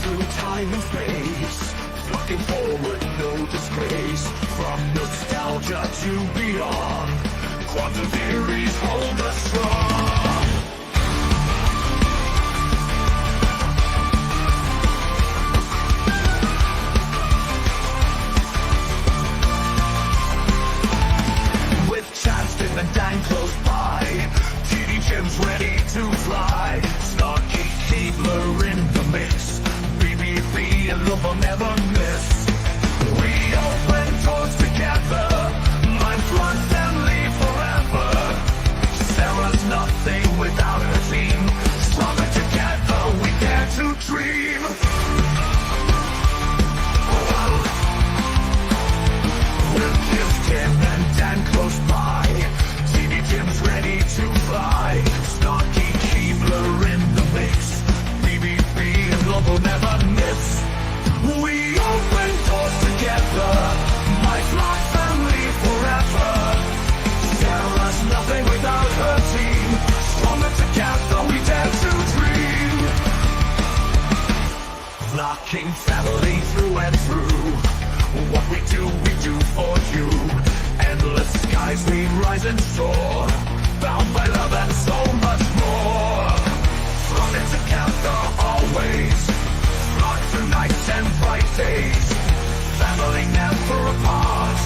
through time and space. Looking forward, no disgrace. From nostalgia to beyond, quantum theories hold us strong. With Chapstick and Dan close by, TD Jim's ready to fly. Snarky Keebler in the mix, BBB and love will never miss. We open doors together, mind flood family forever. Sarah's nothing without her team, stronger together we dare to dream. With Tim and Dan close by, TD Jim's ready to fly. Snarky Keebler in the mix, BBB and love will never miss. We open doors together, my flock family forever. Sarah's nothing without her team, stronger together we dare to dream. Flocking family through and through, what we do for you. Endless skies we rise and soar, bound by love and so much more. Running together always, flock through nights and bright days. Family never apart,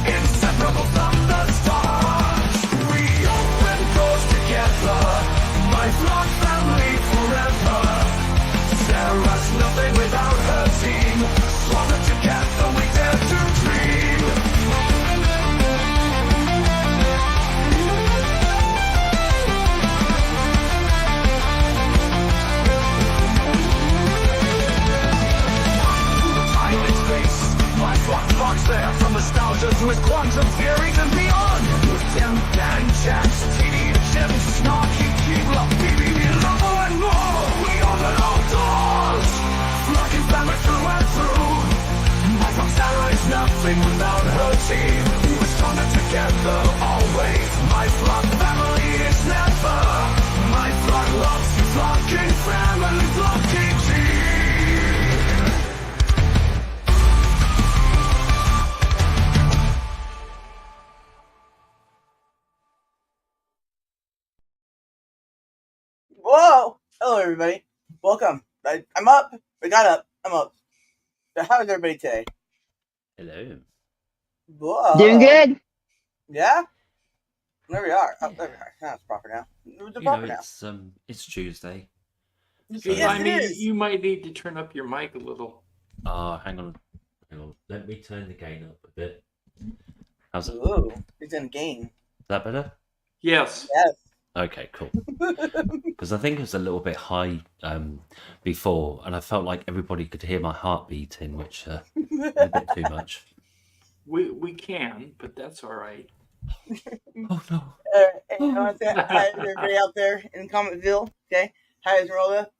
inseparable from the start. We open doors together, my flock family forever. Sarah's nothing without her team, stronger together we dare to dream. Time and space, my flock flocks there, from nostalgia to his quantum theories and beyond. With Tim, Dan, Jax, TD, Jim, Snarky, Keebler, BBB, Lover, and more. We open all doors, flocking family through and through. My flock Sarah is nothing without her team. We're stronger together always. My flock family is never. My flock loves you, flocking family, flocking team. Whoa! Hello, everybody. Welcome. I'm up. We got up. I'm up. So how is everybody today? Hello. Whoa. Doing good? Yeah? There we are. Oh, there we are. Now it's proper now. It's proper now. It's Tuesday. Yes, I it is. You might need to turn up your mic a little. Hang on. Let me turn the gain up a bit. How's it? Is Ooh, it's in a game. that better? Yes. Yes. Okay, cool. Because I think it was a little bit high before, and I felt like everybody could hear my heart beating, which was a bit too much. We can, but that's all right. Oh no! And you know what I'm saying? Hi, everybody out there in Commentville. Okay. Hi, Esmeralda.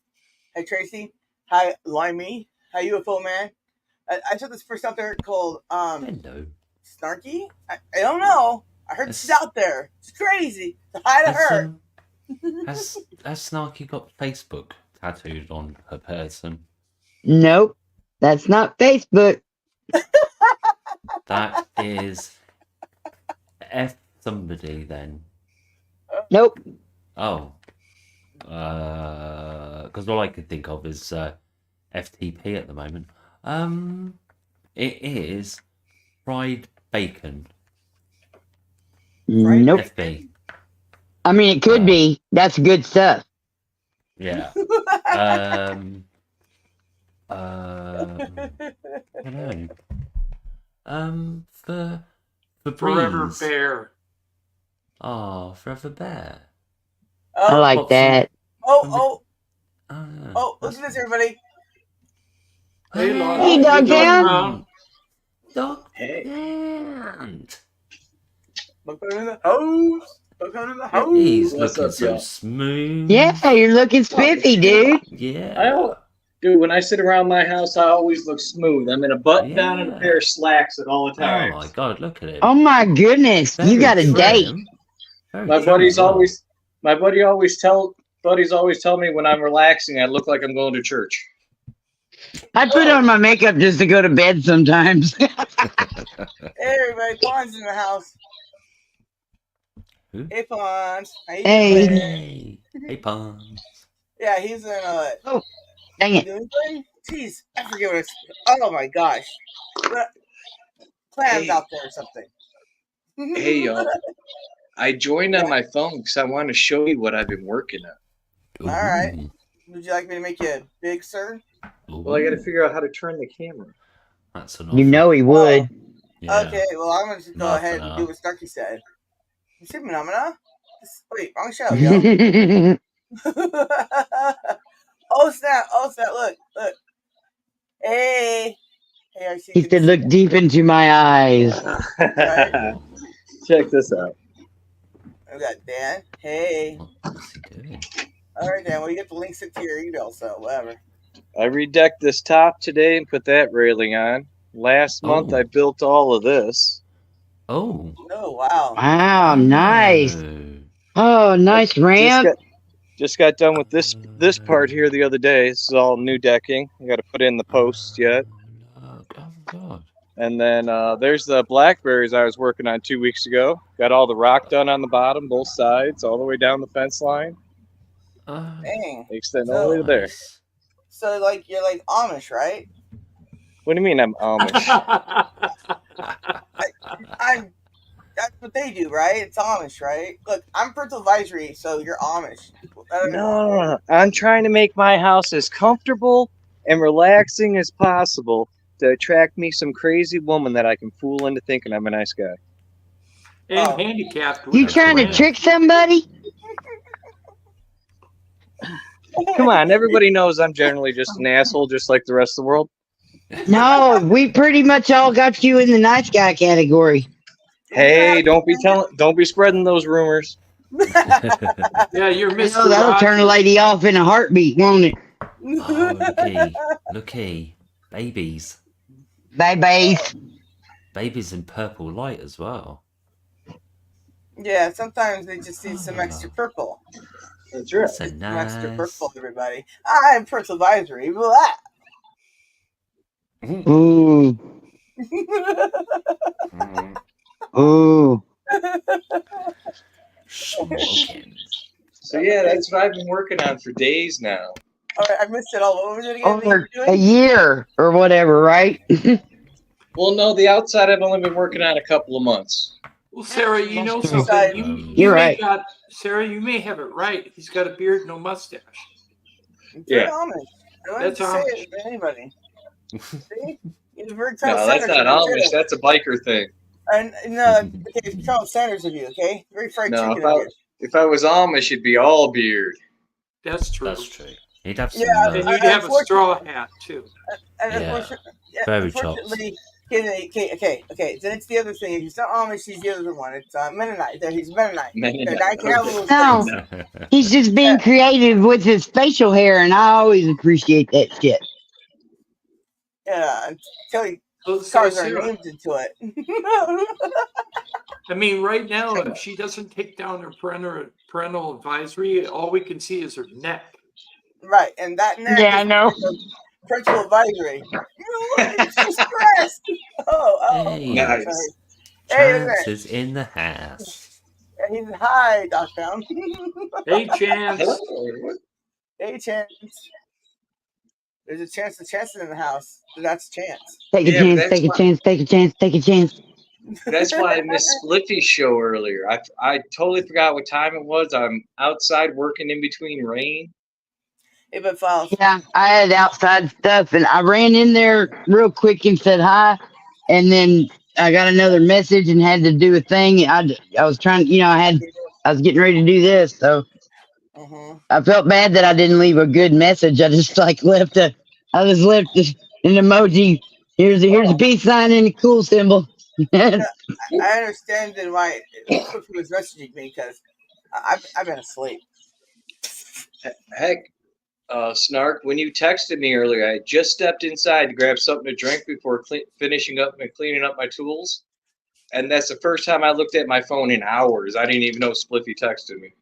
Hi, Tracy. Hi, Limey. Hi, UFO Man. I took this person out there called Hello. Snarky. I don't know. I heard she's out there. It's crazy. So hi to her. Has Snarky got Facebook tattooed on her person? Nope. That's not Facebook. That is F somebody then. Nope. Oh. Because all I could think of is FTP at the moment. It is fried bacon. Nope. FB. I mean, it could be. That's good stuff. Yeah. I don't know. For Forever Breeze. Bear. Oh, Forever Bear. I like What's that. Oh, Oh, listen to this, everybody. Hey, Lon. Hey, Dog Town. Dog Hey. Hand. Look in the house. Look in the house. He's What's looking up, so y'all? smooth. Yeah, you're looking spiffy, dude. Yeah. Dude, when I sit around my house, I always look smooth. I'm in a button down and a pair of slacks at all Oh times. my god, look at him. Oh my goodness, you got a Very date. trim. Very My trim buddies as well. always tell me when I'm relaxing, I look like I'm going to church. I put on my makeup just to go to bed sometimes. Hey, everybody, Pons in the house. Who? Hey, Pons. How you Hey. doing? Hey, hey, Pons. Yeah, he's in Dang it. doing thing. Jeez, I forget what it's. Oh my gosh, clams Hey. out there or something. Hey, y'all. I joined on my phone because I want to show you what I've been working on. All right. Ooh. Would you like me to make you big, sir? Well, I got to Ooh. figure out how to turn the camera. That's an You offer. know he would. Yeah. Okay, well, I'm going to go Not ahead for and now. do what Starkey said. You see Phenomena? Wait, wrong show, yo. Oh, snap. Oh, snap. Look. Hey. Hey, I see. He said, look deep into my eyes. Right. Check this out. We got Dan. Hey. What's he doing? All right, Dan. Well, you get the link sent to your email, so whatever. I redecked this top today and put that railing on. Last month Oh. I built all of this. Oh. Oh, wow. Wow, nice. Oh. Oh, nice ramp. Just got done with this part here the other day. This is all new decking. I got to put in the posts yet. Oh, God. And then there's the blackberries I was working on 2 weeks ago. Got all the rock done on the bottom, both sides, all the way down the fence line. Dang. They extend all the way to there. Nice. So, like, you're like Amish, right? What do you mean I'm Amish? That's what they do, right? It's Amish, right? Look, I'm parental advisory, so you're Amish. No, I'm trying to make my house as comfortable and relaxing as possible to attract me some crazy woman that I can fool into thinking I'm a nice guy. And handicapped. You with trying to a trick somebody? Come on, everybody knows I'm generally just an asshole, just like the rest of the world. No, we pretty much all got you in the nice guy category. Hey, don't be spreading those rumors. Yeah, you're I Mr. know that'll turn a Rogers. lady off in a heartbeat, won't it? Oh, looky. Babies. Babies. Babies in purple light as well. Yeah, sometimes they just need some extra purple. That's right. That's a Some extra nice. purple, everybody. I'm parental advisory. Blah. Ooh. Ooh. Smoking. So yeah, that's what I've been working on for days now. All right, I missed it all. What was it again? Over a year or whatever, right? Well, no, the outside I've only been working on a couple of months. Well, Sarah, you know That's true. something. You're may right. got Sarah. You may have it right. He's got a beard, no mustache. Very Yeah. Amish. I That's don't say Amish. it to anybody. See? He's very No, Colonel that's Sanders not of you, Amish. too. That's a biker thing. And no, okay, it's Colonel Sanders of you, okay? Very fried No, chicken of you. if I was Amish, it'd be all beard. That's true. That's true. He'd have some. Yeah, And you'd have a straw hat too. And Yeah. Very chopped. unfortunately, okay. Then it's the other thing. He's not Amish. He's the other one. It's Mennonite. He's Mennonite. Mennonite, I can have a little No. space. He's just being creative with his facial hair, and I always appreciate that shit. Yeah, until he So carves our Sarah, names into it. I mean, right now, if she doesn't take down her parental advisory, all we can see is her neck. Right, and that neck Yeah, I is know. parental advisory. You look so stressed. Oh, Hey. Nice. sorry. Hey, look at Chance that. is in the house. Yeah, he's hi, Doc Pound. Hey, Chance. Hello. Hey, Chance. There's a chance the chance is in the house. That's Chance. Take a Yeah, chance, but take a chance, take a chance, take a chance. That's why I missed Spliffy's show earlier. I totally forgot what time it was. I'm outside working in between rain. Hey, but files. Yeah, I had outside stuff, and I ran in there real quick and said hi, and then I got another message and had to do a thing. I was trying, I was getting ready to do this, so I felt bad that I didn't leave a good message. I just left an emoji. Here's a peace sign and a cool symbol. I understand then why Cliffy was messaging me because I've been asleep. Heck, Snark, when you texted me earlier, I just stepped inside to grab something to drink before finishing up and cleaning up my tools. And that's the first time I looked at my phone in hours. I didn't even know Spliffy texted me.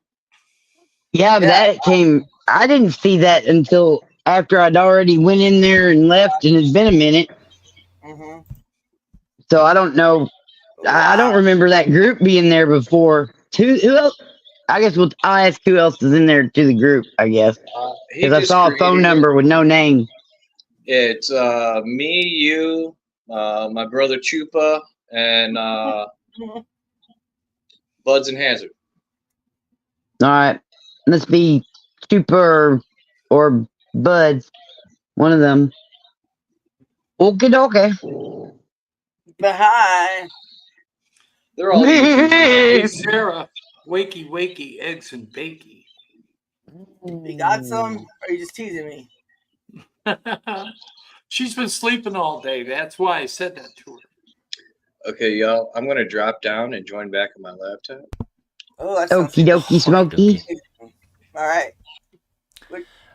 Yeah, that came. I didn't see that until after I'd already went in there and left, and it's been a minute. Mm-hmm. So I don't know. I don't remember that group being there before. Who else? I guess I'll ask who else is in there to the group, I guess. He Because I just saw a phone created it. number with no name. It's me, you, my brother Chupa, and Buds and Hazard. All right. Must be Super or Buds. One of them. Okay, okay. But hi. They're all Hey, Sarah, wakey, wakey, eggs and bakey. You got some? Or are you just teasing me? She's been sleeping all day. That's why I said that to her. Okay, y'all. I'm gonna drop down and join back on my laptop. Oh, that sounds Okie dokie smoky. all right.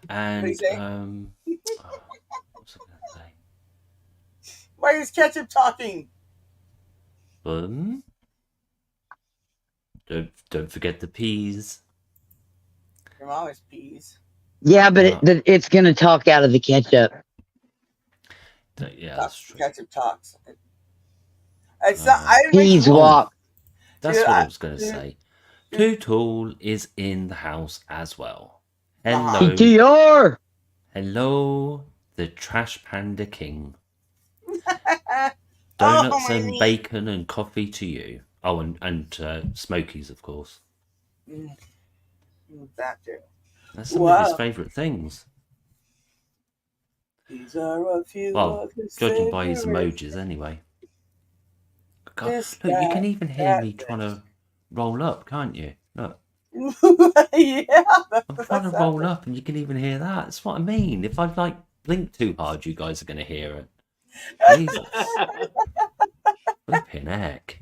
And you say? what's I gonna say? Why is Ketchup talking? Don't forget the peas. Your mom is peas. Yeah, but it's going to talk out of the ketchup. Yeah, that's true. Ketchup talks. It's not. I didn't Peas make walk. That's Dude, what I was going to say. Tootle is in the house as well. Hello. PTR. Hello, the Trash Panda King. Oh, Donuts my and knee. bacon and coffee to you. Oh, and Smokies, of course. That too. That's some of his Wow. favourite things. These are a few Well, of his judging by his favorites. emojis, anyway. God, This, look, you that, can even hear me that, trying to roll up, can't you? Look, Yeah. I'm trying to roll up, and you can even hear that. That's what I mean. If I blink too hard, you guys are going to hear it. Jesus, flipping heck.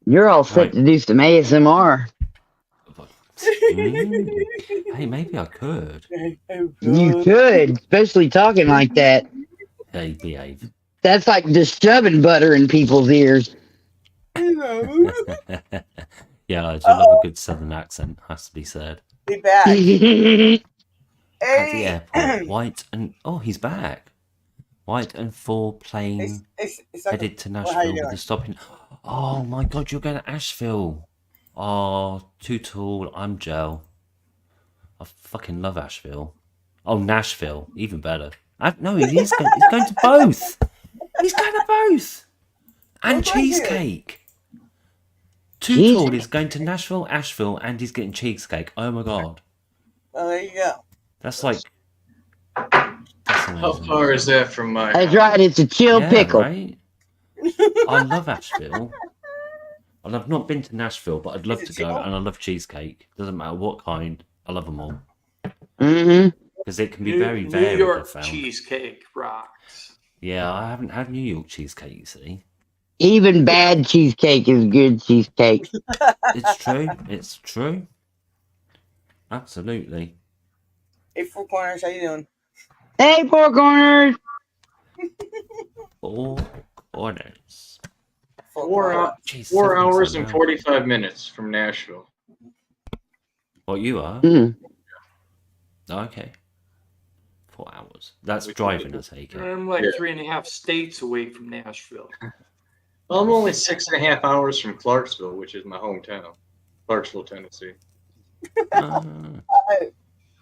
You're all set Right. to do some ASMR. Hey, maybe I could. You could, especially talking like that. Hey, behave. That's like just shoving butter in people's ears. Yeah, I do love a good southern accent, has to be said. Be back. At the Hey. airport, White and... Oh, he's back. White and 4 plane It's like headed to well, how you Nashville with doing? the stopping... Oh, my God, you're going to Asheville. Oh, too tall. I'm Gel. I fucking love Asheville. Oh, Nashville. Even better. No, he's going to both. He's going to both. And What's right here? cheesecake. Too tall is going to Nashville, Asheville, and he's getting cheesecake. Oh my God. Well, there you go. That's like... That's How amazing. far is that from my That's house? right, it's a chill Yeah, pickle. right? I love Asheville. And I've not been to Nashville, but I'd love Is to it go. chill? And I love cheesecake. Doesn't matter what kind. I love them all. Mm-hmm. Because it can be New, very New varied, York I've found. cheesecake rocks. Yeah, I haven't had New York cheesecake, you see. Even bad cheesecake is good cheesecake. It's true. It's true. Absolutely. Hey, Four Corners, how you doing? Hey, Four Corners! 4 corners. Jeez, 4 something's hours so and loud. 45 minutes from Nashville. What, you are? Mm. Okay. 4 hours. That's We can driving, do I take it. I'm like Yeah. 3.5 states away from Nashville. Well, I'm only 6.5 hours from Clarksville, which is my hometown. Clarksville, Tennessee. Uh,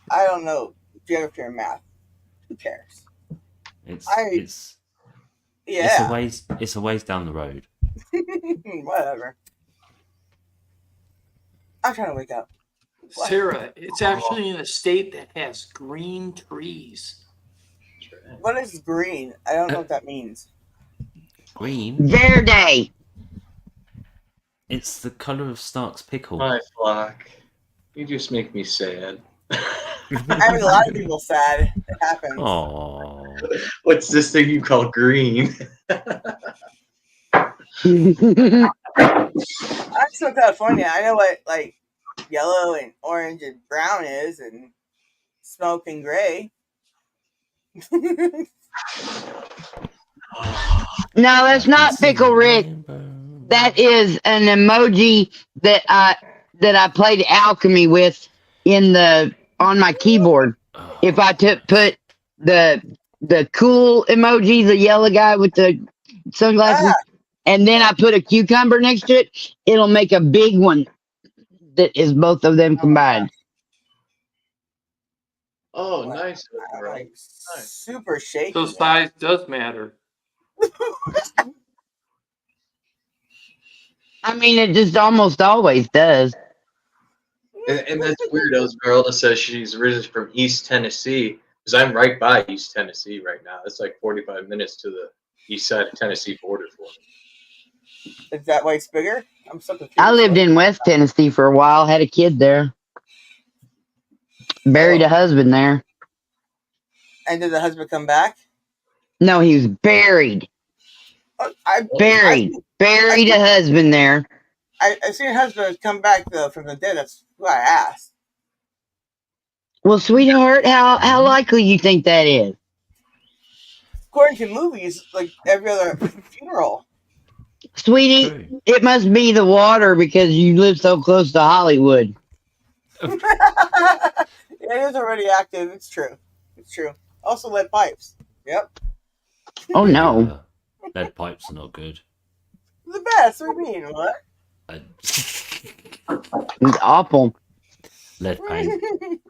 I don't know geography or math. Who cares? it's Yeah. a ways down the road. Whatever. I'm trying to wake up. What? Sarah, it's actually in a state that has green trees. What is green? I don't know what that means. Green. Verde! It's the colour of Stark's pickle. My flock. You just make me sad. I mean, a lot of people sad. It happens. Oh, What's this thing you call green? I'm still California. I know what like yellow and orange and brown is, and smoke and gray. No, that's not Pickle Rick. That is an emoji that I played alchemy with on my keyboard. If I put the cool emoji, the yellow guy with the sunglasses, and then I put a cucumber next to it, it'll make a big one that is both of them combined. Oh, nice. Bro. Like super shaky. So size does matter. I mean, it just almost always does. And that's weird. Esmeralda says she's originally from East Tennessee, because I'm right by East Tennessee right now. It's like 45 minutes to the east side of Tennessee border for me. Is that why it's bigger? I'm so confused. I lived in West Tennessee for a while, had a kid there. Buried a husband there. And did the husband come back? No, he was buried. Buried a husband there. I've seen husbands come back though from the dead. That's why I asked. Well, sweetheart, how likely you think that is? According to movies, like every other funeral. Sweetie, True. it must be the water because you live so close to Hollywood. It is already active. It's true. It's true. Also, lead pipes. Yep. Oh no. Lead pipes are not good. The best. What do you mean? What? It's awful. Lead paint.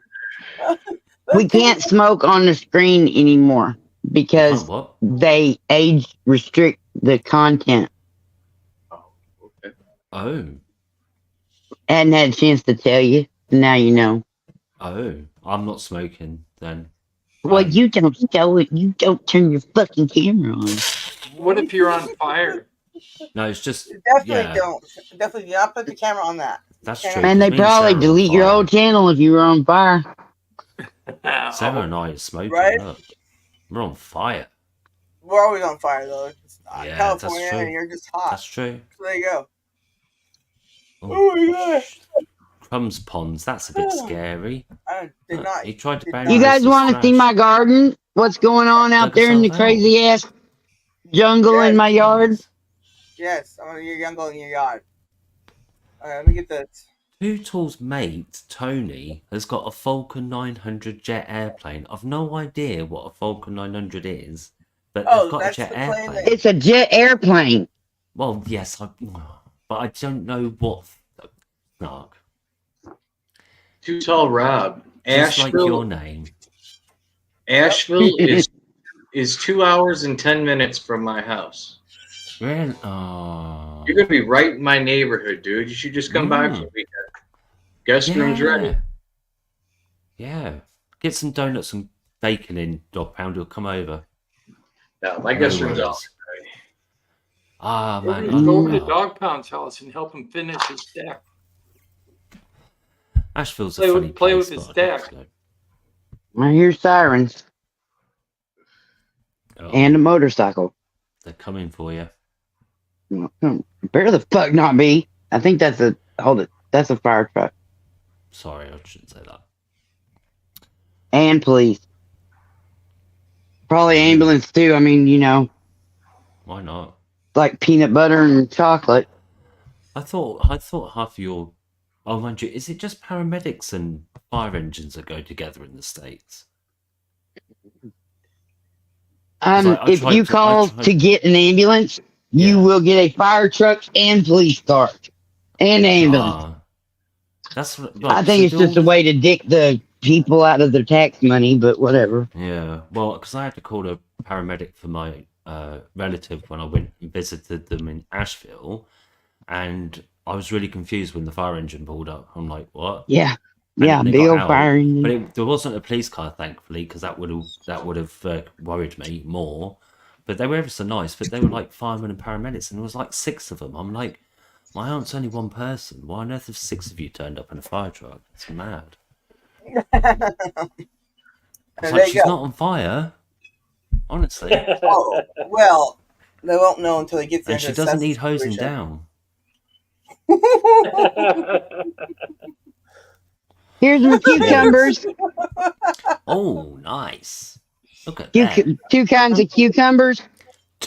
We can't smoke on the screen anymore because What? they age restrict the content. Okay. Oh. Hadn't had a chance to tell you. Now you know. Oh. I'm not smoking then. Well, you don't show it. You don't turn your fucking camera on. What if you're on fire? No, it's just Definitely yeah, don't. Definitely do not put the camera on that. that's And true. Man, they 'cause me and probably Sarah are on delete your fire. whole channel if you were on fire. Sarah and I are smoking. Right? Look, we're on fire. We're always on fire though. It's Yeah, California, that's true. and you're just hot. That's true. So there you go. Oh, my God. Crumbs ponds. That's a bit scary. I did Look, not. he tried to did bury not- You guys Mrs. want to see Thrash. my garden? What's going on out Dug there in the yourself out. crazy ass jungle in my yard? Yes, I'm gonna get jungle in your yard. Alright, let me get this. Two Tall's mate, Tony, has got a Falcon 900 jet airplane. I've no idea what a Falcon 900 is, but Oh, they've got a that's jet the plane airplane. It's a jet airplane. Well, yes, but I don't know what. Snark. Too Tall Rob. Just like your Asheville, name. Asheville is 2 hours and 10 minutes from my house. Really? Oh. You're gonna be right in my neighborhood, dude. You should just come by for the weekend. Guest room's ready. Yeah. Get some donuts and bacon in, Dog Pound. He'll come over. No, my guest room's worries. all ready. Ah, man. Go over to Dog Pound's house and help him finish his deck. Asheville's a Play funny with- play place. with his but I'd like deck. to go. I hear sirens Oh, and a motorcycle. they're coming for you. Better the fuck not be. I think that's a that's a fire truck Sorry, I shouldn't say that. and police. Probably ambulance too. I mean, you know, Why not? like peanut butter and chocolate. I thought half your. Oh, mind you, is it just paramedics and fire engines that go together in the States? I If tried you to- call I tried- to get an ambulance, you Yeah. will get a fire truck and police car and ambulance. Ah, that's what. I think it's just a way to dick the people out of their tax money, but whatever. Yeah, well, because I had to call a paramedic for my relative when I went and visited them in Asheville, and I was really confused when the fire engine pulled up. I'm like, what? Yeah, And yeah, then they big got old out, fire engine. But there wasn't a police car, thankfully, because that would have worried me more. But they were ever so nice. But they were like firemen and paramedics, and there was like 6 of them. I'm like, my aunt's only one person. Why on earth have 6 of you turned up in a fire truck? It's mad. It's There like you she's go. not on fire. Honestly. Oh, well, they won't know until he gets there. And she doesn't need hosing down. Here's my cucumbers. Oh, nice. Look at Two, that. two kinds of cucumbers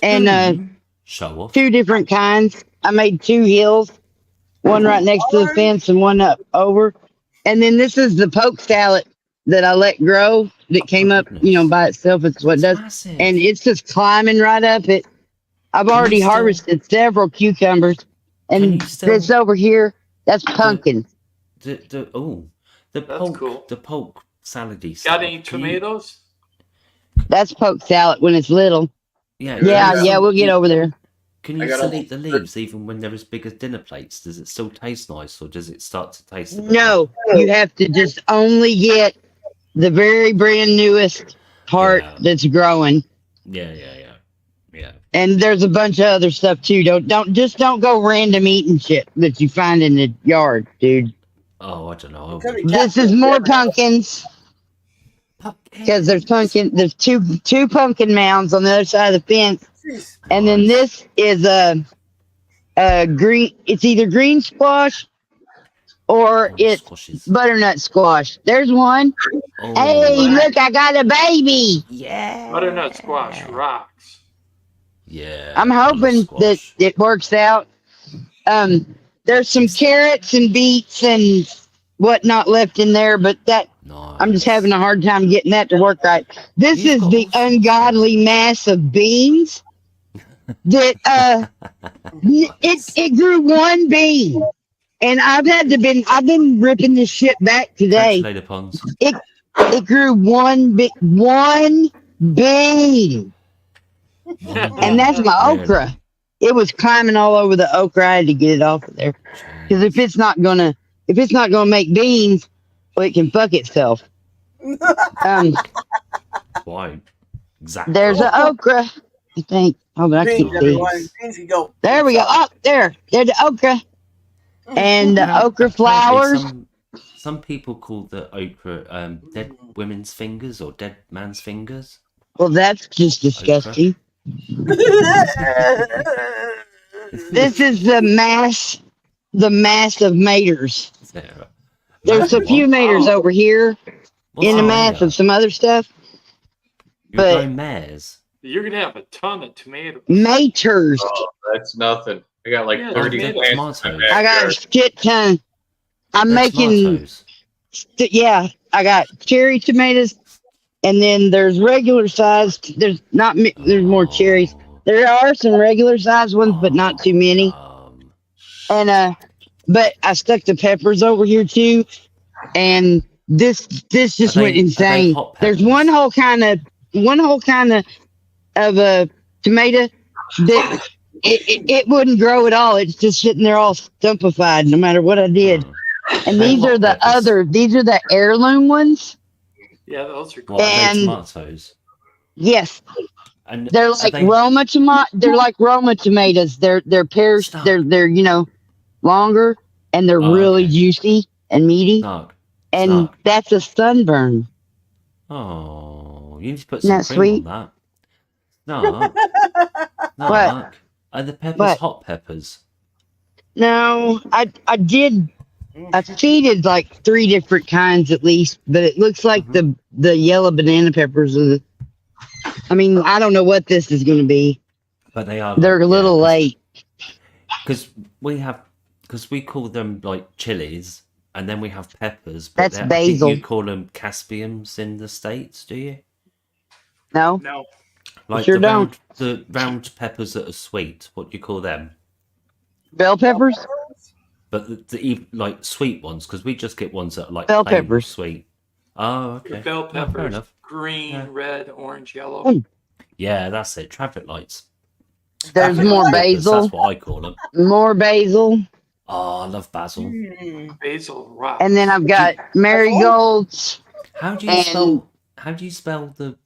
and Show off. 2 different kinds. I made 2 hills, one right next to the fence and one up over. And then this is the poke salad that I let grow that came my up, goodness. by itself. It's what it That's does. massive. And it's just climbing right up it. I've Can already you still- harvested several cucumbers. Can And you still- this over here, that's pumpkin. The That's polk cool. the polk salady stuff. Got any Can you- tomatoes? That's poke salad when it's little. Yeah, Yeah, we'll get over there. Can I you got still almost eat the leaves even when they're as big as dinner plates? Does it still taste nice, or does it start to taste? A bit No, you have to just only get the very brand newest part Yeah. that's growing. Yeah. And there's a bunch of other stuff too. Don't go random eating shit that you find in the yard, dude. Oh, I don't know. Could be This cat is food. more pumpkins because there's pumpkin. There's two pumpkin mounds on the other side of the fence, Jeez. and then this is a green. It's either green squash or Oh, it's squashes. butternut squash. There's one. Oh, Hey, look! I got a baby. yeah. Butternut squash rocks. Yeah. I'm I love hoping that squash. it works out. There's some carrots and beets and whatnot left in there, but that Nice. I'm just having a hard time getting that to work right. This You've is got the all sorts. ungodly mass of beans that it grew one bean, and I've been ripping this shit back today. Later ponds. It grew one bean, and that's my Really? okra. It was climbing all over the okra. I had to get it off of there because if it's not gonna make beans, well, it can fuck itself. Why? Exactly. There's an okra. I think. Oh, but I Beans, can't see. everyone. Beans can go. There we go. Oh, there's the okra and the okra flowers. Some people call the okra dead women's fingers or dead man's fingers. Well, that's just disgusting. This is the mass of maters. There. There's a few maters over here What's in the that mass here? of some other stuff. You're but- growing mares. You're gonna have a ton of tomatoes. Maters. Oh, that's nothing. I got like Yeah, 30 they're plants in my tomatoes. I got a backyard. shit ton. I'm They're making. tomatoes. Yeah, I got cherry tomatoes, and then there's regular sized. There's not. There's more cherries. Oh, There are some regular sized ones, but not too many. And but I stuck the peppers over here too, and this just Are went they insane. hot There's peppers? one whole kind of a tomato that it wouldn't grow at all. It's just sitting there all stumpified, no matter what I did. And They're these hot are the peppers. these are the heirloom ones. Yeah, those are cool. What, are they And- tomatoes? Yes, And they're are like they- They're like Roma tomatoes. They're pears. Stop. They're longer and they're Oh, really okay. juicy and meaty. Snug. And Snug. that's a sunburn. Oh, you need to put Isn't some that cream sweet? on that. No. What? Are the peppers What? hot peppers? No, I did. I seeded like 3 different kinds at least, but it looks like the yellow banana peppers are. I mean, I don't know what this is going to be. But they are. They're a little late. Because we call them like chilies, and then we have peppers. But That's I think basil. you call them Caspians in the States, do you? No, No, Like Sure the round peppers that are sweet. What do you call them? bell peppers. But like sweet ones, because we just get ones that are like Bell plain peppers. sweet. Oh, the okay. bell No, fair peppers, enough. green, Yeah. red, orange, yellow. Mm. Yeah, that's it. Traffic lights. There's Traffic more peppers, basil. That's what I call them. More basil, Oh, I love basil. Basil rock. and then I've got marigolds. How do you And- spell the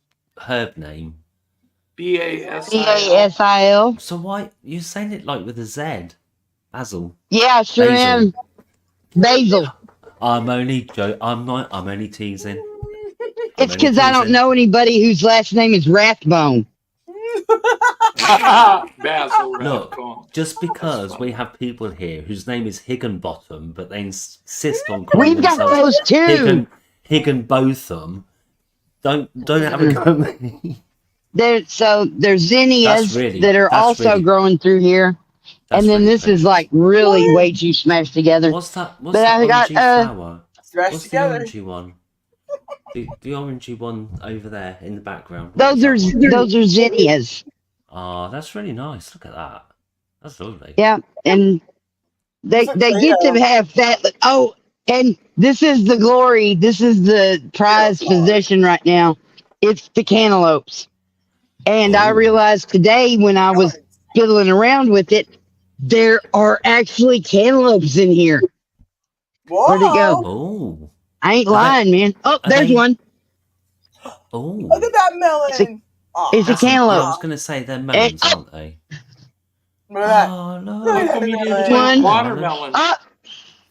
herb name? BASIL. BASIL. So why you're saying it like with a Z? Basil. Yeah, sure Basil. am. Basil. I'm only I'm only teasing. It's because I don't know anybody whose last name is Rathbone. Basil Look, rathbone. just because we have people here whose name is Higginbottom, but they insist on calling We've got themselves those too. Higginbotham, don't have a go at me. There's zinnias really- that are that's also really- growing through here. That's And then really this is crazy. like really way too smashed together. What's that? What's But that I got, orangey flower? Smashed What's together. the orangey one? the orangey one over there in the background. Those are zinnias. Oh, that's really nice. Look at that. That's lovely. Yeah, and they get to have that. Oh, and this is the glory. This is the prized position right now. It's the cantaloupes. And I Ooh. realized today when I was fiddling around with it, there are actually cantaloupes in here. Whoa. Where'd it go? Oh. I ain't lying, man. Oh, there's they- one. Oh. Look at that melon. Aw. It's a That's- cantaloupe. I was going to say they're melons, aren't they? Look at that. Oh, Look no. at How come you didn't One. plant watermelon?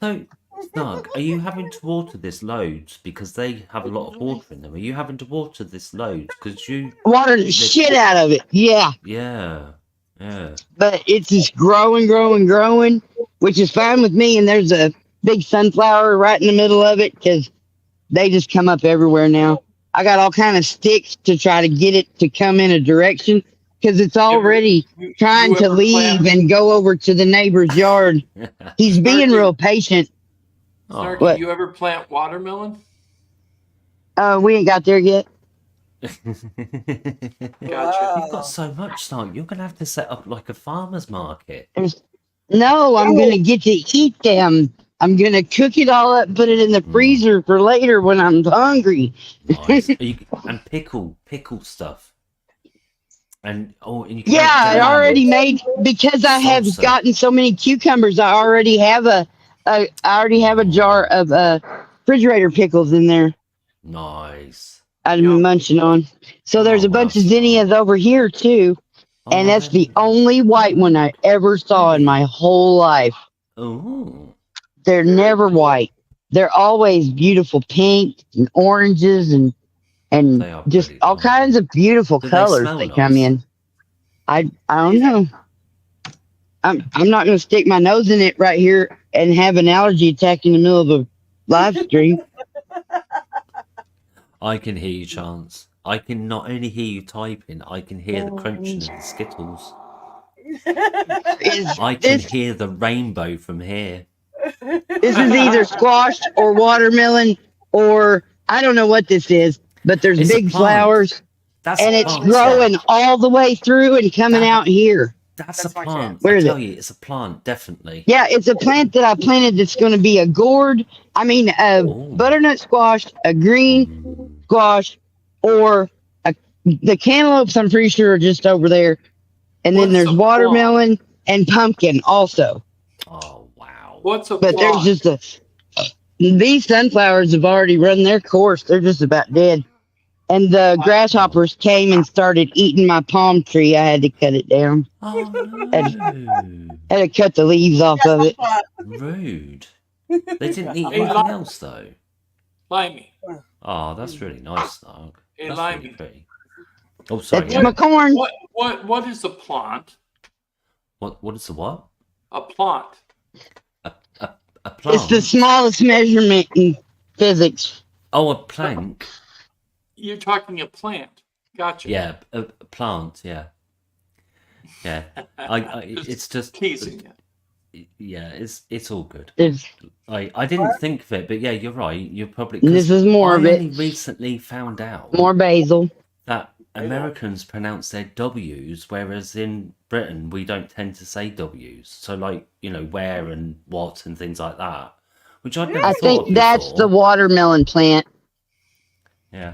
So, Snug, are you having to water this loads because they have a lot of water in them? Are you having to water this loads because you? Water the shit out of it. Yeah. Yeah. But it's just growing, which is fine with me. And there's a big sunflower right in the middle of it because they just come up everywhere now. I got all kind of sticks to try to get it to come in a direction because it's already trying to leave and go over to the neighbor's yard. He's being real patient. Snarky, What? you ever plant watermelon? We ain't got there yet. Gotcha. You've got so much, Snug. You're going to have to set up like a farmer's market. No, I'm gonna get to eat them. I'm gonna cook it all up, put it in the freezer for later when I'm hungry. Nice. And pickle stuff. And you can Yeah, make I jam. already made because I have Salsa. gotten so many cucumbers. I already have a jar of refrigerator pickles in there. Nice. I've been munching on. So there's a bunch of zinnias over here too, and that's the only white one I ever saw in my whole life. Oh. They're never white. They're always beautiful pink and oranges and They are just pretty, all aren't they? kinds of beautiful Do they colors smell that come nice? in. I don't know. I'm not going to stick my nose in it right here and have an allergy attack in the middle of a live stream. I can hear you, Chance. I can not only hear you typing, I can hear the crunching of the Skittles. Is I can this hear the rainbow from here. this is either squash or watermelon or I don't know what this is, but there's It's a big plant. flowers That's and a it's plant, growing Snug. all the way through and coming out here. That's a That's my plant. chance. Where I is tell it? you, it's a plant, definitely. Yeah, it's a plant that I planted that's going to be a gourd. I mean, a Ooh. butternut squash, a green Mm. squash, or the cantaloupes. I'm pretty sure are just over there, and then What's there's a plum? watermelon and pumpkin also. Oh, wow. What's a But plot? there's just these sunflowers have already run their course. They're just about dead. And the grasshoppers came and started eating my palm tree. I had to cut it down. Oh, no. Had to cut the leaves off of it. Rude. They didn't eat Hey, anything Li- else, though. Limey. Oh, that's really nice, Snug. Hey, That's really Limey. pretty. Oh, sorry. That's Yeah. my corn. What is a plant? What is the what? A plant. A plant? It's the smallest measurement in physics. Oh, a plank. You're talking a plant. Gotcha. Yeah, a plant. Yeah. Yeah. It's just teasing you. Yeah, it's all good. It's, I didn't think of it, but yeah, you're right. You're probably. this 'cause is more I of only it. recently found out More basil. that Americans pronounce their W's, whereas in Britain we don't tend to say W's. So like where and what and things like that, which I'd never I thought think of that's the before. watermelon plant Yeah,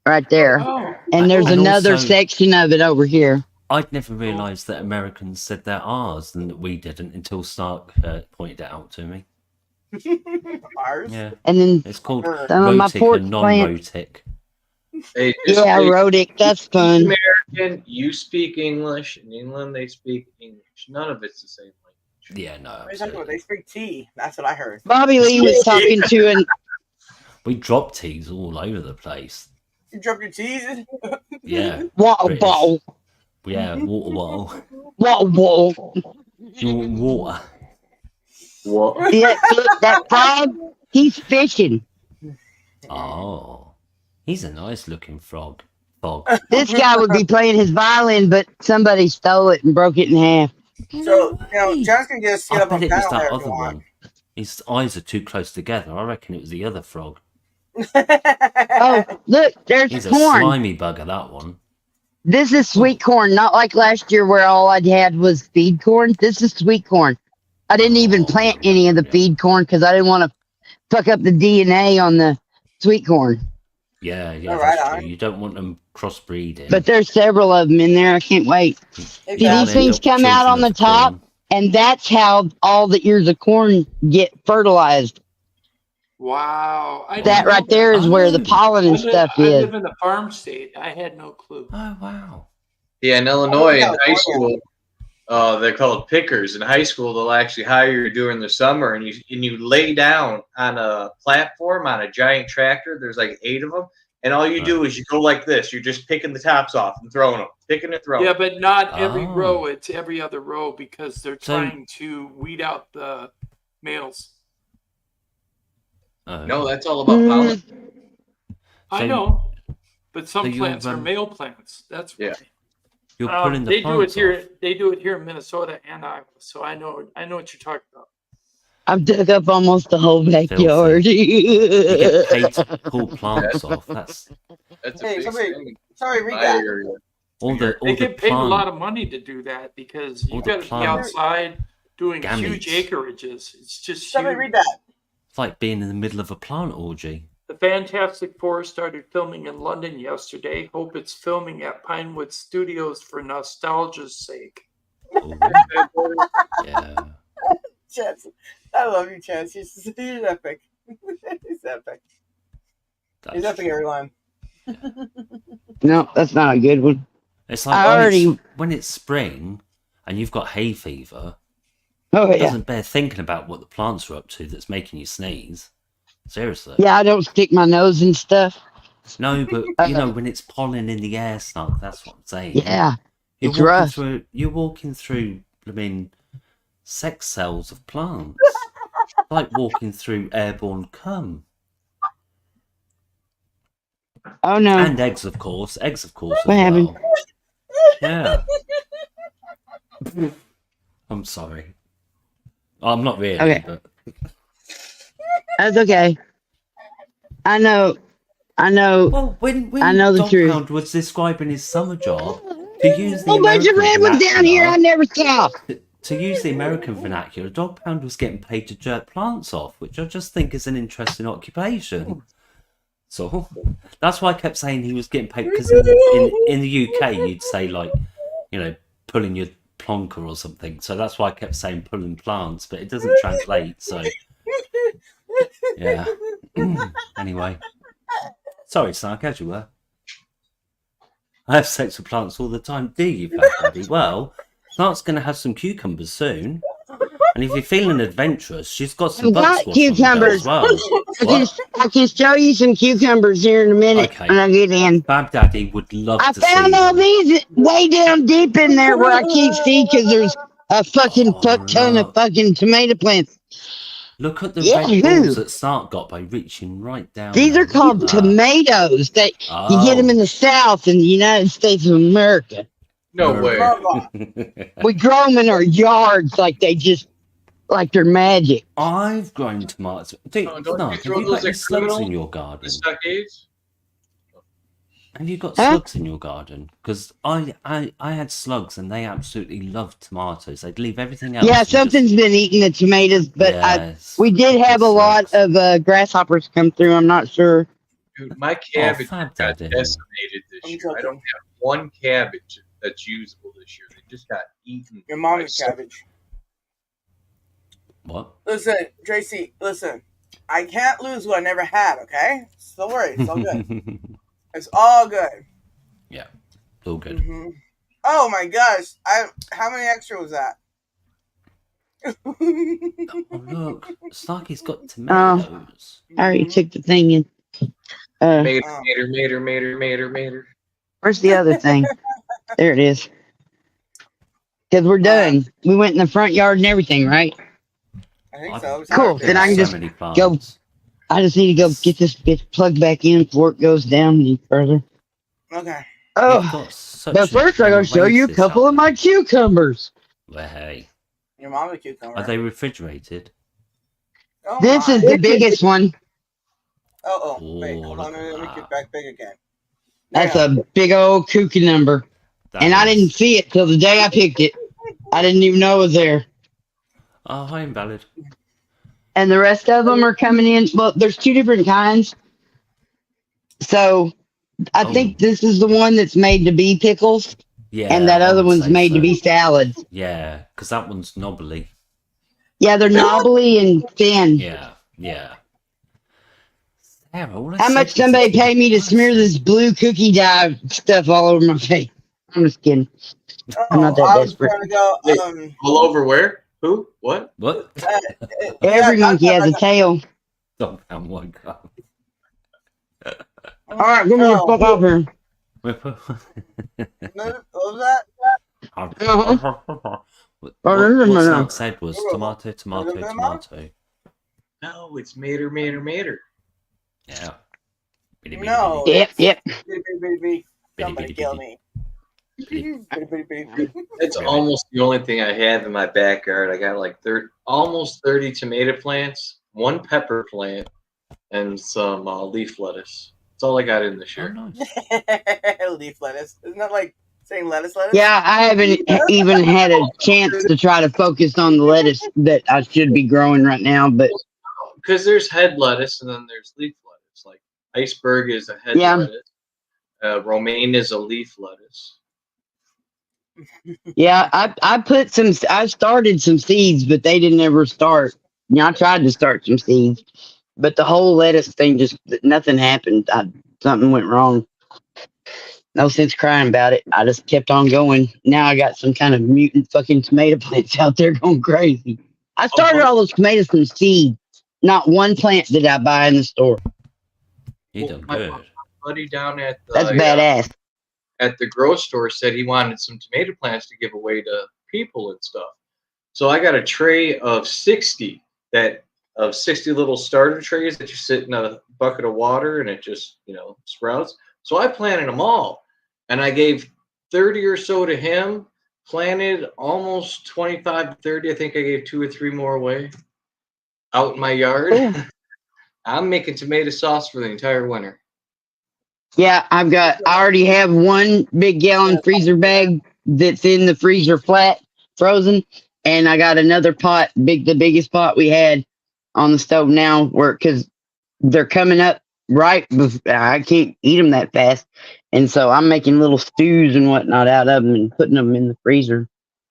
right there. Oh, And there's And another also- section of it over here. I'd never realised that Americans said their R's and that we didn't until Stark pointed it out to me. Ours. Yeah, And then it's called some of my rhotic pork and plants. non-rhotic. Hey, just Yeah, wait. rhotic. That's fun. American, you speak English. In England, they speak English. None of it's the same language. Yeah, no, What are you talking about? absolutely. They speak tea. That's what I heard. Bobby Lee was talking to an We drop T's all over the place. You drop your teas. Yeah, water British. bottle. Yeah, water bottle. Water bottle. You want water? What? Yeah, that frog, he's fishing. Oh, he's a nice looking frog. Fog. This guy would be playing his violin, but somebody stole it and broke it in half. So, John's going to get us set I up on bet it was panel that there if other you want. one. His eyes are too close together. I reckon it was the other frog. Oh, look, there's He's a corn. slimy bugger, that one. This is sweet corn, not like last year where all I had was feed corn. This is sweet corn. I didn't even plant any of the feed corn because I didn't want to fuck up the DNA on the sweet corn. Yeah, All that's right, true. You don't want them crossbreeding. But there's several of them in there. I can't wait. Hey, See, Val, these things come out on the top, and that's how all the ears of corn get fertilized. Wow. I That didn't know right there is where the pollen and stuff I is. live in the farm state. I had no clue. Oh, wow. Yeah, in Illinois, in California. high school, they're called pickers. In high school, they'll actually hire you during the summer, and you lay down on a platform on a giant tractor. There's like 8 of them, and all you do is you go like this. You're just picking the tops off and throwing them, picking and throwing. Yeah, but not every Oh. row. It's every other row because they're So- trying to weed out the males. No, that's all about pollen. I So- know, but some so you, plants are male plants. That's Yeah. why. You're pulling the They do it plants here. off. They do it here in Minnesota and Iowa. So I know what you're talking about. I've dug up almost the whole backyard. You get paid to pull plants off. That's That's a Hey, big somebody- thing in Sorry, read my that. area. all the They get paid a plant. lot of money to do that because you All the got to be plants. outside doing huge Gametes. acreages. It's just Somebody huge. read that. It's like being in the middle of a plant orgy. The Fantastic Four started filming in London yesterday. Hope it's filming at Pinewood Studios for nostalgia's sake. Ooh, yeah. Chance. I love you, Chance. He's epic. He's epic. He's That's epic, true. everyone. No, that's not a good one. It's like I already- when it's spring and you've got hay fever, Oh, it yeah. doesn't bear thinking about what the plants are up to that's making you sneeze. Seriously. Yeah, I don't stick my nose and stuff. No, but you know, when it's pollen in the air, Snug, that's what I'm saying. Yeah. You're it's walking rough. through you're walking through, I mean, sex cells of plants. Like walking through airborne cum. Oh, no. And eggs, of course. Eggs, of course, as What happened? well. Yeah. I'm sorry. I'm not really, Okay. but That's okay. I know. well, when I know the Dog truth. Pound was describing his summer job, to use the A bunch of American red ones down here I vernacular, never saw. to use the American vernacular, Dog Pound was getting paid to jerk plants off, which I just think is an interesting occupation. So that's why I kept saying he was getting paid, because in the UK you'd say, like, you know, pulling your plonker or something. So that's why I kept saying pulling plants, but it doesn't translate. So yeah. Anyway, sorry, Snark, as you were. I have sex with plants all the time. Do you, Fat Daddy? Well, Snark's going to have some cucumbers soon. And if you're feeling adventurous, she's got some I've got butt squash on the go cucumbers. as well. I can show you some cucumbers here in a minute Okay. when I get in. Bab Daddy would love I to see found all them. these way down deep in there where I can't see because there's a fucking Oh, fuck ton of look. fucking tomato plants. Look at the Yeah, red who? balls that Snark got by reaching right down. These there. are called Look at that. tomatoes. That you get them in the South in the United States of America. No way. We grow them in our yards like they're magic. I've grown tomatoes. Dude, Oh, don't Snark, you have throw you those got any at slugs criminal? in your garden? The stockades? Have you got Huh? slugs in your garden? Because I had slugs and they absolutely loved tomatoes. They'd leave everything else. Yeah, and something's been eating the tomatoes, but Yes, we did have a it lot sucks. of grasshoppers come through. I'm not sure. Dude, my cabbage Fab got Daddy. decimated this I'm year. joking. I don't have one cabbage that's usable this year. They just got eaten. Your by mommy's some- cabbage. What? Listen, Tracy, listen. I can't lose what I never had, okay? So don't worry. It's all good. It's all good. Yeah, all good. Mhm. Oh my gosh. How many extra was that? Oh, look, Snarky's got tomatoes. I already took the thing in. Mater. Where's the other thing? There it is. Because we're done. We went in the front yard and everything, right? I think so. It's Cool, hard to then I can figure just many go- plants. I just need to go get this bitch plugged back in before it goes down any further. out. Okay. You've Oh, got such but first I gotta show you a oasis couple out of my there. cucumbers. Well, hey, Your mommy cucumber. are they refrigerated? Oh This my. is the biggest one. Wait, Oh, hold look on. at Let me that. get back big again. That's Now, a big old kooky number. That And I didn't is. see it till the day I picked it. I didn't even know it was there. Oh, hi, invalid. And the rest of them are coming in. Well, there's two different kinds. So I Oh, think this is the one that's made to be pickles, and yeah, that I other would one's say made to so. be salads. Yeah, because that one's knobbly. Yeah, they're knobbly and thin. Yeah, yeah. Sarah, all I How said much was somebody it's pay me to nice. smear this blue cookie dye stuff all over my face? I'm just kidding. I'm not that I was desperate. trying to go. Wait, all over where? Who? What? What? Every monkey has a tail. Oh, oh my god. All right, get me the fuck off here. What was that? What Snark said was tomato, tomato, tomato. No, it's Mater, Mater, Mater. Yeah. No. Yep, yep. Bitty. Somebody kill me. Bitty. That's almost the only thing I have in my backyard. I got like almost 30 tomato plants, one pepper plant, and some leaf lettuce. That's all I got in this Oh, year. nice. Leaf lettuce. Isn't that like saying lettuce? Yeah, I haven't even had a chance to try to focus on the lettuce that I should be growing right now, but Because there's head lettuce and then there's leaf lettuce. Like iceberg is a head Yeah. lettuce. Romaine is a leaf lettuce. yeah, I started some seeds, but they didn't ever start. I tried to start some seeds, but the whole lettuce thing nothing happened. Something went wrong. No sense crying about it. I just kept on going. Now I got some kind of mutant fucking tomato plants out there going crazy. I started all those tomatoes from seed. Not one plant did I buy in the store. You done good. My buddy down at the, That's badass. at the grocery store said he wanted some tomato plants to give away to people and stuff. So I got a tray of 60 little starter trays that you sit in a bucket of water and it just, sprouts. So I planted them all, and I gave 30 or so to him, planted almost 25 to 30. I think I gave 2 or 3 more away out in my yard. Ooh. I'm making tomato sauce for the entire winter. Yeah, I already have one big gallon freezer bag that's in the freezer flat, frozen, and I got another pot, the biggest pot we had on the stove now, because they're coming up right. I can't eat them that fast, and so I'm making little stews and whatnot out of them and putting them in the freezer.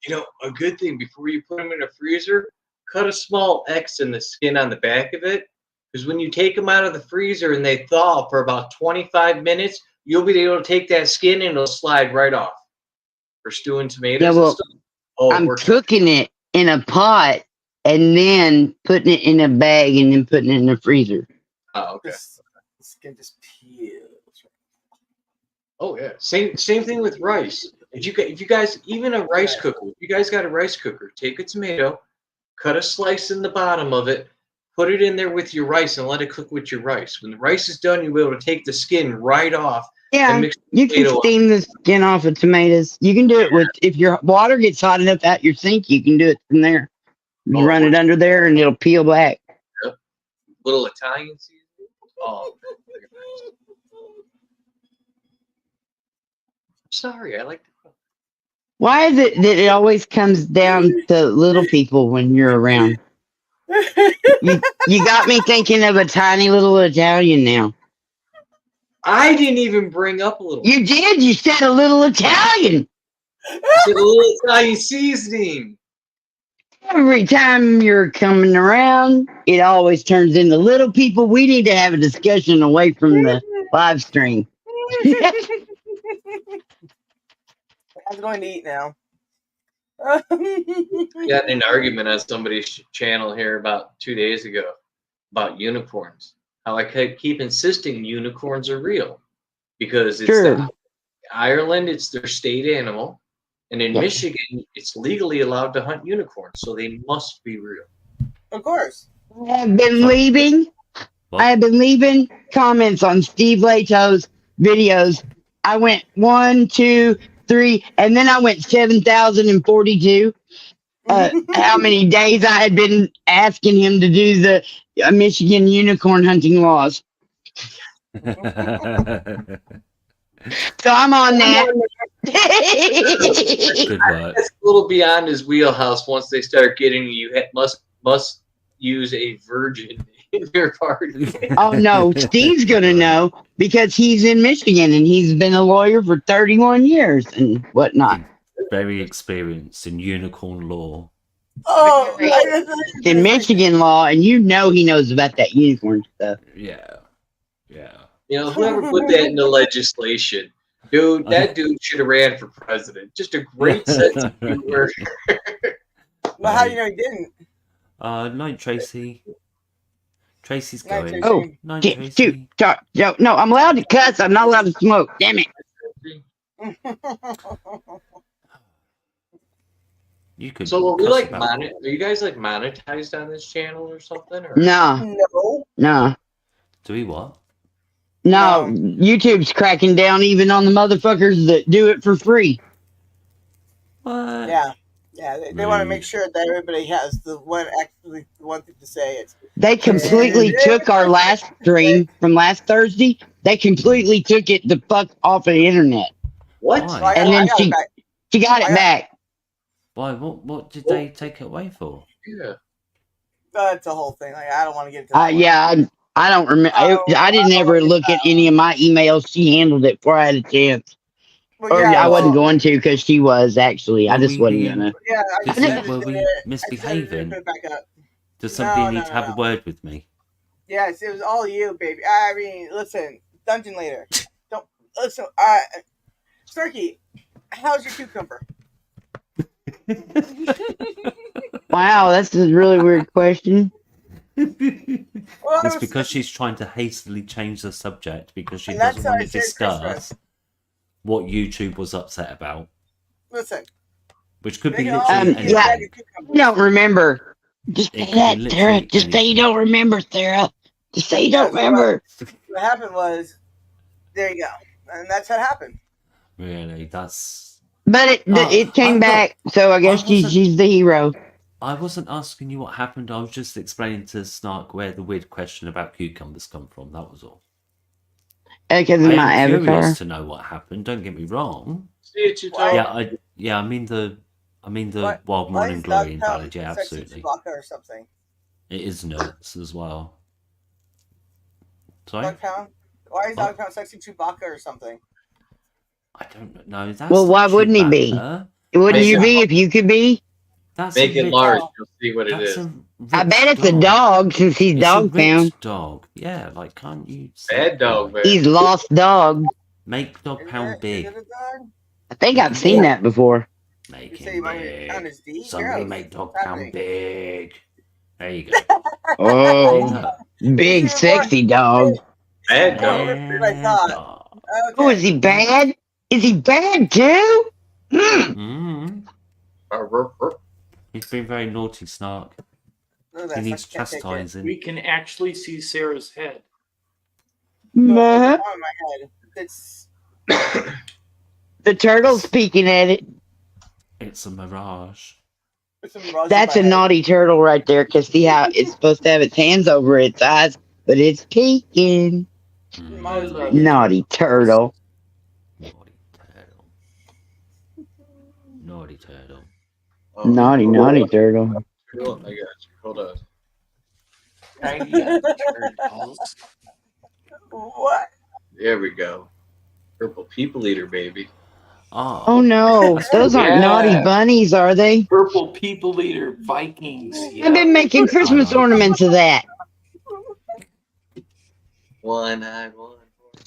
A good thing before you put them in a freezer, cut a small X in the skin on the back of it. Because when you take them out of the freezer and they thaw for about 25 minutes, you'll be able to take that skin and it'll slide right off. For stewing tomatoes Yeah, well, and stuff. Oh, I'm cooking it in a pot and then putting it in a bag and then putting it in the freezer. Oh, okay. The skin just peels. Oh, yeah. Same thing with rice. If you guys, even a rice cooker, if you guys got a rice cooker, take a tomato, cut a slice in the bottom of it, put it in there with your rice and let it cook with your rice. When the rice is done, you'll be able to take the skin right off. Yeah, and mix you can steam the skin off of tomatoes. You can do it if your water gets hot enough at your sink, you can do it from there. You run it under there and it'll peel back. Yep. Little Italian seasoning. Oh, sorry, I like to cook. Why is it that it always comes down to little people when you're around? You got me thinking of a tiny little Italian now. I didn't even bring up a little. You did. You said a little Italian. I said a little Italian seasoning. Every time you're coming around, it always turns into little people. We need to have a discussion away from the live stream. I'm going to eat now. I got in an argument on somebody's channel here about 2 days ago about unicorns. How I keep insisting unicorns are real because it's Ireland, it's their state animal, and in Michigan, it's legally allowed to hunt unicorns, so they must be real. Of course. I have been leaving comments on Steve Lato's videos. I went 1, 2, 3, and then I went 7,042. How many days I had been asking him to do the Michigan unicorn hunting laws. So I'm on that. Good work. That's a little beyond his wheelhouse. Once they start getting you, must use a virgin in your party. Oh no, Steve's gonna know because he's in Michigan and he's been a lawyer for 31 years and whatnot. Very experienced in unicorn law. Oh, In Michigan law, and you know he knows about that unicorn stuff. Yeah. Yeah. You know, whoever put that into legislation, dude, that dude should have ran for president. Just a great sense of humor. But how do you know he didn't? Night Tracy. Tracy's Night, going. Tracy. Oh, Night shoot, Tracy. no, I'm allowed to cuss. I'm not allowed to smoke. Damn it. You could. So are we cuss like about- are you guys like monetized on this channel or something? Or? No, No. Do we what? no. No. YouTube's cracking down even on the motherfuckers that do it for free. What? Yeah. Yeah. They want to Rude. make sure that everybody has the one thing to say. It's They completely took our last stream from last Thursday. They completely took it the fuck off of the internet. What? Why? And then I got she- it back. She got it back. Why? What did they take it away for? Yeah. It's a whole thing. Like I don't want to get into that. one. Yeah, I don't remember. I didn't ever look at any of my emails. She handled it before I had a chance. Well, Or yeah, I wasn't well, going to because she was actually. I Were just we wasn't being- gonna. Yeah, I Did just we- edited were we it. I misbehaving? put it back up. Does somebody No, need no, to have a no. word with me? Yes, it was all you, baby. I mean, listen, Dungeon later. Don't listen. Snarky, how's your cucumber? Wow, that's a really weird question. Well, I It's was- because she's trying to hastily change the subject because she And that's doesn't how want I to said discuss Christmas. what YouTube was upset about, Listen. which could be Make it all literally Um, anything. yeah. your cucumber. You don't remember. Just It say could be that, Sarah. literally Just say you anything. don't remember, Sarah. Just say you Yeah, don't that's remember. What happened was, there you go, and that's what happened. Really, that's. But it Oh, it came I'm not- back, so I guess I wasn't- she's the hero. I wasn't asking you what happened. I was just explaining to Snark where the weird question about cucumbers come from. That was all. Because of I my am avatar. curious to know what happened. Don't get me wrong. See what you Why- told Yeah, I mean the Why- Wild Why Morning is Glory in Dogtown Ballad. Yeah, sexy absolutely. Chewbacca or something? It is nuts as well. Sorry, Dogtown? Why is What? Dogtown sexy Chewbacca or something? I don't know. That's Well, not why wouldn't he be? Chewbacca. Wouldn't you Make be if you could be? That's Make a it rich- large. You'll see what it That's is. a I rich bet it's a dog since he's It's dog a rich pound. dog. Yeah, like can't you? say Bad dog, that? man. He's lost dog. Make dog Is pound it- big. is it a dog? I think I've seen that before. Make You say you him want me to pound big. his D? Somebody Gross. make dog What's pound happening? big. There you go. Oh, big sexy dog. Bad Yeah. dog. That's what I thought. dog. Okay. Oh, is he bad? Is he bad too? Hmm. Mm. Oh, He's been very naughty, Snark. No, He that's- needs I can't take it. chastising. We can actually see Sarah's head. No, Meh. it's on my head. It's The turtle's peeking at it. It's a mirage. it's a mirage in That's my a head. naughty turtle right there. Cause see how it's supposed to have its hands over its eyes, but it's peeking. Mm. I love Naughty turtle. Naughty turtle. Naughty turtle. oh. Naughty turtle. Hold on, I got you. Hold on. What? There we go. Purple people eater, baby. Oh, Oh no, those aren't Yeah. naughty bunnies, are they? Purple people eater Vikings. I've been making Christmas ornaments of that. One eye, one.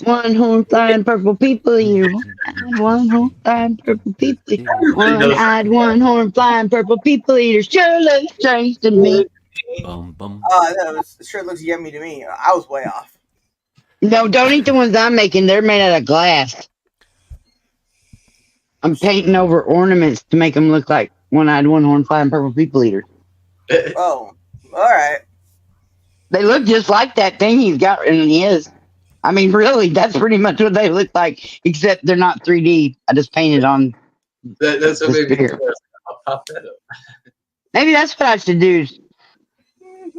One horn flying purple people eater. One horn flying purple people eater. One eyed, one horn flying purple people eater. Sure looks strange to me. Bum bum. It sure looks yummy to me. I was way off. No, don't eat the ones I'm making. They're made out of glass. I'm painting over ornaments to make them look like one eyed, one horn flying purple people eater. Oh, all right. They look just like that thing he's got in his. I mean, really, that's pretty much what they look like, except they're not 3D. I just painted on. That's what The made me spear. twist. I'll pop that up. Maybe that's what I should do. Is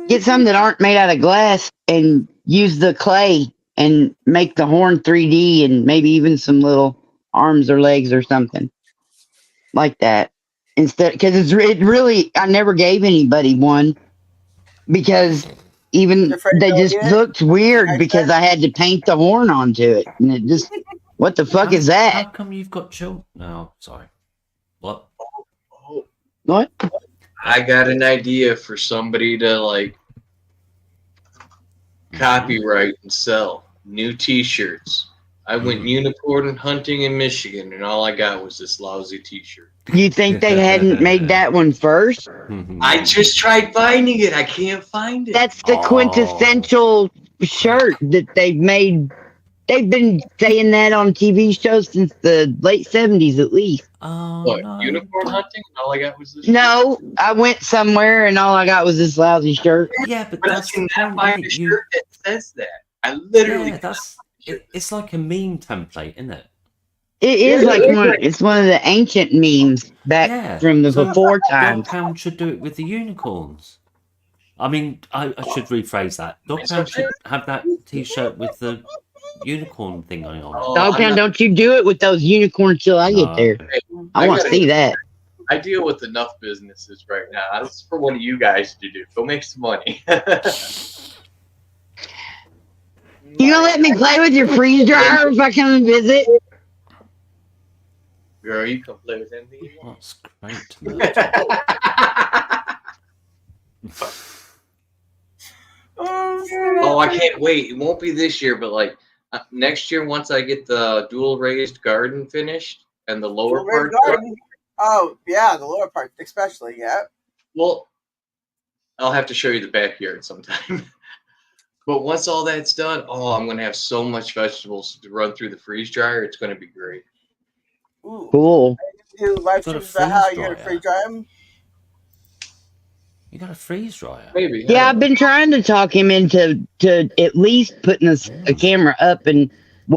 get some that aren't made out of glass and use the clay and make the horn 3D and maybe even some little arms or legs or something like that. Instead, because it really, I never gave anybody one because even Your friend they don't just get it? looked weird Like because that? I had to paint the horn onto it. And it just, what the fuck is How that? come you've got children? No, sorry. What? Oh, What? I got an idea for somebody to like copyright and sell new T-shirts. I went unicorn hunting in Michigan, and all I got was this lousy T-shirt. You think they hadn't made that one first? I just tried finding it. I can't find it. That's the Oh. quintessential shirt that they've made. They've been saying that on TV shows since the late 70s at least. Oh, What, no. unicorn hunting? And all I got was this. No, I went somewhere and all I got was this lousy shirt. Yeah, but But I that's the cannot point. find Isn't a it? shirt that says that. I literally. Yeah, it's like a meme template, isn't it? It is like it's one of the ancient memes back Yeah. from the So before Dog times. Pound should do it with the unicorns. I mean, I should rephrase that. Dog Pound should have that T-shirt with the unicorn thing going on. Oh, Dog I'm Pound, not- don't you do it with those unicorns till I get No. there. I want to see that. I deal with enough businesses right now. This is for one of you guys to do. Go make some money. You gonna let me play with your freeze dryer if I come and visit? Girl, you come play with anything you What's great? want. Oh, I can't wait. It won't be this year, but like next year, once I get the dual raised garden finished and the lower part. Oh, yeah, the lower part, especially, yeah. Well, I'll have to show you the backyard sometime. But once all that's done, oh, I'm going to have so much vegetables to run through the freeze dryer. It's going to be great. Ooh. Cool. Do live Got a streams about how freeze you're going to dryer. free dry them? You got a freeze dryer? Maybe. Yeah, I've been trying to talk him into at least putting a camera up and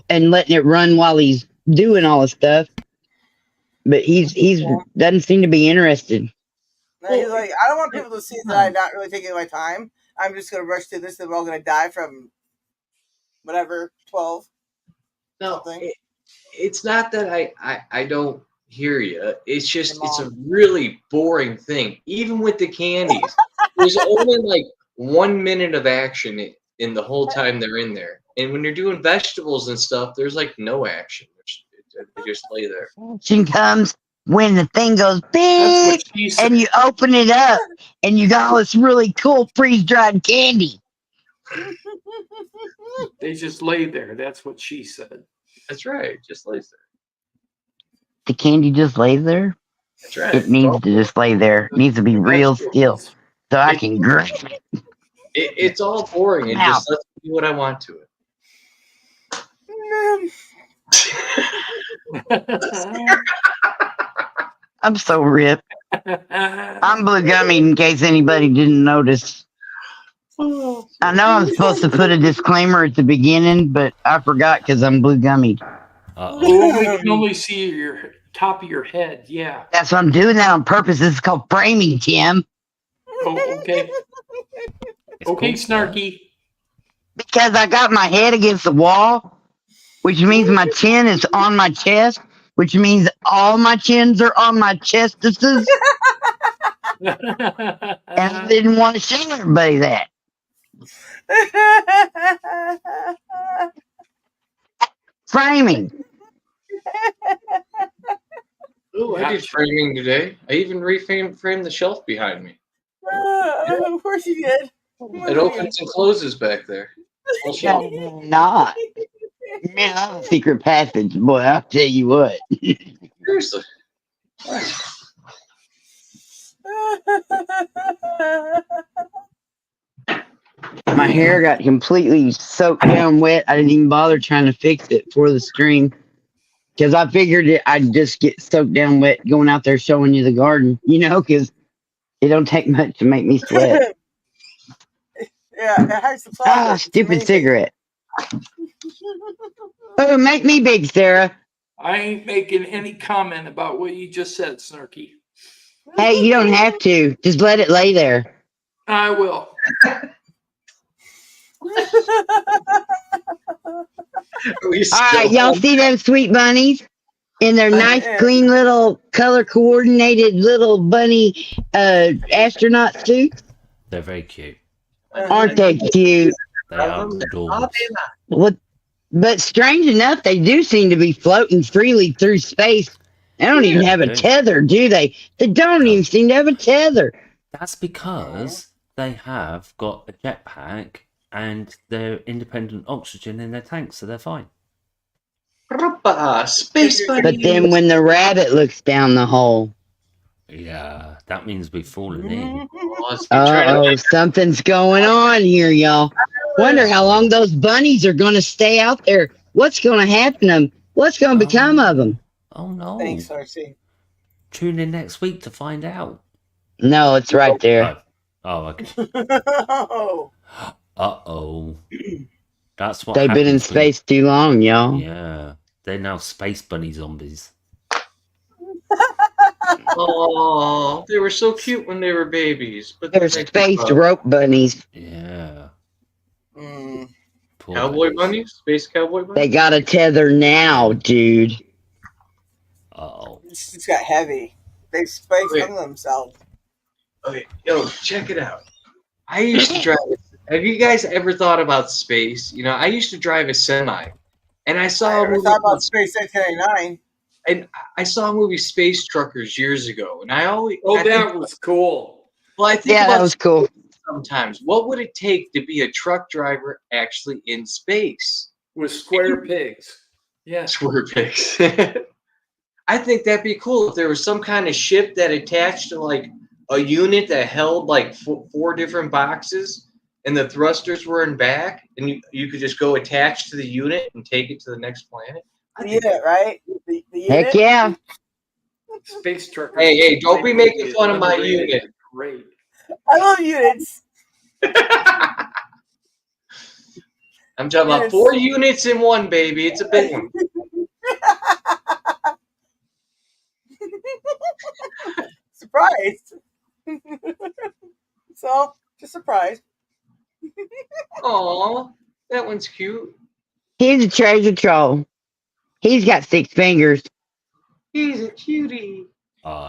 letting it run while he's doing all the stuff. But he's doesn't seem to be interested. No, he's like, I don't want people to see that I'm not really taking my time. I'm just going to rush through this and we're all going to die from whatever, 12. No, something. it's not that I don't hear you. It's just it's a really boring thing. Even with the candies, there's only like 1 minute of action in the whole time they're in there. And when you're doing vegetables and stuff, there's like no action. They just lay there. Action comes when the thing goes That's big what she said. and you open it up and you got all this really cool freeze dried candy. They just lay there. That's what she said. That's right. Just lays there. The candy just lays there. That's right. It needs to just lay there. It needs to be real still so I can grab it. It's all boring. It just lets me do what I want to it. I'm so ripped. I'm blue gummy in case anybody didn't notice. I know I'm supposed to put a disclaimer at the beginning, but I forgot because I'm blue gummy. Oh, we can only see your top of your head. Yeah. That's why I'm doing that on purpose. This is called framing, Tim. Oh, okay. It's Okay, called- Snarky. Because I got my head against the wall, which means my chin is on my chest, which means all my chins are on my chestises. And I didn't want to show everybody that. Framing. Oh, I did framing today. I even framed the shelf behind me. Of course you did. It opens and closes back there. Whole shelf. Not. Man, I'm a secret passage, boy. I'll tell you what. Seriously. My hair got completely soaked down wet. I didn't even bother trying to fix it for the stream because I figured I'd just get soaked down wet going out there showing you the garden, because it don't take much to make me sweat. Yeah, it hurts the plastic. Ah, It's stupid amazing. cigarette. Oh, make me big, Sarah. I ain't making any comment about what you just said, Snarky. Hey, you don't have to. Just let it lay there. I will. We All right, y'all still- see them sweet bunnies in their nice, Yeah. clean little color coordinated little bunny astronaut suits? They're very cute. Aren't they cute? They are adorable. What? But strange enough, they do seem to be floating freely through space. They don't even Yeah, have they a do. tether, do they? They don't No. even seem to have a tether. That's because they have got a jetpack and they're independent oxygen in their tanks, so they're fine. Space bunny. But then when the rabbit looks down the hole, Yeah, that means we've fallen in. uh-oh, something's going on here, y'all. Wonder how long those bunnies are going to stay out there. What's going to happen to them? What's going to become of them? Oh no. Thanks, RC. Tune in next week to find out. No, it's right there. Oh, okay. Oh. Uh-oh. That's what They've been in happens when- space too long, y'all. Yeah. They're now space bunny zombies. Oh, they were so cute when they were babies. But They're then they space grew up. rope bunnies. Yeah. Mm. Poor Cowboy bunnies. bunnies? Space cowboy bunnies? They got a tether now, dude. Uh-oh. It's just got heavy. They spaced Wait. on themselves. Okay, yo, check it out. I used to drive. Have you guys ever thought about space? You know, I used to drive a semi, and I I saw a never movie. thought about Space 1999. And I saw a movie, Space Truckers, years ago, and I always. Oh, I that think, was cool. well, I think Yeah, about that was cool. sometimes. What would it take to be a truck driver actually in space? With square pigs. Yeah. Square pigs. I think that'd be cool if there was some kind of ship that attached to like a unit that held like four different boxes, and the thrusters were in back, and you could just go attach to the unit and take it to the next planet. I The think unit, right? The Heck unit? yeah. Space truckers. Hey, don't be making Maybe fun of my underrated. unit. Great. I love units. I'm talking about Yes. 4 units in one, baby. It's a big one. Surprised. So, just surprised. Aw, that one's cute. He's a treasure troll. He's got 6 fingers. He's a cutie.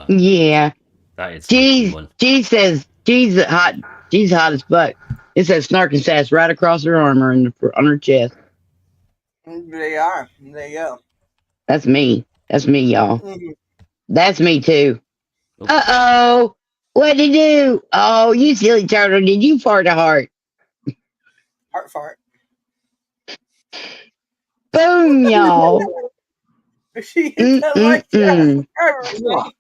Yeah. That is a good G one. says she's hot. She's hot as fuck. It says snarking sass right across her armor and on her chest. They are. There you go. That's me. That's me, y'all. Mhm. That's me too. Oh. Uh-oh. What'd he do? Oh, you silly turtle. Did you fart a heart? Heart fart. Boom, y'all. She hit that like Mm-mm-mm. that.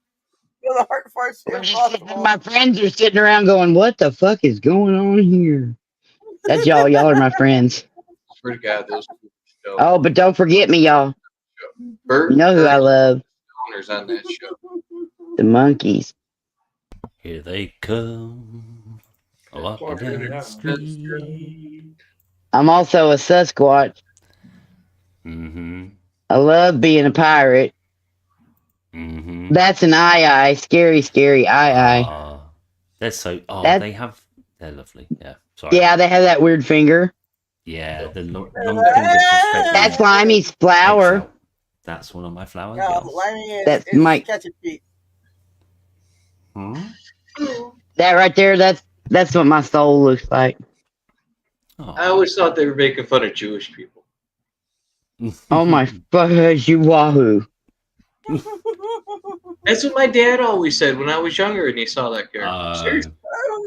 The heart fart's impossible. My friends are sitting around going, what the fuck is going on here? That's y'all. Y'all are my friends. Swear to God, those people Oh, but don't forget me, y'all. Bert, You know who I love? owners on that show. The monkeys. Here they come. Up and down the street. I'm also a Sasquatch. Mm-hmm. I love being a pirate. Mm-hmm. That's an eye. Scary, scary eye. They're so... Oh, That- they're lovely. Yeah, sorry. Yeah, they have that weird finger. Yeah, the long finger perspective. That's Limey's flower. Excel. That's one of my flowers. No, yes. Limey is, That's is Mike. catch a feet. Hmm? That right there, that's what my soul looks like. Oh. I always thought they were making fun of Jewish people. Oh my fudge, you wahoo. That's what my dad always said when I was younger and he saw that character. Seriously.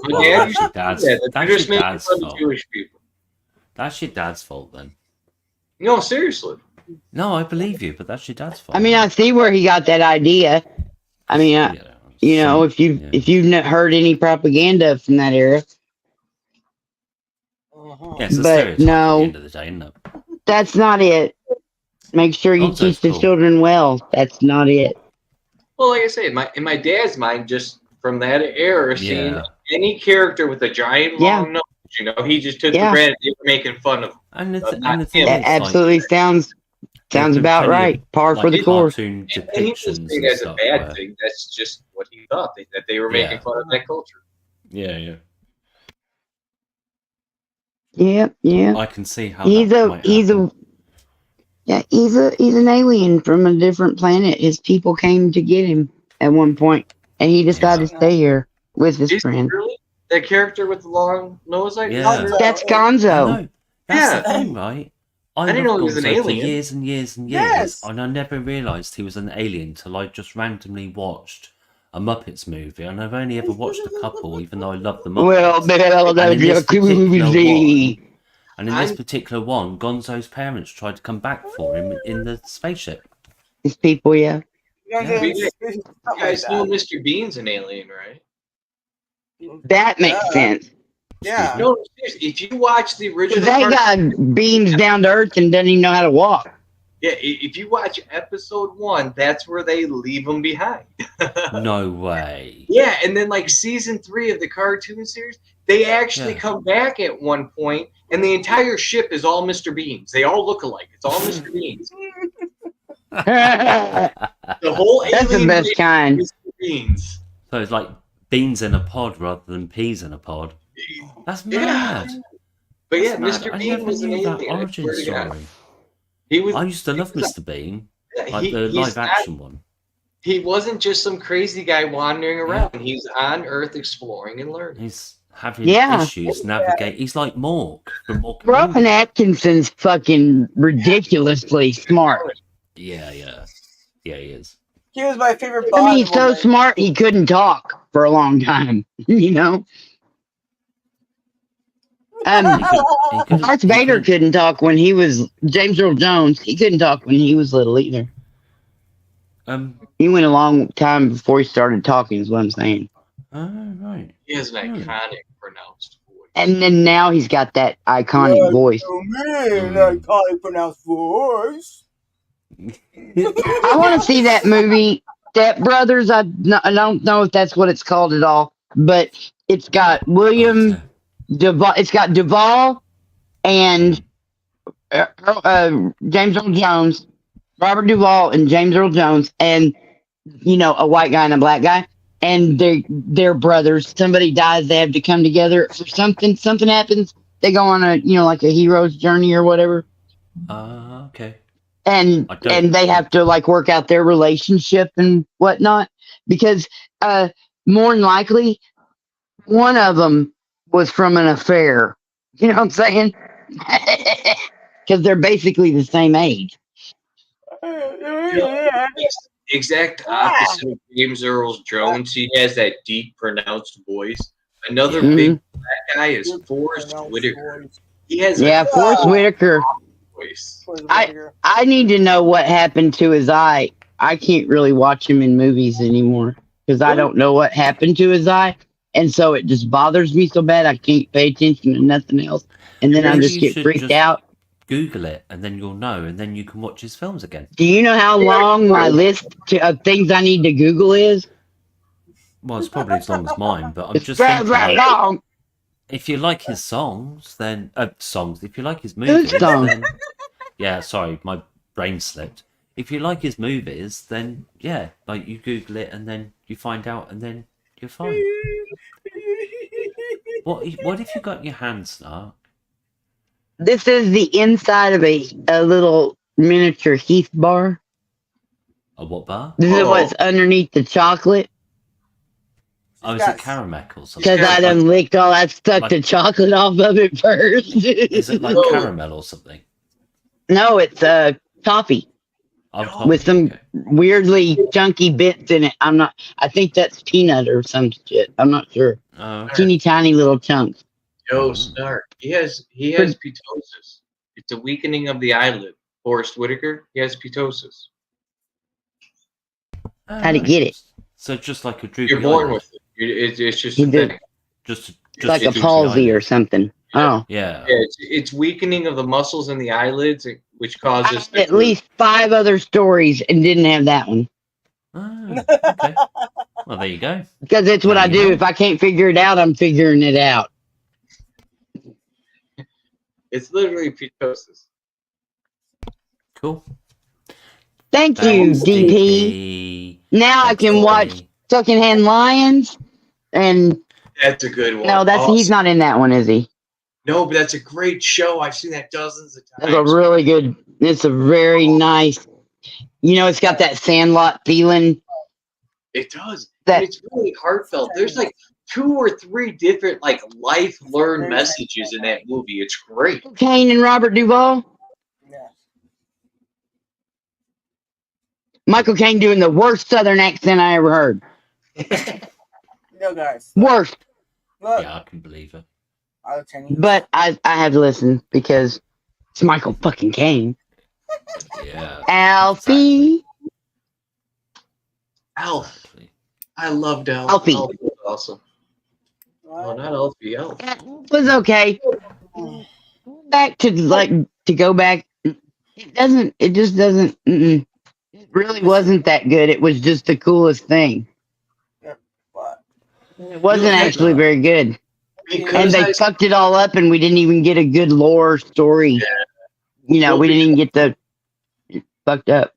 My dad used to that's say that. They're your just making dad's fun of fault. Jewish people. That's your dad's fault then. No, seriously. No, I believe you, but that's your dad's fault. I mean, I see where he got that idea. I mean, you know, if you've heard any propaganda from that era, Yeah, it's a but stereotype no. at the end of the day, isn't it? that's not it. Make sure you Also, teach it's the cool. children well. That's not it. Well, like I say, in my dad's mind, just from that era, seeing Yeah. any character with a giant Yeah. long nose, you know, he just took Yeah. for granted they were making fun of him. And the, Not and the thing him. is, That absolutely sounds there's been about plenty of, right. Par for like, the course. cartoon And he depictions doesn't see and it as a stuff bad where- thing. That's just what he thought, that they were making Yeah. fun of that culture. Yeah, yeah. Yeah, yeah. I can see how He's that a might he's happen. Yeah, he's an alien from a different planet. His people came to get him at one point, and he decided to stay here with his Is it friend. really that character with the long nose? Yeah. That's I Gonzo. know. That's Yeah. the thing, right? I didn't know loved he was an Gonzo for alien. years and years and years, Yes. and I never realised he was an alien till I just randomly watched a Muppets movie, and I've only ever watched a couple, even though I love the Muppets. Well, And in this particular Crazy. one, Gonzo's parents tried to come back for him in the spaceship. His people, yeah. Yeah, You something guys like know that. Mr. Bean's an alien, right? That makes sense. Yeah. No, seriously, if you watch the original, Because that guy beams down to Earth and doesn't even know how to walk. yeah, if you watch episode 1, that's where they leave him behind. No way. Yeah, and then like season 3 of the cartoon series, they actually come back at one point, and the entire ship is all Mr. Beans. They all look alike. It's all Mr. Beans. That's The whole the alien best race kind. is Mr. Beans. So it's like beans in a pod rather than peas in a pod. That's Yeah. mad. But yeah, That's mad. Mr. I Bean never was an knew that alien. I origin swear to God. story. He was. I used to love he was Mr. Bean, a- like he- the he's live not- action one. He wasn't just some crazy guy wandering around. He's on Earth exploring and learning. He's having Yeah. issues navigate. He's like Mork from Mork. and Rowan Mindy. Atkinson's fucking ridiculously smart. Yeah, he is. He was my favorite I Bond mean, he's so woman. smart he couldn't talk for a long time. You know, He could- Darth he Vader could- couldn't talk when he was James Earl Jones. He couldn't talk when he was little either. He went a long time before he started talking. Is what I'm saying. Oh, right. He has an iconic pronounced voice. And then now he's got that iconic voice. Oh man, I can't pronounce voice. I want to see that movie, Step Brothers. I don't know if that's what it's called at all, but it's got William Duvall. It's got Duvall and James Earl Jones, Robert Duvall and James Earl Jones, and a white guy and a black guy, and they're brothers. Somebody dies, they have to come together for something. Something happens, they go on a like a hero's journey or whatever. Okay. And they have to like work out their relationship and whatnot, because more than likely one of them was from an affair. You know what I'm saying? Because they're basically the same age. Exact opposite of James Earl Jones. He has that deep, pronounced voice. Another big black guy is Forrest Whitaker. He has Forrest Whitaker. voice. I need to know what happened to his eye. I can't really watch him in movies anymore because I don't know what happened to his eye, and so it just bothers me so bad I can't pay attention to nothing else, and then I Maybe just you get should freaked just out. Google it, and then you'll know, and then you can watch his films again. Do you know how long my list of things I need to Google is? Well, it's probably as long as mine, but I'm It's just very, thinking, very like, long. if you like his songs, then if you like his movies, song? then yeah, sorry, my brain slipped. If you like his movies, then yeah, like you Google it and then you find out, and then you're fine. What if you got your hands now? This is the inside of a little miniature Heath bar. A what bar? This is what's underneath the chocolate. Oh, is it caramel or something? Because I done licked all that stuck the chocolate off of it first. Is it like caramel or something? No, it's toffee with some weirdly chunky bits in it. I think that's peanut or some shit. I'm not sure. Teeny tiny little chunks. Joe Snark. He has ptosis. It's a weakening of the eyelid. Forrest Whitaker. He has ptosis. How'd he get it? So just like a droopy You're born eyelid. with it. It's just He a did. thing. Just Like a droopy palsy eyelid. or something. Oh. Yeah. Yeah, it's weakening of the muscles in the eyelids, which causes At least 5 other stories and didn't have that one. Oh, okay. Well, there you go. Because it's what There I you do. go. If I can't figure it out, I'm figuring it out. It's literally ptosis. Cool. Thank you, Thanks, DP. Now I Thanks, can DP. watch Secondhand Lions. And That's a good one. no, he's not in that one, is he? No, but that's a great show. I've seen that dozens of times. That's a really good It's a very nice. It's got that Sandlot feeling. It does. That- And it's really heartfelt. There's like 2 or 3 different like life learned messages in that movie. It's great. Kane and Robert Duvall. Yeah. Michael Caine doing the worst Southern accent I ever heard. No, guys. Worst. Look, Yeah, I can believe it. I'll tell you. But I have to listen because it's Michael fucking Caine. Yeah. Alfie. Elf. Exactly. I loved Elf. Alfie. Elf was awesome. Oh, not Elfie. Elf. It was okay. Back to go back. It just doesn't. It really wasn't that good. It was just the coolest thing. What? It wasn't You know, actually very good. And Because they fucked it all up, and we didn't even get a good lore story. Yeah. We didn't even get the fucked up.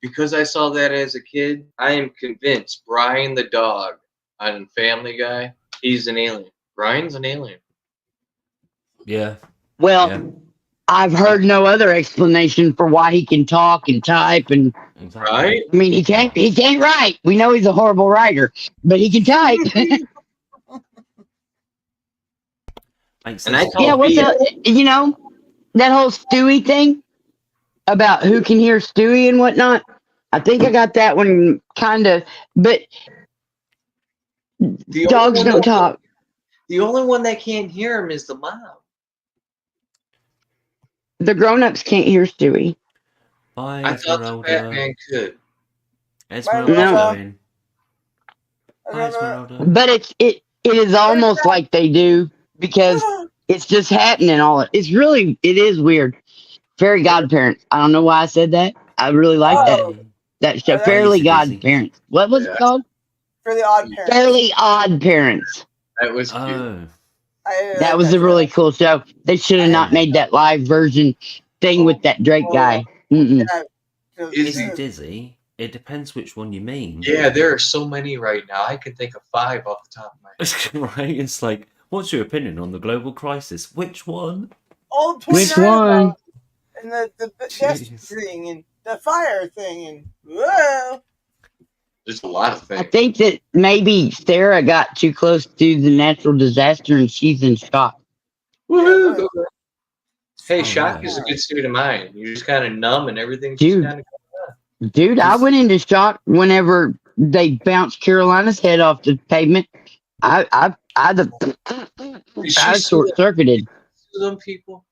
because I saw that as a kid, I am convinced Brian the dog on Family Guy, he's an alien. Brian's an alien. Yeah. Well, Yeah. I've heard no other explanation for why he can talk and type, and Exactly. Right? I mean he can't write. We know he's a horrible writer, but he can type. Makes And I sense. told Yeah, what's B- up? That whole Stewie thing about who can hear Stewie and whatnot. I think I got that one kind of, but the only dogs one don't that- talk. The only one that can't hear him is the mom. The grown-ups can't hear Stewie. Bye, I thought the Esmeralda. Batman could. Esmeralda. No. going. Bye, Esmeralda. But it is almost like they do because it's just happening it is weird. Fairy Godparents. I don't know why I said that. I really like that show. Oh, Fairly Easy peasy. Godparents. What was Yeah. it called? For the odd parents. Fairly Odd Parents. That was cute. Oh. That was a really cool show. They should have not made that live version thing with that Drake guy. Mm-mm. Is Isn't Dizzy? It depends which one you mean. Yeah, there are so many right now. I can think of 5 off the top of my head. Right? It's like, what's your opinion on the global crisis? Which one? Old Which 29 one? And the gas Jeez. thing and the fire thing and whoa. There's a lot of I things. think that maybe Sarah got too close to the natural disaster and she's in shock. Woohoo! Go for it. Hey, Oh, shock yeah. is a good state of mind. You're just kind of numb and everything's Dude. just kind of. Dude, I went into shock whenever they bounced Carolina's head off the pavement. I short circuited. Them people.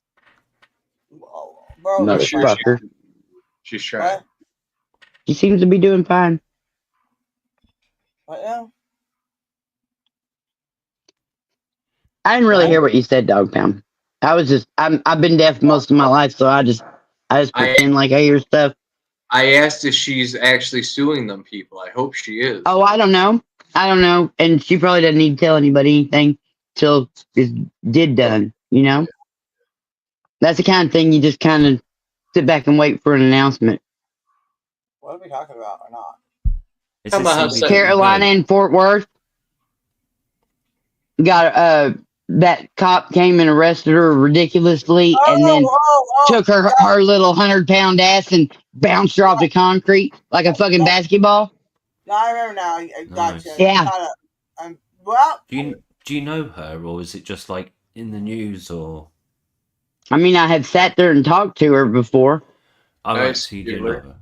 Bro, No, sure fucker. She's trying. He seems to be doing fine. What now? I didn't really hear what you said, Dog Pound. I've been deaf most of my life, so I just pretend like I hear stuff. I asked if she's actually suing them people. I hope she is. Oh, I don't know. And she probably doesn't need to tell anybody anything till it's done, That's the kind of thing you just kind of sit back and wait for an announcement. What are we talking about or not? Is Come this on, something Carolina you and Fort Worth got that cop came and arrested her ridiculously and then took her little 100-pound ass and bounced her off the concrete like a fucking basketball. No, I remember now. I gotcha. Nice. Yeah. Well, do you know her, or is it just like in the news, or? I mean, I have sat there and talked to her before. Oh, Nice. right, so you do know her.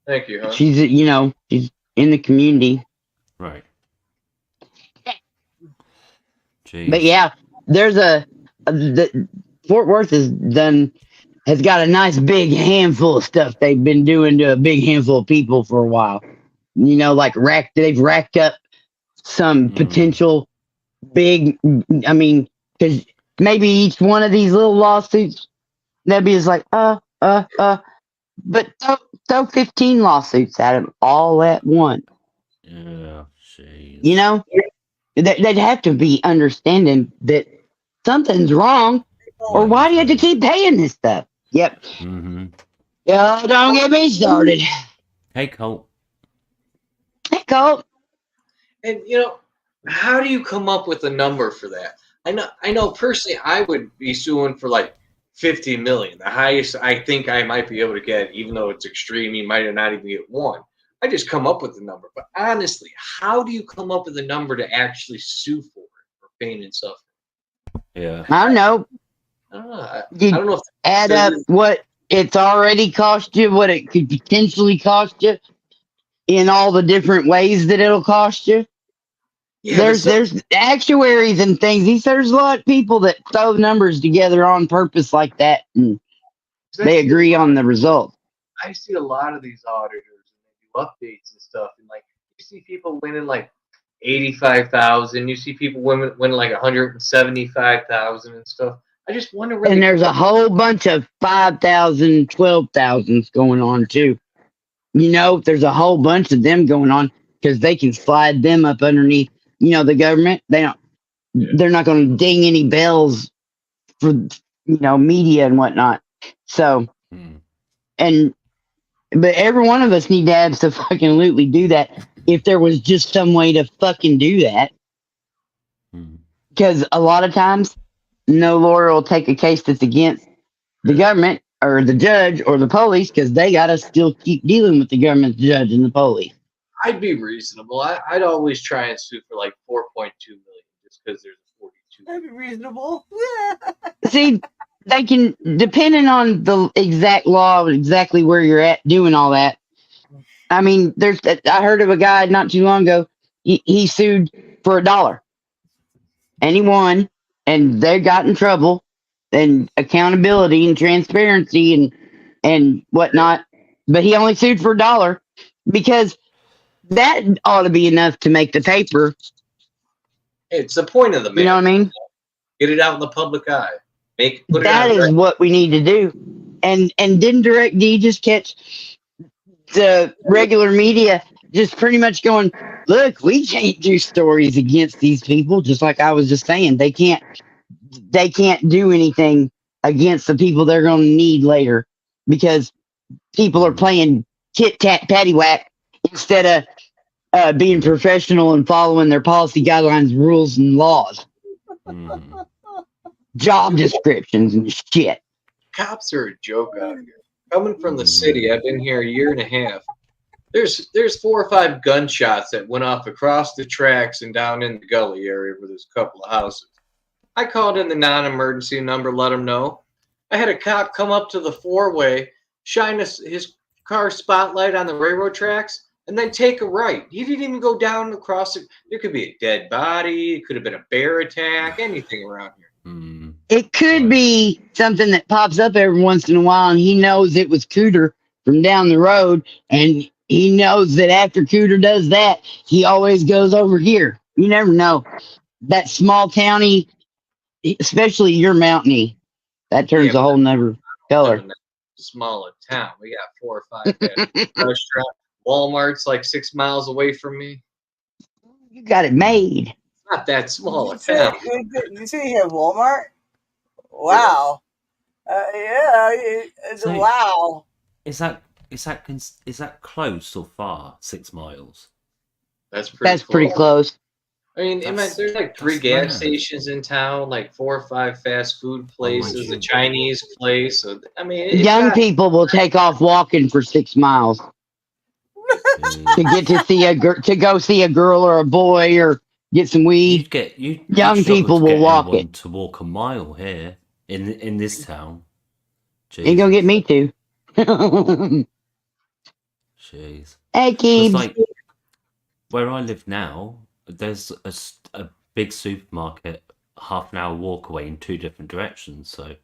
Thank you, huh? She's she's in the community. Right. Jeez. But yeah, there's the Fort Worth has got a nice big handful of stuff they've been doing to a big handful of people for a while. Like they've racked up some potential big. I mean, because maybe each one of these little lawsuits, that'd be just like but throw 15 lawsuits at them all at once. Yeah, jeez. They'd have to be understanding that something's wrong, or why do you have to keep paying this stuff? Yep. Mm-hmm. Yeah, don't get me started. Hey, Colt. Hey, Colt. And how do you come up with a number for that? I know personally I would be suing for like 50 million. The highest I think I might be able to get, even though it's extreme, you might not even get one. I just come up with the number. But honestly, how do you come up with a number to actually sue for it, for pain and suffering? Yeah. I don't know. I You don't know if add up what it's already cost you, what it could potentially cost you, in all the different ways that it'll cost you. yeah, but There's actuaries and things. There's a lot of people that throw numbers together on purpose like that, and they agree on the result. I see a lot of these auditors and they do updates and stuff, and like you see people winning like 85,000. You see people winning like 175,000 and stuff. I just wonder where. And there's a whole bunch of 5,000, 12,000s going on too. There's a whole bunch of them going on because they can slide them up underneath. The government. They're not going to ding any bells for media and whatnot. So, but every one of us need to absolutely do that. If there was just some way to fucking do that, because a lot of times, no lawyer will take a case that's against the government or the judge or the police because they gotta still keep dealing with the government, the judge, and the police. I'd be reasonable. I'd always try and sue for like 4.2 million just because there's 42. That'd be reasonable. See, they can, depending on the exact law, exactly where you're at doing all that. I mean, I heard of a guy not too long ago. He sued for $1, and he won, and they got in trouble, and accountability and transparency and whatnot. But he only sued for $1 because that ought to be enough to make the paper. It's the point of the matter. You know what I mean? Get it out in the public eye. Put it That out is what we need to do. And didn't DirectD just catch the regular media just pretty much going, look, we can't do stories against these people, just like I was just saying. They can't do anything against the people they're going to need later because people are playing tit-tat paddywhack instead of being professional and following their policy guidelines, rules, and laws. Job descriptions and shit. Cops are a joke out here. Coming from the city, I've been here a year and a half. There's 4 or 5 gunshots that went off across the tracks and down in the gully area where there's a couple of houses. I called in the non-emergency number, let them know. I had a cop come up to the 4-way, shine his car spotlight on the railroad tracks, and then take a right. He didn't even go down across it. There could be a dead body. It could have been a bear attack, anything around here. It could be something that pops up every once in a while, and he knows it was Cooter from down the road, and he knows that after Cooter does that, he always goes over here. You never know. That small towny, especially your mountainy, that turns a whole nother color. Small town. We got 4 or 5 restaurants. Walmart's like 6 miles away from me. You got it made. Not that small a You town. say you have Walmart? Wow. Yeah. So- Wow. Is that close or far? 6 miles. That's Pretty close. I mean, there's like 3 that's gas mad. stations in town, like 4 or 5 fast food places, a God. Chinese place. So, I mean, it's Young not- people will take off walking for 6 miles to get to see to go see a girl or a boy or get some weed. Young people will walk it. To walk a mile here in this town. Ain't gonna get me to. Jeez. Hey, It's kids. like where I live now, there's a big supermarket half an hour walk away in 2 different directions. So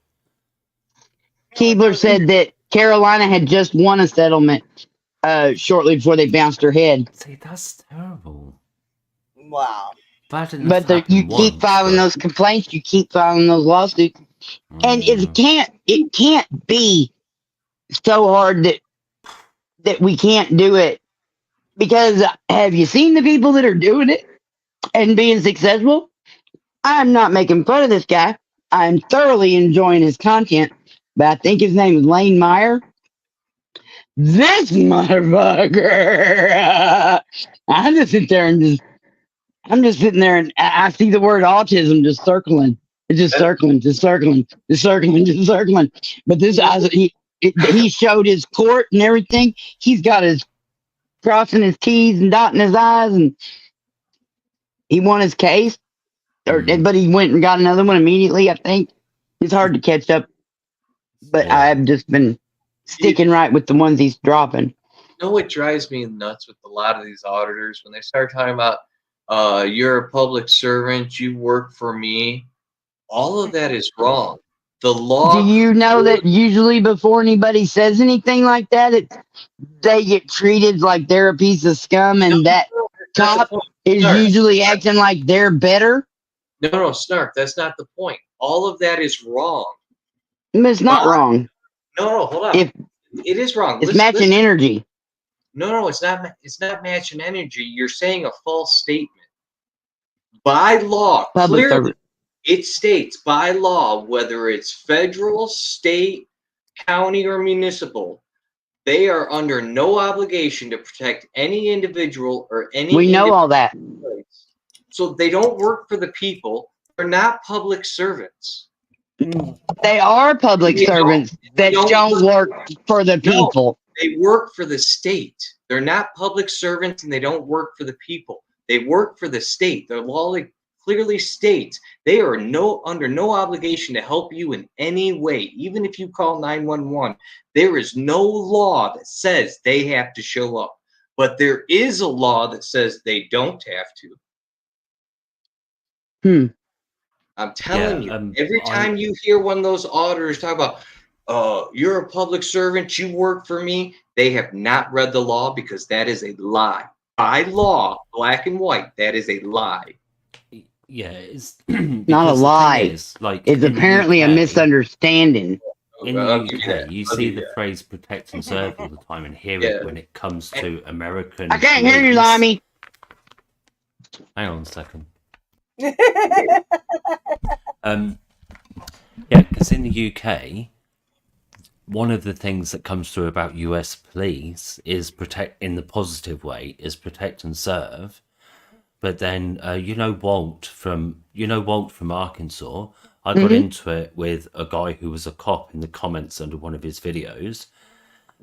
Keebler said that Carolina had just won a settlement shortly before they bounced her head. see, that's terrible. Wow. But You keep filing those complaints, you keep filing those lawsuits, and it can't be so hard that we can't do it. Because have you seen the people that are doing it and being successful? I'm not making fun of this guy. I'm thoroughly enjoying his content, but I think his name is Lane Meyer. This motherfucker. I'm just sitting there and I see the word autism just circling It's just circling, just circling, just circling, just circling. But this, he showed his court and everything. He's got his crossing his T's and dotting his I's, and he won his case. But he went and got another one immediately. I think it's hard to catch up. But Yeah. I've just been sticking right with the ones he's dropping. You know what drives me nuts with a lot of these auditors when they start talking about you're a public servant, you work for me. All of that is wrong. The law. Do you know that usually before anybody says anything like that, they get treated like they're a piece of scum, and that cop is usually acting like they're better? No, Snark, that's not the point. All of that is wrong. It's not wrong. No, hold on. If it is wrong. it's matching energy. No, it's not. It's not matching energy. You're saying a false statement. By law, Public clearly, service. it states by law, whether it's federal, state, county, or municipal, they are under no obligation to protect any individual or any. We know all that. So they don't work for the people. They're not public servants. They are public servants that don't work for the people. They work for the state. They're not public servants, and they don't work for the people. They work for the state. The law clearly states they are under no obligation to help you in any way. Even if you call 911, there is no law that says they have to show up. But there is a law that says they don't have to. I'm telling you, every time you hear one of those auditors talk about, you're a public servant, you work for me, they have not read the law, because that is a lie. By law, black and white, that is a lie. Yeah, it's not a lie. It's apparently a misunderstanding. In the UK, you see the phrase protect and serve all the time and hear it when it comes to American. I can't hear you, Limey. Hang on a second. Yeah, because in the UK, one of the things that comes through about US police is protect in the positive way, is protect and serve. But then Walt from Arkansas, I got into it with a guy who was a cop in the comments under one of his videos,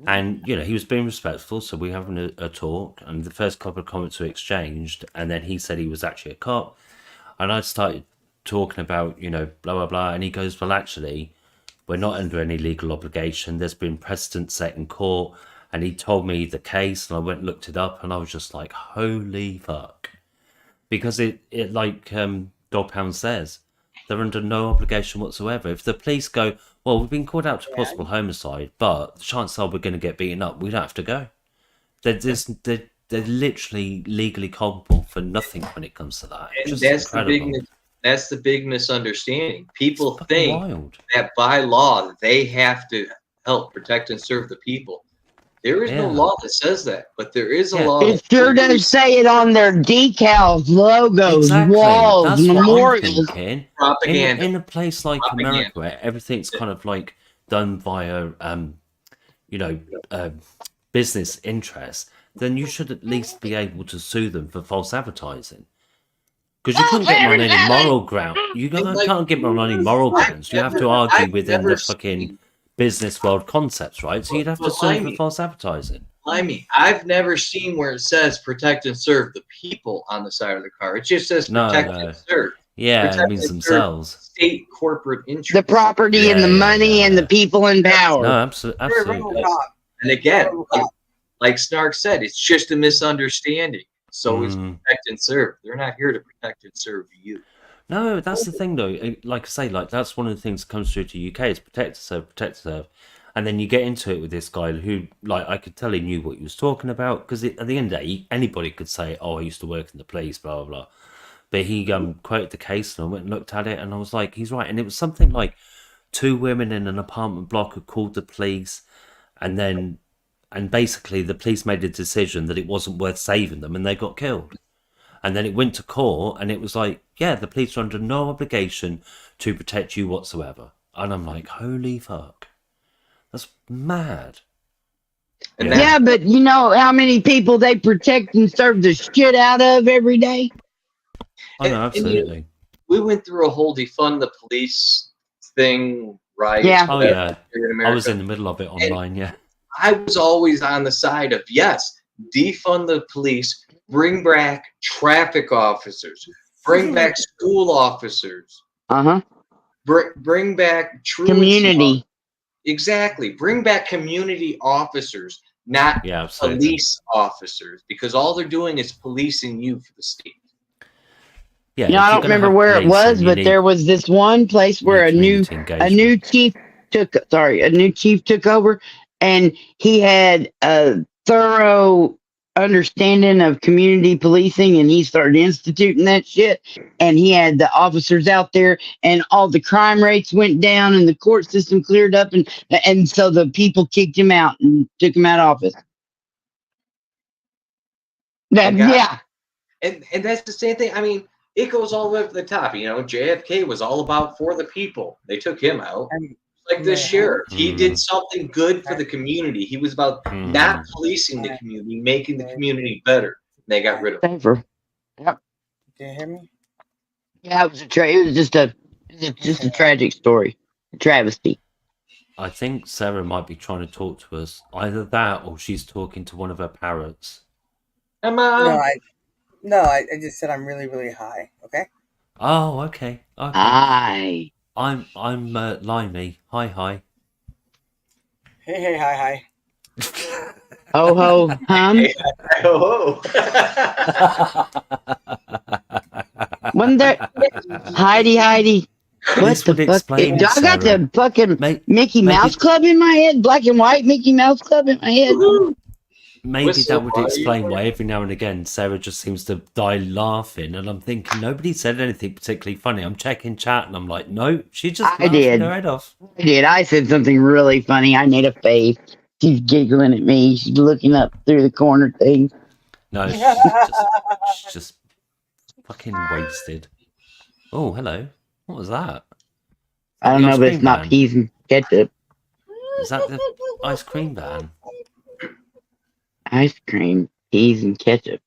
and he was being respectful, so we were having a talk, and the first couple of comments were exchanged, and then he said he was actually a cop, and I started talking about blah blah blah, and he goes, well, actually, we're not under any legal obligation. There's been precedent set in court, and he told me the case, and I went and looked it up, and I was just like, holy fuck. Because it like Dog Pound says, they're under no obligation whatsoever. If the police go, well, we've been called out to possible homicide, but the chances are we're going to get beaten up, we don't have to go. They're literally legally culpable for nothing when it comes to that. And that's the big misunderstanding. People think that by law they have to help protect and serve the people. There is no law that says that, but there is a law. It sure does say it on their decals, logos, walls, that's memorials. Propaganda. In a place like America, where everything's kind of like done via, business interests, then you should at least be able to sue them for false advertising. Because you can't get them on any moral ground. You can't get them on any moral grounds. You have to argue within the fucking business world concepts, right? So you'd have to sue for false advertising. I've never seen where it says protect and serve the people on the side of the car. It just says protect and serve. Yeah, protect it means themselves. State corporate interests. The property and the money and the people in power. No, absolutely. And again, like Snark said, it's just a misunderstanding. So it's protect and serve. They're not here to protect and serve you. No, that's the thing, though. Like I say, that's one of the things that comes through to UK is protect to serve. And then you get into it with this guy who, I could tell he knew what he was talking about, because at the end of the day, anybody could say, oh, I used to work in the police, blah, blah, blah. But he quoted the case, and I went and looked at it, and I was like, he's right. And it was something like 2 women in an apartment block had called the police, and basically the police made a decision that it wasn't worth saving them, and they got killed. And then it went to court, and it was like, yeah, the police are under no obligation to protect you whatsoever. And I'm like, holy fuck. That's mad. Yeah, but you know how many people they protect and serve the shit out of every day? Oh, no, absolutely. we went through a whole defund the police thing, right? Yeah. Oh yeah, here in I America. was in the middle of it online. Yeah. I was always on the side of yes, defund the police, bring back traffic officers, bring back school officers, Uh-huh. bring back truancy Community. Exactly. Bring back community officers, not Yeah, absolutely. police officers, because all they're doing is policing you for the state. Yeah, You know, if I you're don't gonna remember have where it policing, was, you but need- there was this one place where a new community chief took over, and he had a thorough understanding of community policing, and he started instituting that shit, and he had the officers out there, and all the crime rates went down, and the court system cleared up, and so the people kicked him out and took him out of office. Yeah. And that's the same thing. I mean, it goes all the way up to the top. You know, JFK was all about for the people. They took him out. Like the sheriff. He did something good for the community. He was about not policing the community, making the community better. They got rid of him. Safer. Yep. Can you hear me? Yeah, it was just a tragic story. A travesty. I think Sarah might be trying to talk to us. Either that, or she's talking to one of her parrots. No, I just said I'm really, really high. Okay. Oh, okay. Okay. Aye. I'm Limey. Hi. Hey, hi. Ho ho hum. Oh. Wasn't there Heidi? What This the would fuck? explain it, I got Sarah. the fucking Mickey maybe- Mouse Club in my head, black and white Mickey Mouse Club in my head. Maybe Whistle that would while explain you- why every now and again Sarah just seems to die laughing, and I'm thinking nobody said anything particularly funny. I'm checking chat, and I'm like, no, she just I laughed did. her head off. I said something really funny. I made a face. She's giggling at me. She's looking up through the corner thing. No, she's just fucking wasted. Oh, hello. What was that? I don't The know, ice but it's cream not van? peas and ketchup. Is that the ice cream van? Ice cream, peas and ketchup.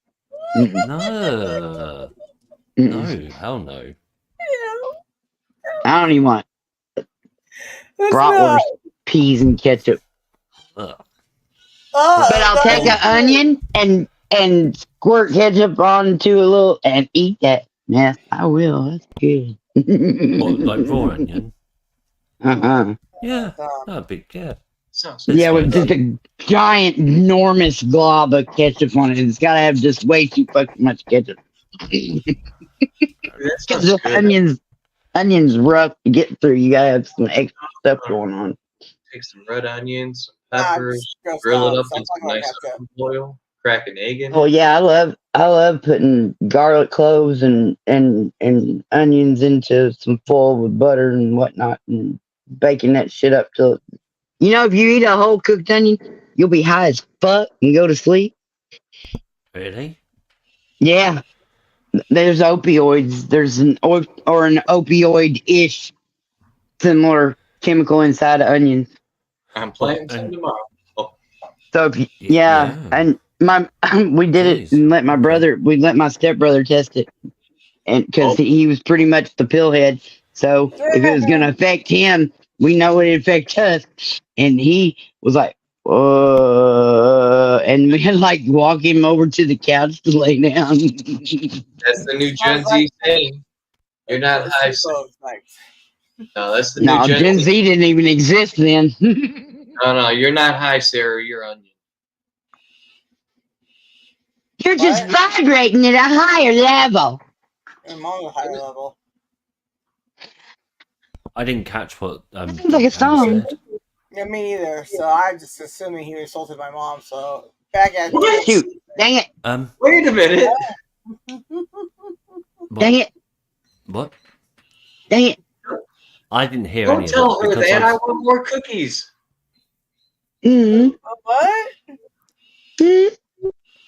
Mm-mm. No. Mm-mm. No, hell no. I don't even want That's bratwurst, peas and ketchup. Ugh. But I'll take an onion and squirt ketchup onto a little and eat that. Yes, I will. That's good. What, like raw onion? Uh-uh. Yeah, that'd be, yeah. Sounds Yeah, with just a giant, enormous glob of ketchup on it. It's got to have just way too fucking much ketchup. that Because sounds good. onions rough to get through. You gotta have some extra stuff going on. Take some red onions, some Nah, peppers, just gross grill it out. up Stop in some talking about nice ketchup. olive oil, crack an egg in it. Oh yeah, I love putting garlic cloves and onions into some foil with butter and whatnot and baking that shit up till if you eat a whole cooked onion, you'll be high as fuck and go to sleep. Really? Yeah. There's opioids. There's an opioid-ish similar chemical inside of onions. I'm planting some tomorrow. So if and we did it and let my stepbrother test it, and because he was pretty much the pillhead. So if it was gonna affect him, we know it would affect us. And he was like, and we had like walk him over to the couch to lay down. That's the new Gen Z saying. You're not high. No, that's the new No, Gen Z didn't even exist then. No, you're not high, Sarah. You're onion. You're just vibrating at a higher level. I'm on a higher level. I didn't catch what Sounds like a song. said. Yeah, me either. So I just assuming he assaulted my mom. So back at What? Shoot. Dang it. Wait a minute. Dang it. What? Dang it. I didn't hear any Don't of tell that her because that. I I've- want more cookies. Mm-hmm. What?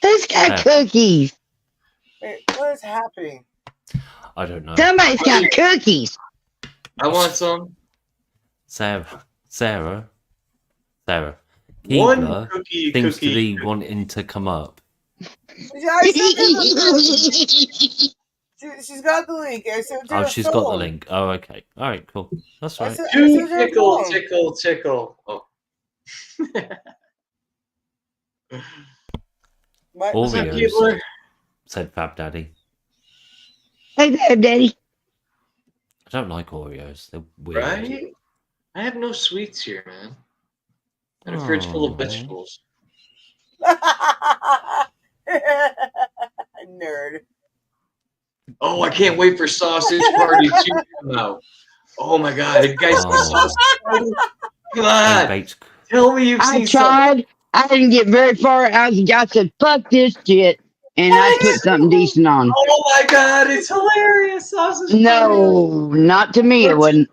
Who's got cookies? Wait, what is happening? I don't know. Somebody's got cookies. I want some. Sarah. One Keebler cookie. seems to be wanting to come up. See, She's got the link. I sent it to Oh, her she's got the phone. link. Oh, okay. All right, cool. That's I right. sent Two it to her tickle, phone. tickle, tickle. Oh. What? What's up, Oreos, Keebler? said Fab Daddy. Hey there, Daddy. I don't like Oreos. They're weird. Right? I have no sweets here, man. And a fridge full of Aw. vegetables. Nerd. Oh, I can't wait for Sausage Party to come out. Oh my god, you guys see Oh. Sausage Party? Come Hey, on, baked. tell me you've I seen something. tried. I didn't get very far. I said, fuck this shit. And I put something decent on. Oh my god, it's hilarious. Sausage Party. No, not to me. It wasn't.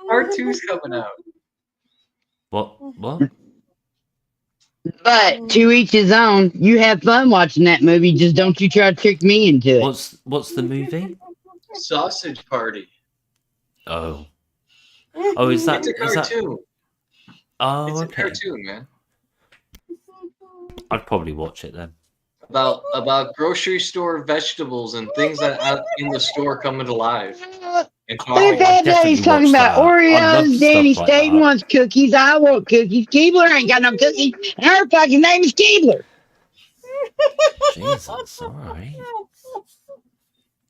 Part 2's coming out. What? But to each his own. You have fun watching that movie. Just don't you try to trick me into it. What's the movie? Sausage Party. Oh. Oh, is that It's a is that? cartoon. Oh, It's a okay. cartoon, man. I'd probably watch it then. About grocery store vegetables and things that out in the store coming alive. And Oh, Look I at that. He's definitely talking watch about that. I love Oreos. Danny stuff like State that. wants cookies. I want cookies. Keebler ain't got no cookies. And her fucking name is Keebler. Jesus, all right.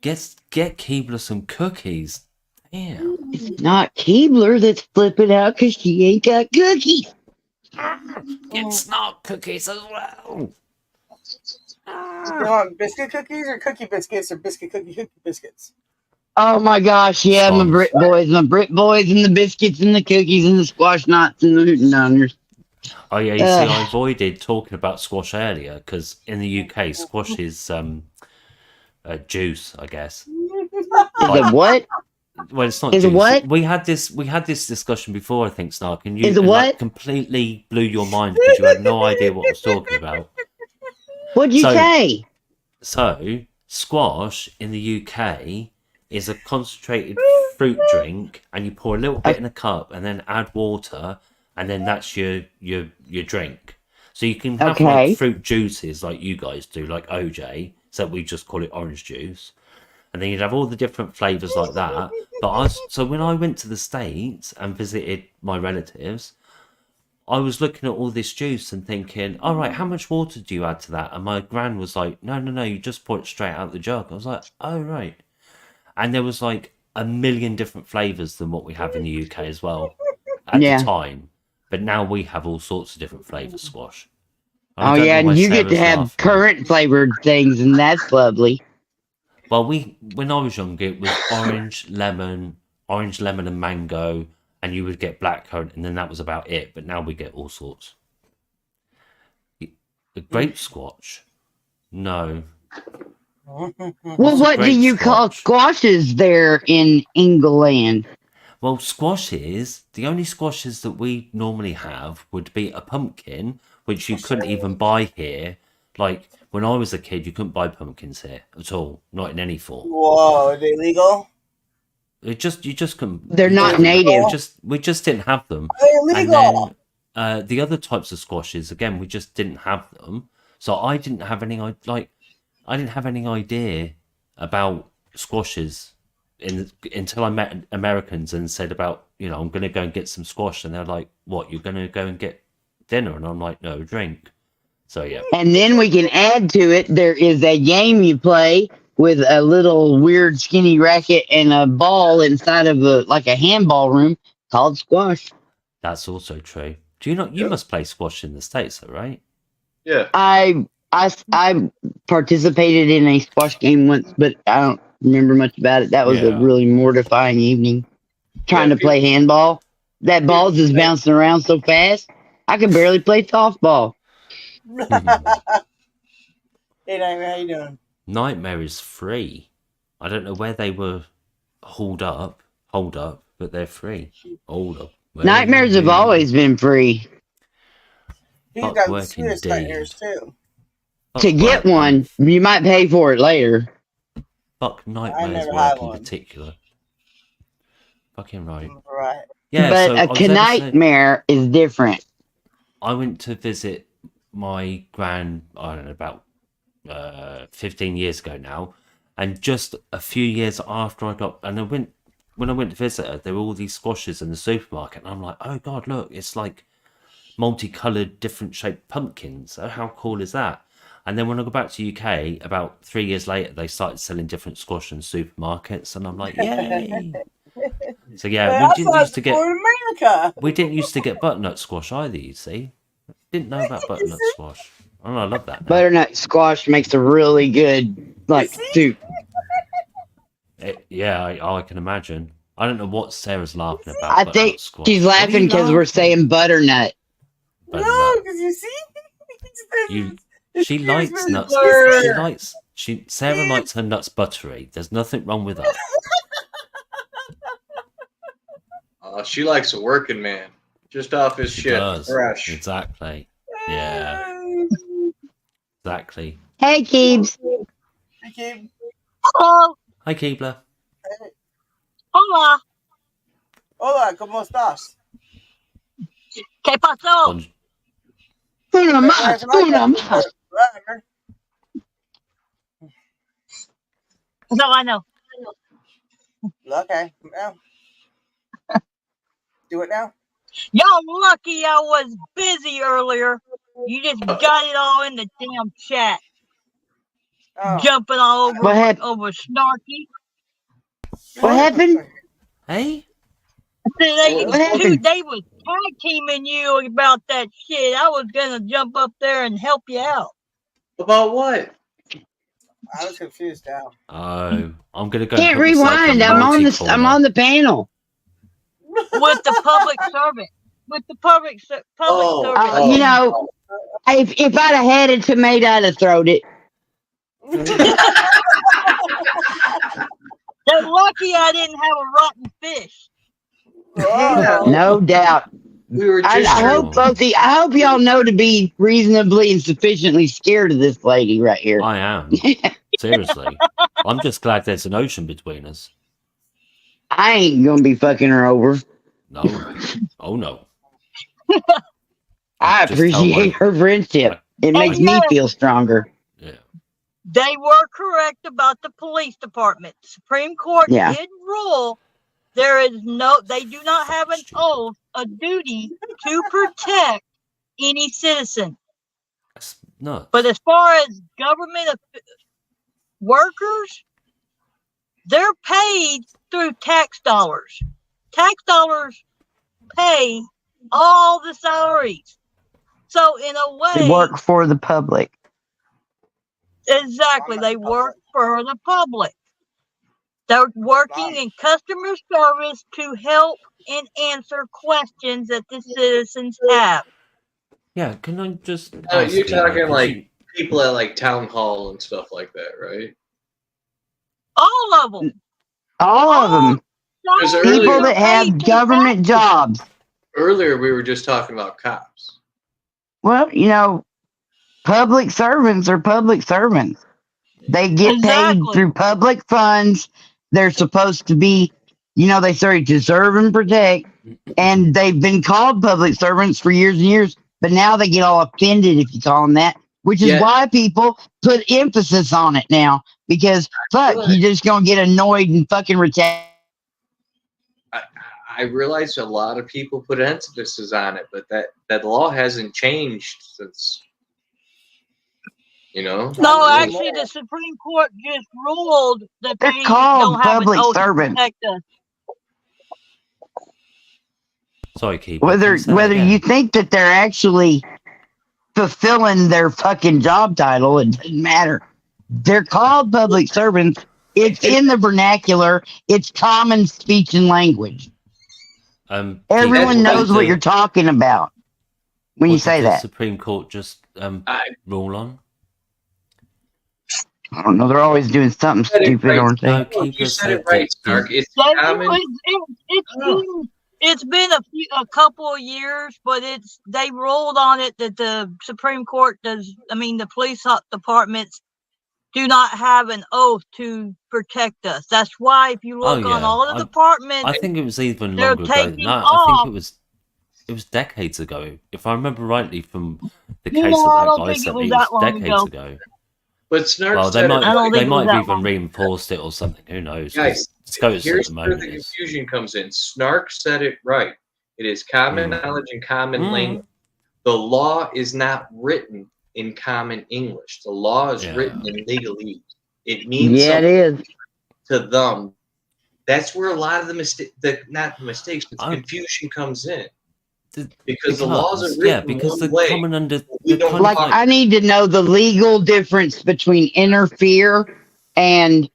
Get Keebler some cookies. Damn. It's not Keebler that's flipping out because she ain't got cookies. Get Snark cookies as well. You want biscuit cookies or cookie biscuits or biscuit cookie biscuits? Oh my gosh, yeah, my Scones. Brit boys and the biscuits and the cookies and the squash nuts and the hootenanners. Oh yeah, you see, I avoided talking about squash earlier because in the UK, squash is juice, I guess. Is it what? Well, it's not Is it juice. what? We had this discussion before, I think, Snark, and you Is it like, what? completely blew your mind because you had no idea what I was talking about. What'd you So- say? So, squash in the UK is a concentrated fruit drink, and you pour a little bit in a cup, and then add water, and then that's your drink. So you can have Okay. like fruit juices, like you guys do, like OJ. So we just call it orange juice, and then you'd have all the different flavors like that. But so when I went to the States and visited my relatives, I was looking at all this juice and thinking, all right, how much water do you add to that? And my gran was like, no, you just pour it straight out the jug. I was like, oh, right. And there was like a million different flavors than what we have in the UK as well at Yeah. the time. But now we have all sorts of different flavors squash. Oh yeah, and you get to have current flavored things, and that's lovely. Well, when I was younger, it was orange, lemon, and mango, and you would get blackcurrant, and then that was about it. But now we get all sorts. The grape squash? No. Well, What's a what do grape you call squash? squashes there in England? Well, squashes, the only squashes that we normally have would be a pumpkin, which you couldn't even buy here. Like, when I was a kid, you couldn't buy pumpkins here at all, not in any form. Whoa, are they legal? You just couldn't. They're you not couldn't- native. We just didn't have them. Are they And legal? then the other types of squashes, again, we just didn't have them. So I didn't have any idea about squashes until I met Americans and said about, I'm going to go and get some squash. And they're like, what, you're going to go and get dinner? And I'm like, no, drink. So, yeah. And then we can add to it, there is a game you play with a little weird skinny racket and a ball inside of like a handball room called squash. That's also true. Do you not? You must play squash in the States, though, right? Yeah. I participated in a squash game once, but I don't remember much about it. That was a Yeah. really mortifying evening. Trying to play handball. That ball's just bouncing around so fast. I could barely play softball. Hey, Nightmare, how you doing? Nightmare is free. I don't know where they were hold up, but they're free. Hold up. Nightmares have always been free. He's Fuck got the working sweetest days. nightmares too. To get one, you might pay for it later. Fuck nightmares never work had in one. particular. Fucking right. Right. Yeah, But so I was a ever so- nightmare is different. I went to visit my gran, I don't know, about 15 years ago now, And just a few years after when I went to visit her, there were all these squashes in the supermarket, and I'm like, oh god, look, it's like multicolored, different shaped pumpkins. Oh, how cool is that? And then when I go back to UK, about 3 years later, they started selling different squash in supermarkets, and I'm like, yay! So yeah, America. we didn't used to get butternut squash either. You see, didn't know about butternut squash. Oh, I love that now. Butternut squash makes a really good soup. Yeah, I can imagine. I don't know what Sarah's laughing about. I think squash. she's laughing because we're saying butternut. No, because you see, She likes nuts. Sarah likes her nuts buttery. There's nothing wrong with that. She likes a working man, just off his shit, fresh. Exactly. Yeah. Exactly. Hey, Keebs. Hey, Keeb. Hello. Hi, Keebler. Hola. Hola, ¿cómo estás? ¿Qué pasó? Una más. No, I know. Okay, now. Do it now. Y'all lucky I was busy earlier. You just got it all in the damn chat. Oh. Jumping all over What happened? over Snarky. What happened? Hey? They happened? they was tag teaming you about that shit. I was gonna jump up there and help you out. About what? I was confused now. Oh, I'm gonna go. Can't rewind. I'm on the panel. With the public servant. With the public servant. You know, if I'd have had a tomato, I'd have thrown it. They're lucky I didn't have a rotten fish. Oh. No doubt. We were I just. hope y'all know to be reasonably and sufficiently scared of this lady right here. I am. Seriously. I'm just glad there's an ocean between us. I ain't gonna be fucking her over. No. Oh no. I appreciate her friendship. It makes me feel stronger. Yeah. They were correct about the police department. Supreme Court did rule they do not have an oath, a duty to protect any citizen. No. But as far as government workers, they're paid through tax dollars. Tax dollars pay all the salaries. So in a way, They work for the public. Exactly. They work for the public. They're working in customer service to help and answer questions that the citizens have. Yeah, can I just You're talking like people at like town hall and stuff like that, right? All of them. All of them. People that have government jobs. Earlier, we were just talking about cops. Well, you know, public servants are public servants. They get paid through public funds. They're supposed to be, you know, they say to serve and protect. And they've been called public servants for years and years. But now they get all offended if you call them that. Which is why people put emphasis on it now. Because, fuck, you're just going to get annoyed and fucking retaliate. I realize a lot of people put emphasis on it, but that law hasn't changed since, you know. No, actually, the Supreme Court just ruled that they're they called don't have public an oath servants. to protect us. Sorry, Keith. Whether you think that they're actually fulfilling their fucking job title, it doesn't matter. They're called public servants. It's in the vernacular. It's common speech and language. Everyone knows what you're talking about when you say that. Supreme Court just rule on. I don't know. They're always doing something stupid, aren't they? No, you said it right, Stark. It's common. It's been a couple of years, but they ruled on it that the Supreme Court the police departments do not have an oath to protect us. That's why if you look on all the departments, I think it was even longer ago. No, I think it was decades ago. If I remember rightly from the case that guy sent me, it was decades ago. But Snark Well, they said might I don't they think it might was have that even long. reinforced it or something. Who knows? 'Cause Guys, Scotus at here's the where moment the is. confusion comes in. Snark said it right. It is common Mm. knowledge and common Mm. language. The law is not written in common English. The law is written Yeah. in legalese. It means Yeah, it something is. to them. That's where a lot of the not the mistakes, but the I- confusion comes in. The- Because the laws are written because one the way. common under We the don't kind Like, of I need to know the legal difference between interfere and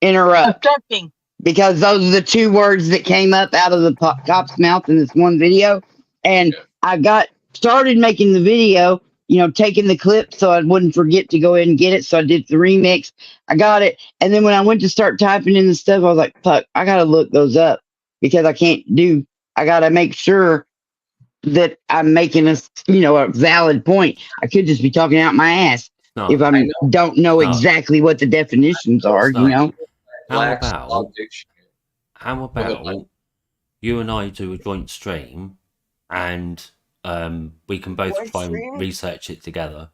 interrupt, Obstructing. because those are the two words that came up out of the cop's mouth in this one video. And Yeah. I got started making the video, taking the clip so I wouldn't forget to go ahead and get it. So I did the remix. I got it. And then when I went to start typing in the stuff, I was like, fuck, I got to look those up because I got to make sure that I'm making a valid point. I could just be talking out my ass if no. I don't know No. exactly what the definitions are, No. How Black's about- Law Dictionary. How about you and I do a joint stream, and we can both Joint try stream? and research it together.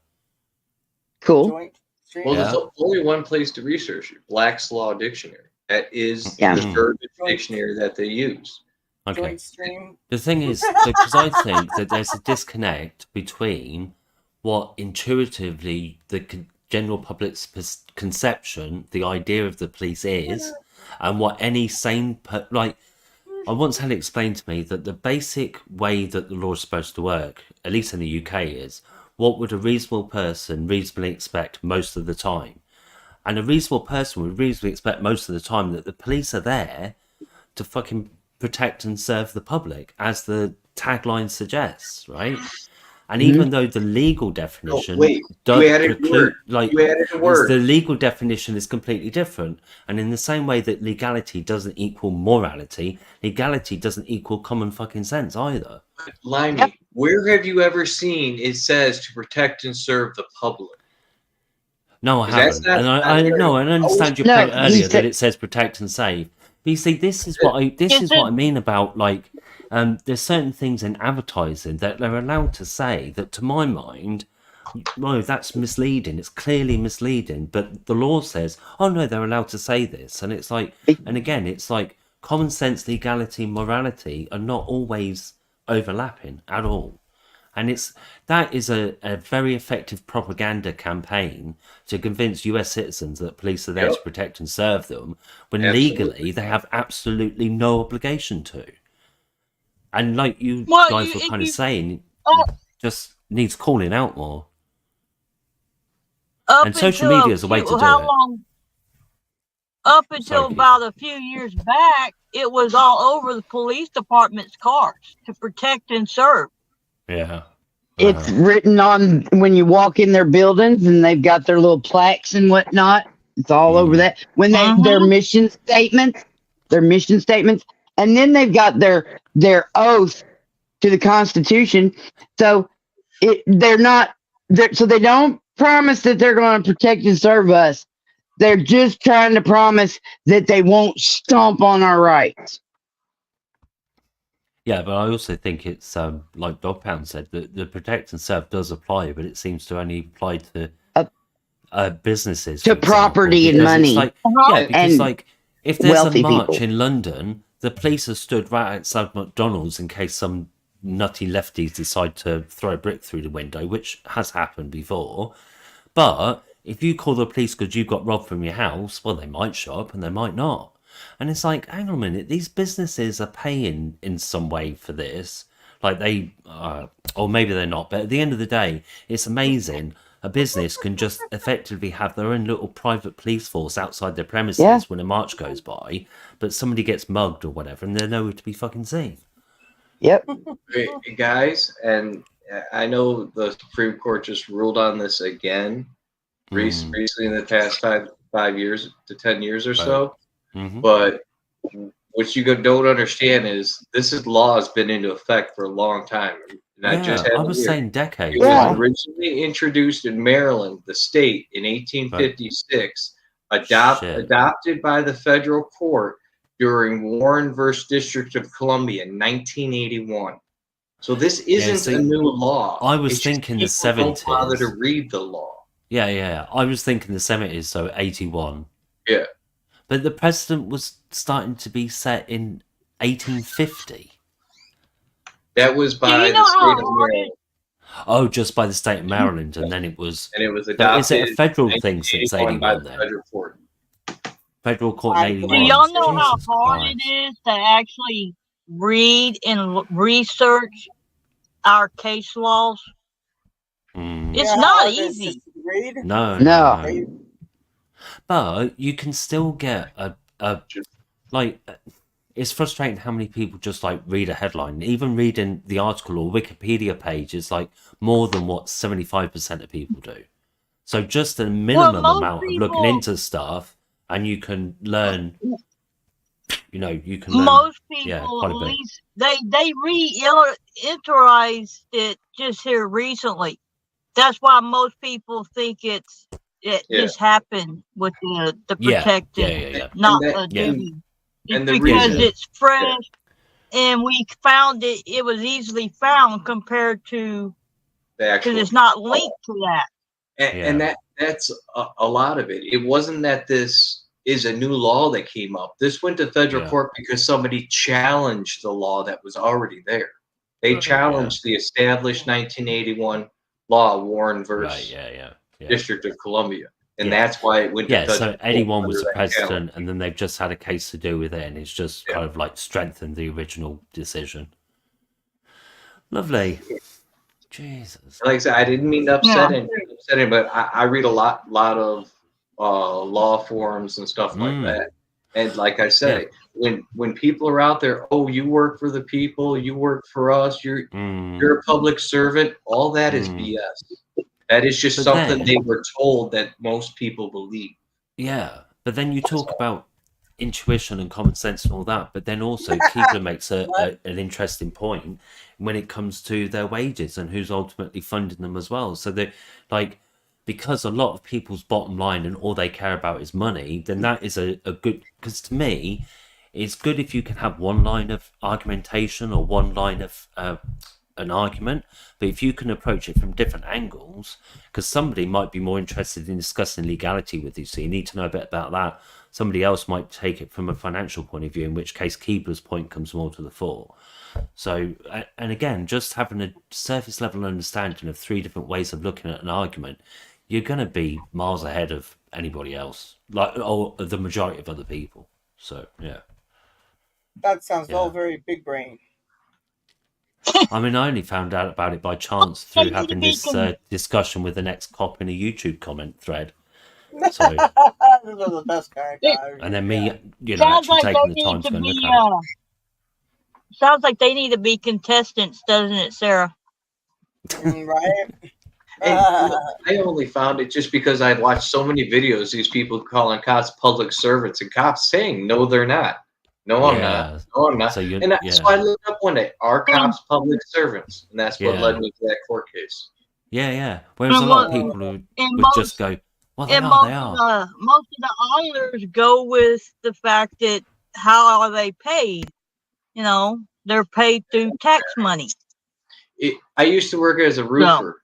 Cool. Joint stream. Well, Yeah. there's only one place to research it. Black's Law Dictionary. That is Yeah. the Mm. verbiage dictionary that they use. Okay. Joint stream. The thing is, because I think that there's a disconnect between what intuitively the general public's conception, the idea of the police is, and what any sane, I once had it explained to me that the basic way that the law is supposed to work, at least in the UK, is what would a reasonable person reasonably expect most of the time. And a reasonable person would reasonably expect most of the time that the police are there to fucking protect and serve the public, as the tagline suggests, right? And even though the legal definition wait, does you added a preclude, word. You added a word. the legal definition is completely different. And in the same way that legality doesn't equal morality, legality doesn't equal common fucking sense either. Limey, Yep. where have you ever seen it says to protect and serve the public? No, I 'Cause that's haven't. not- And I understand your No, point he earlier that said- it says protect and save. But you see, this is what I mean about, like, there's certain things in advertising that they're allowed to say that, to my mind, no, that's misleading. It's clearly misleading. But the law says, oh no, they're allowed to say this, and it's like, and again, it's like common sense, legality, morality are not always overlapping at all. And that is a very effective propaganda campaign to convince US citizens that police are there to protect and serve them, when Absolutely. legally they have absolutely no obligation to. And like you Well, guys were kind of saying, Oh. just needs calling out more. Up And social until media is a way to do how it. long? Up until Keith. about a few years back, it was all over the police department's cars to protect and serve. Yeah. It's written on when you walk in their buildings, and they've got their little plaques and whatnot. It's all over that. When their mission statements, and then they've got their oath to the Constitution. So they don't promise that they're going to protect and serve us. They're just trying to promise that they won't stomp on our rights. Yeah, but I also think it's like Dog Pound said, that the protect and serve does apply, but it seems to only apply to businesses, To for example, property and because it's money. like, Uh-huh. yeah, because And like if there's a wealthy march people. in London, the police are stood right outside McDonald's in case some nutty lefties decide to throw a brick through the window, which has happened before. But if you call the police because you got robbed from your house, well, they might show up and they might not. And it's like, hang on a minute, these businesses are paying in some way for this. Like they, or maybe they're not, but at the end of the day, it's amazing. A business can just effectively have their own little private police force outside their premises when a march goes by, but somebody gets mugged or whatever, and they're nowhere to be fucking seen. Yep. Hey, guys, and I know the Supreme Court just ruled on this again recently in the past 5 years to 10 years or so. Mm-hmm. But what you don't understand is law has been into effect for a long time. Not just I was saying decades. it was Yeah. originally introduced in Maryland, the state, in 1856, adopted by the federal court during Warren versus District of Columbia in 1981. So this isn't a new law. I was It's just thinking the people don't bother 70s. to read the law. Yeah. I was thinking the 70s, so 81. Yeah. But the precedent was starting to be set in 1850. That was Do by you the know state how of hard it? Maryland, Oh, just by the state of Maryland, and then it was. and it was But is it adopted a federal in thing since 1981 by 81 the then? federal court. Federal court in Do 81. Do y'all know how Jesus hard Christ. it is to actually read and research our case laws? Mm. It's Yeah, not hard it is easy. to read. No. No. But you can still get a like. It's frustrating how many people just like read a headline. Even reading the article or Wikipedia page is like more than what 75% of people do. So just a minimum most amount of looking people- into stuff, and you can learn. You can learn. Most yeah, people, quite at a bit. least, they re-interested it just here recently. That's why most people think it Yeah. just happened with the Yeah, protected, yeah. not And a that- duty. and It's the because reason- it's fresh, and we found it was easily found compared to, The actual, because it's not linked to that. and that's a lot of it. It wasn't that this is a new law that came up. This went to federal Yeah. court because somebody challenged the law that was already there. They challenged the established 1981 law, Warren versus Right, yeah. District of Columbia, and Yeah. that's why it went to Yeah, federal so court 81 was under the that precedent, challenge. and then they've just had a case to do with it, and it's just Yeah. kind of like strengthened the original decision. Lovely. Jesus. Like I said, I didn't mean to upset him, but I read a lot of law forums and stuff like that. And like I say, when people are out there, oh, you work for the people, you work for us, you're a public servant, all that is BS. That is just But something then- they were told that most people believe. Yeah, but then you talk about intuition and common sense and all that, but then also Keebler makes an interesting point when it comes to their wages and who's ultimately funding them as well. So that, like, because a lot of people's bottom line and all they care about is money, then that is a good, because to me, it's good if you can have one line of argumentation or one line of an argument, but if you can approach it from different angles, because somebody might be more interested in discussing legality with you, so you need to know a bit about that. Somebody else might take it from a financial point of view, in which case Keebler's point comes more to the fore. So, and again, just having a surface level understanding of three different ways of looking at an argument, you're going to be miles ahead of anybody else, like, or the majority of other people. So, yeah. That sounds all very big brain. I mean, I only found out about it by chance through having this discussion with an ex-cop in a YouTube comment thread. So, Those are the best kind. and then me, Sounds actually like taking they the time need to to go and look be. at it. Sounds like they need to be contestants, doesn't it, Sarah? Right? And I only found it just because I'd watched so many videos, these people calling cops public servants and cops saying, no, they're not. No, I'm not. No, I'm not. So you, And that's why I looked up one day, are cops public servants? And that's what Yeah. led me to that court case. Yeah. Whereas a lot of people who would just go, well, they And are. most of the ironers go with the fact that how are they paid? They're paid through tax money. I used to work as a roofer,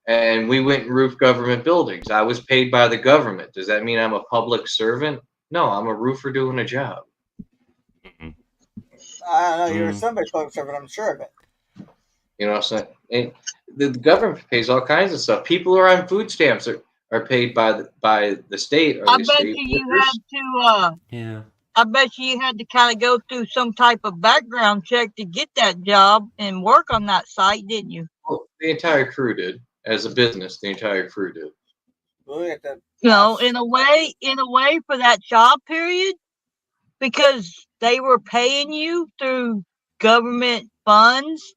and we went and roofed government buildings. I was paid by the government. Does that mean I'm a public servant? No, I'm a roofer doing a job. I don't know, you're somebody's public servant, I'm sure of it. You know what I'm saying? And the government pays all kinds of stuff. People who are on food stamps are paid by the state. Or I the bet state you workers. had to. Yeah. I bet you had to kind of go through some type of background check to get that job and work on that site, didn't you? Well, the entire crew did. As a business, the entire crew did. Look at that. In a way for that job period, because they were paying you through government funds,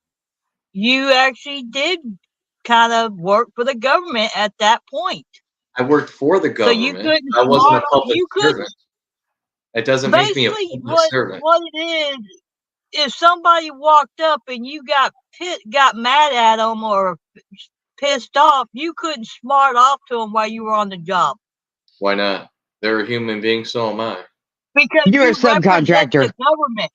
you actually did kind of work for the government at that point. I worked for the So you government. couldn't I wasn't a smart- public you couldn't- servant. It doesn't make me a Basically, public servant. what it is, if somebody walked up and you got mad at them or pissed off, you couldn't smart off to them while you were on the job. Why not? They're a human being, so am I. Because You're a you represent subcontractor. the government.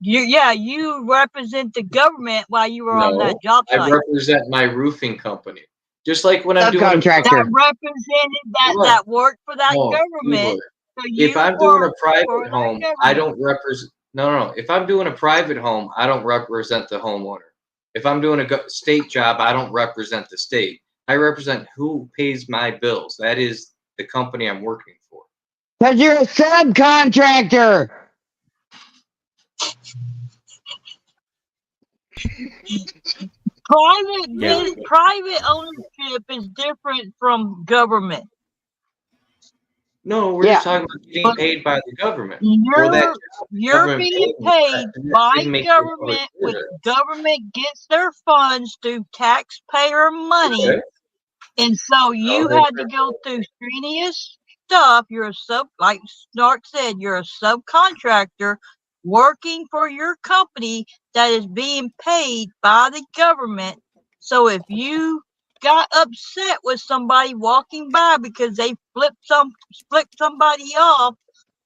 You represent the government while you were on that job I site. represent my roofing company. Just like when I'm doing a that Subcontractor. represented Hold on. that worked for that Hold on. government. So If you I'm doing a work for private that home, I government. don't represent. No. If I'm doing a private home, I don't represent the homeowner. If I'm doing a state job, I don't represent the state. I represent who pays my bills. That is the company I'm working for. Because you're a subcontractor. Private ownership is different from government. No, we're just talking about getting paid by the government. You're government being paid paid by didn't make government, it which government gets their funds through taxpayer money. Okay. And so you had to go through strenuous stuff. You're like Snark said, you're a subcontractor working for your company that is being paid by the government. So if you got upset with somebody walking by because they flipped somebody off,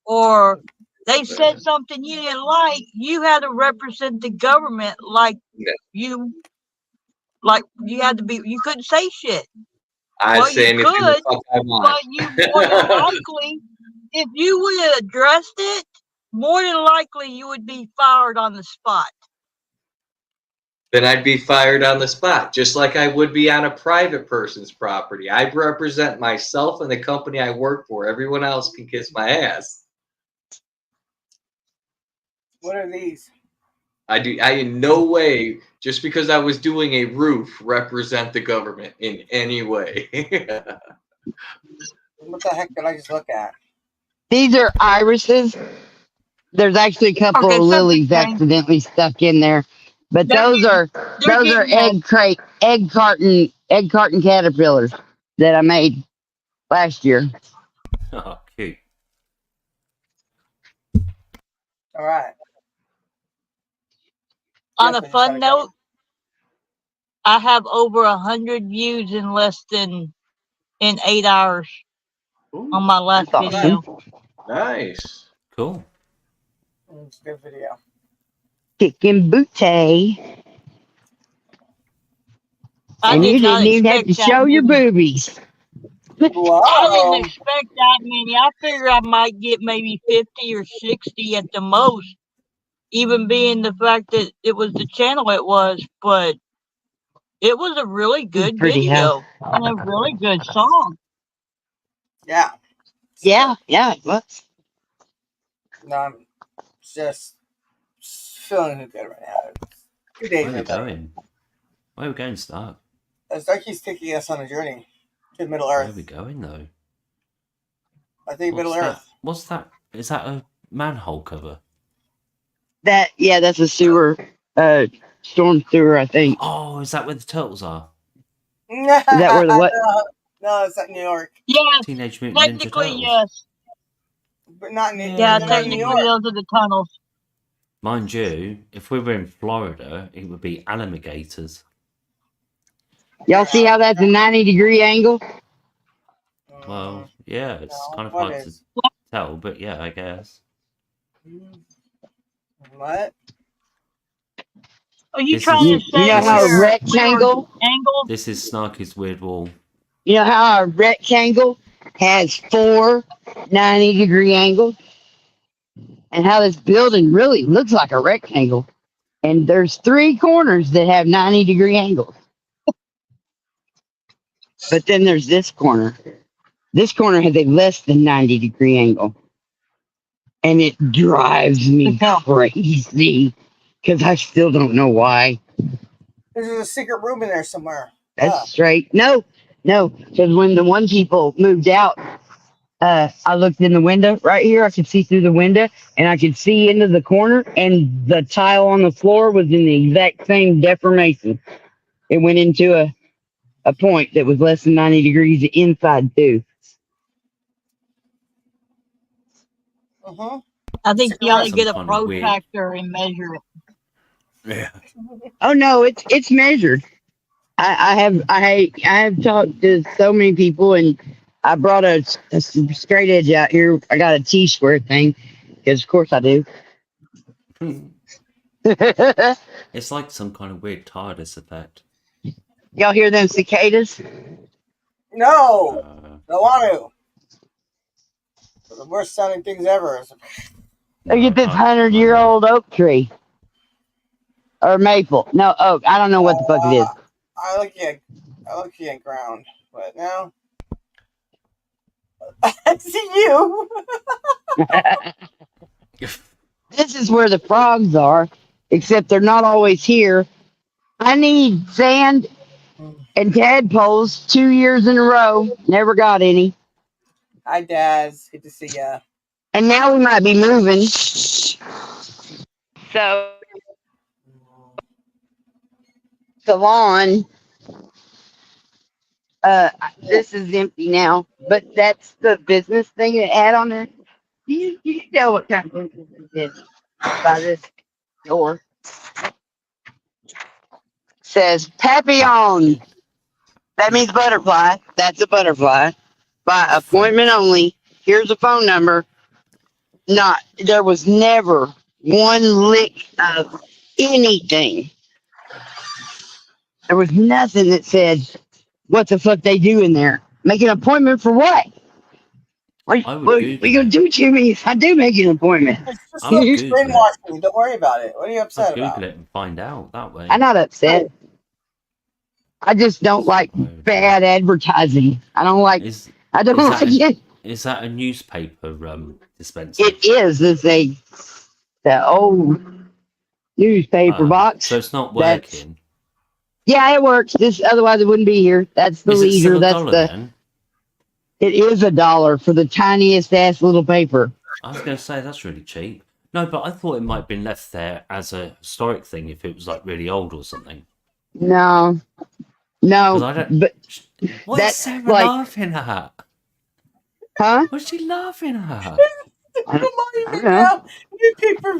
or they said something you didn't like, you had to represent the government like you had to be. You couldn't say shit. I say anything the fuck I want. But you more than likely, if you would have addressed it, more than likely you would be fired on the spot. Then I'd be fired on the spot, just like I would be on a private person's property. I represent myself and the company I work for. Everyone else can kiss my ass. What are these? I in no way, just because I was doing a roof, represent the government in any way. What the heck did I just look at? These are irises. There's actually a couple of lilies accidentally stuck in there, but those are egg carton caterpillars that I made last year. Oh, cute. All right. On a fun note, I have over 100 views in less than 8 hours on my last video. Nice. Cool. It's a good video. Kicking booty. And you didn't even have to show your boobies. Wow. I didn't expect that many. I figured I might get maybe 50 or 60 at the most, even being the fact that it was the channel it was, but it was a really good video and a really good song. Yeah. Yeah, it was. No, I'm just feeling good right now. Good day, Where are we going? Where are we going, Stark? Starkey's taking us on a journey to Middle Earth. Where are we going, though? I think Middle Earth. What's that? Is that a manhole cover? That's a sewer, storm sewer, I think. Oh, is that where the turtles are? Is that where the what? No, it's not New York. Yes, Teenage Mutant Ninja technically Turtles. yes. But not New Yeah, New technically York. those are the tunnels. Mind you, if we were in Florida, it would be alligators. Y'all see how that's a 90-degree angle? Well, yeah, it's kind of hard to tell, but yeah, I guess. What? Are you This trying is- to say You know how a we're rectangle? angled? This is Snarky's weird wall. You know how a rectangle has 4 90-degree angles? And how this building really looks like a rectangle. And there's 3 corners that have 90-degree angles. But then there's this corner. This corner has a less than 90-degree angle. And it drives me crazy. Because I still don't know why. There's a secret room in there somewhere. That's straight. No. Because when the one people moved out, I looked in the window right here. I could see through the window, and I could see into the corner, and the tile on the floor was in the exact same deformation. It went into a point that was less than 90 degrees inside too. I think you ought to get a Some kind of weird- protractor and measure it. Yeah. Oh no, it's measured. I have talked to so many people, and I brought a straight edge out here. I got a T-square thing because of course I do. It's like some kind of weird TARDIS effect. Y'all hear them cicadas? No, don't want to. They're the worst sounding things ever. Look at this 100-year-old oak tree. Or maple. No, oak. I don't know what the fuck it is. I look at ground, but now I see you. This is where the frogs are, except they're not always here. I need sand and tadpoles 2 years in a row. Never got any. Hi, Daz. Good to see ya. And now we might be moving. So the lawn, this is empty now, but that's the business thing it had on there. You can tell what kind of business it is by this door. Says Papillon. That means butterfly. That's a butterfly. By appointment only. Here's a phone number. There was never one lick of anything. There was nothing that said what the fuck they do in there. Make an appointment for what? What are you gonna do, Jimmy? I do make an appointment. It's just brainwashing. Don't worry about it. What are you upset about? Google it and find out that way. I'm not upset. I just don't like bad advertising. I don't like it. Is that a newspaper dispenser? It is. It's the old newspaper box. So it's not working. Yeah, it works. Otherwise it wouldn't be here. That's the leader. Then? It is $1 for the tiniest ass little paper. I was going to say that's really cheap. No, but I thought it might have been left there as a historic thing if it was like really old or something. No. But what is Sarah laughing at? Huh? What's she laughing at? Monument now. Newspaper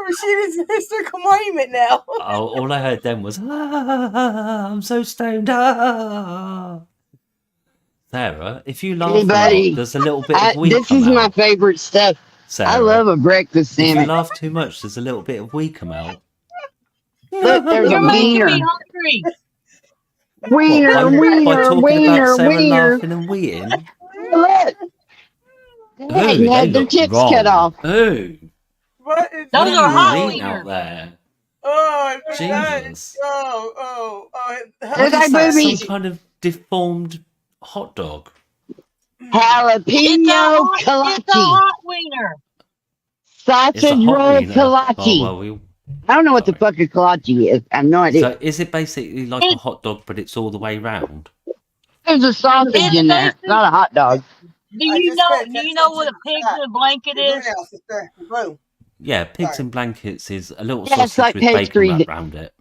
machine is a historical monument now. All I heard then was, I'm so stoned. Sarah, if you laugh a lot, there's a little bit of wee. This is my favorite stuff. Sarah, I love a breakfast sandwich. If you laugh too much, there's a little bit of wee come out. Look, there's You're a making wiener. me hungry. Wiener. Laughing and weeing. Look. They had their tips cut off. Ooh. What is Those are hot eating out there? Oh, Jesus. There's that movie. Some kind of deformed hot dog. Jalapeno It's a kolache. hot wiener. Sausage roll kolache. Oh, well, I don't know what the fuck a kolache is. I have no idea. So is it basically like a hot dog, but it's all the way round? There's a sausage in there. It's not a hot dog. Do you know what a pig in a blanket is? Yeah, pigs in blankets is a little Yeah, sausage it's like with bacon pastry wrapped around it.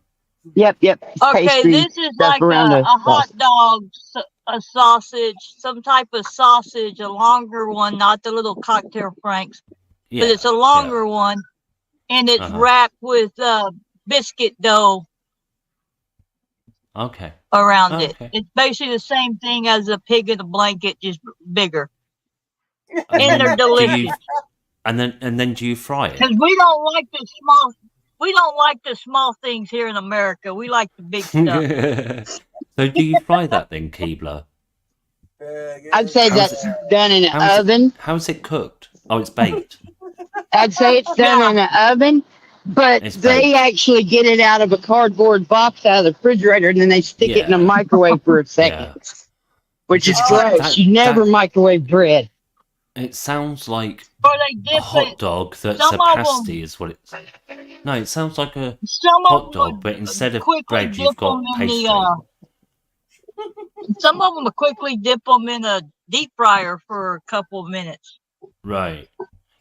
Yep. It's Okay, pastry this is stuff like around a hot sausage. dog, a sausage, some type of sausage, a longer one, not the little cocktail franks, Yeah, but it's a longer one, and it's wrapped with biscuit dough Okay. around it. It's basically the same thing as a pig in a blanket, just bigger. And they're delicious. And then do you fry it? Because we don't like the small things here in America. We like the big stuff. So do you fry that then, Keebler? I'd say that's done in an oven. How's it cooked? Oh, it's baked. I'd say it's done in an oven, but they actually get it out of a cardboard box out of the refrigerator, and then they stick it in a microwave for a second, which is gross. You never microwave bread. It sounds like or they dip a hot dog that's a pasty is what it's. No, it sounds like a hot dog, but instead of bread, you've got pastry. Some of them will quickly dip them in a deep fryer for a couple of minutes. Right.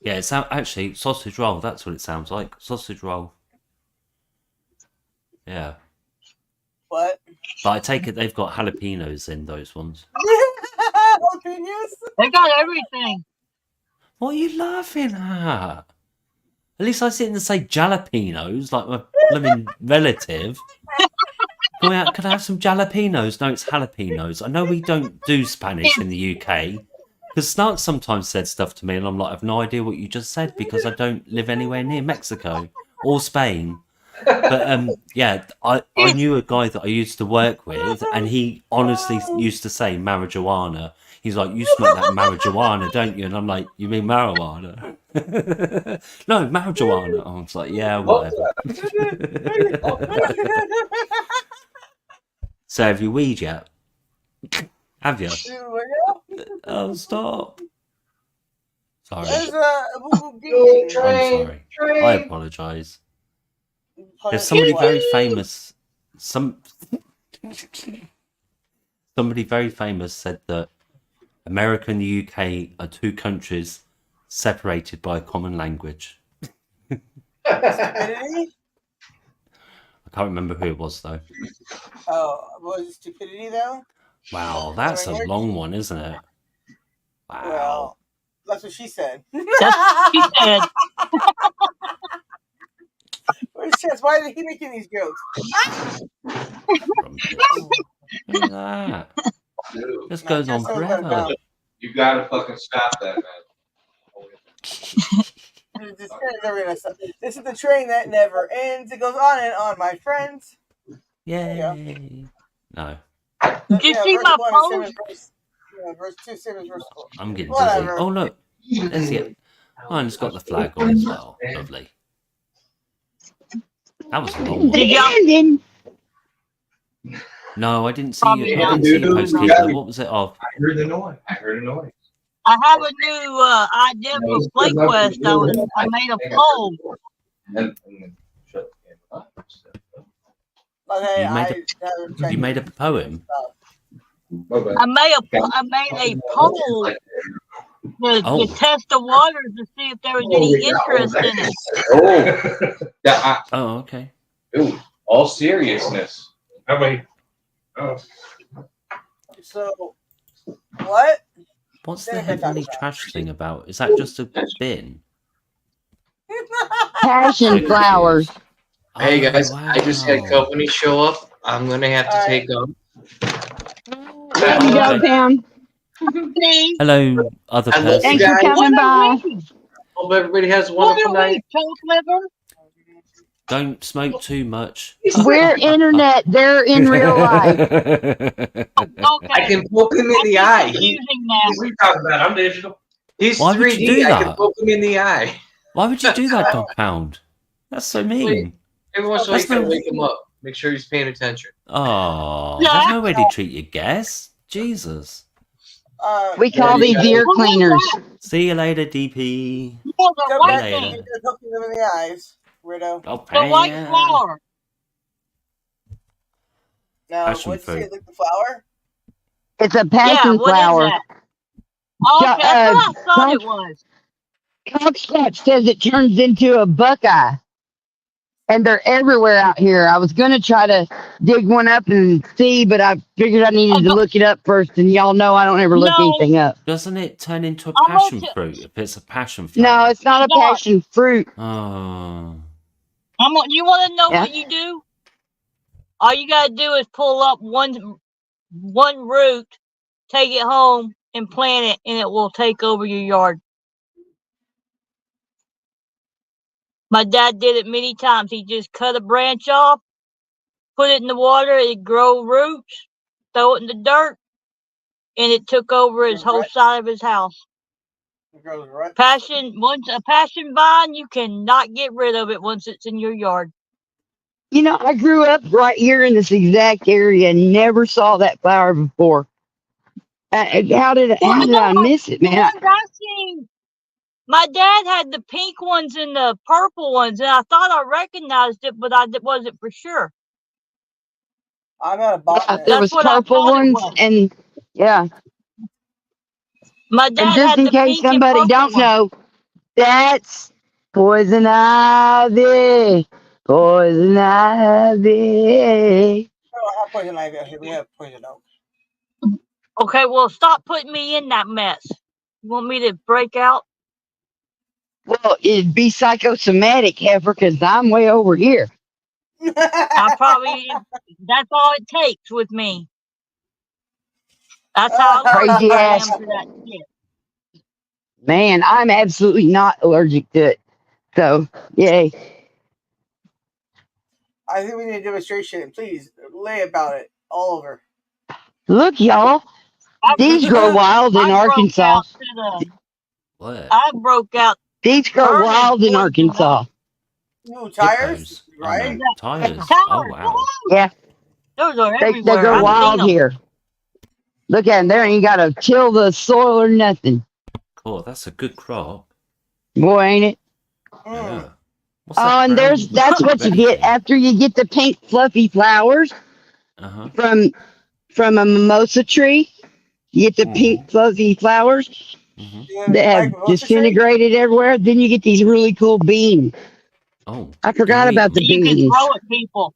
Yeah, it's actually sausage roll. That's what it sounds like. Sausage roll. Yeah. What? But I take it they've got jalapenos in those ones. Jalapenos? They got everything. What are you laughing at? At least I sit and say jalapenos like my blooming relative. Can I have some jalapenos? No, it's jalapenos. I know we don't do Spanish in the UK. Because Snark sometimes said stuff to me and I'm like, I have no idea what you just said because I don't live anywhere near Mexico or Spain. But yeah, I knew a guy that I used to work with, and he honestly used to say marijuana. He's like, "You smoke that marijuana, don't you?" And I'm like, "You mean marijuana?" No, marijuana. I was like, "Yeah, whatever." So have you weed yet? Have you? Oh, stop. Sorry. There's I'm sorry. I apologise. There's somebody very famous. Somebody very famous said that America and the UK are two countries separated by a common language. Stupidity? I can't remember who it was though. Oh, was it stupidity though? Wow, that's a long one, isn't it? Wow. Well, that's what she said. She said, Why did he making these jokes? Look at that. This goes on forever. You gotta fucking stop that, man. This is the train that never ends. It goes on and on, my friends. Yay. No. did you see my post? Verse 2, same as verse 4. I'm getting dizzy. Whatever. Oh, look. There's it. Mine's got the flag on as well. Lovely. That was a long one. Did y'all? Landon. No, I didn't see Probably you. I didn't see you post Keeper. What was it of? I heard the noise. I have a new idea for Play Quest. I made a poll. And then shut the game up. Okay, You made a poem? I made a poll to test the waters to see if there was any interest in it. Oh, okay. Dude, all seriousness. So, what? What's the heavenly trash thing about? Is that just a bin? Passion flowers. Hey guys, Oh, I just had wow. company show up. I'm gonna have to Alright. take off. There you go, Okay. Pam. See? Hello, other I love person. Thanks for guys. coming by. Hope everybody has a What wonderful are we, night. toast liver? Don't smoke too much. We're internet. They're in real life. Okay. I can poke him in I'm the eye. confusing now. What are you talking about? I'm digital. He's Why would you 3D. do I can that? poke him in the eye. Why would you do that, Dog Pound? That's so mean. Every once in a while, you That's gotta no- wake him up. Make sure he's paying attention. Oh, Yeah. there's no way to treat your guests. Jesus. We call these ear cleaners. See you later, DP. Yeah, the Come white back later. and thing. you're poking them in the eyes, weirdo. Oh, The white Pam. flower. Now, Passion what'd you say? fruit. Like the flower? It's a Yeah, passion what flower. is that? Oh, okay, that's what I thought it was. Cockstop says it turns into a buckeye. And they're everywhere out here. I was going to try to dig one up and see, but I figured I needed to look it up first. And y'all know I don't ever look No. anything up. Doesn't it turn into a I'm gonna passion t- fruit if it's a passion No, flower? it's not a No. passion fruit. Oh. You want to know Yeah. what you do? All you gotta do is pull up one root, take it home, and plant it, and it will take over your yard. My dad did it many times. He just cut a branch off, put it in the water, it grow roots, throw it in the dirt, and it took over his whole side of his house. It grows right. Once a passion vine, you cannot get rid of it once it's in your yard. You know, I grew up right here in this exact area and never saw that flower before. How did I miss it, The man? ones I seen, my dad had the pink ones and the purple ones, and I thought I recognized it, but I wasn't for sure. I'm not a botanist. There was That's what I purple thought it ones, was. and yeah. My dad And just had in the case pink and somebody purple don't ones. know, that's poison ivy. Poison ivy. We don't have poison ivy out here. We have poison oak. Okay, well, stop putting me in that mess. You want me to break out? Well, it'd be psychosomatic, heifer, because I'm way over here. I probably, that's all it takes with me. That's how Crazy allergic I am ass. to that shit. Man, I'm absolutely not allergic to it. So, yay. I think we need a demonstration. Please lay about it all over. Look, y'all. I, These grow wild in I broke Arkansas. out to the. What? I broke out. These grow Burning wild in poison Arkansas. Ooh, tires, Hippos. right? Oh, no. Tires. Towers. Oh, wow. Yeah, Those are they everywhere. grow I've wild seen them. here. Look at them. They ain't got to till the soil or nothing. Cool. That's a good crop. Boy, ain't it? Yeah. What's Oh, that and brown that's what you red get thing? after you get the pink fluffy flowers Uh-huh. from a mimosa tree. You get the pink fluffy flowers Mm-hmm. Like that have mimosa tree? disintegrated everywhere. Then you get these really cool beans. Oh. I forgot Can you about eat the You can beans. throw at people.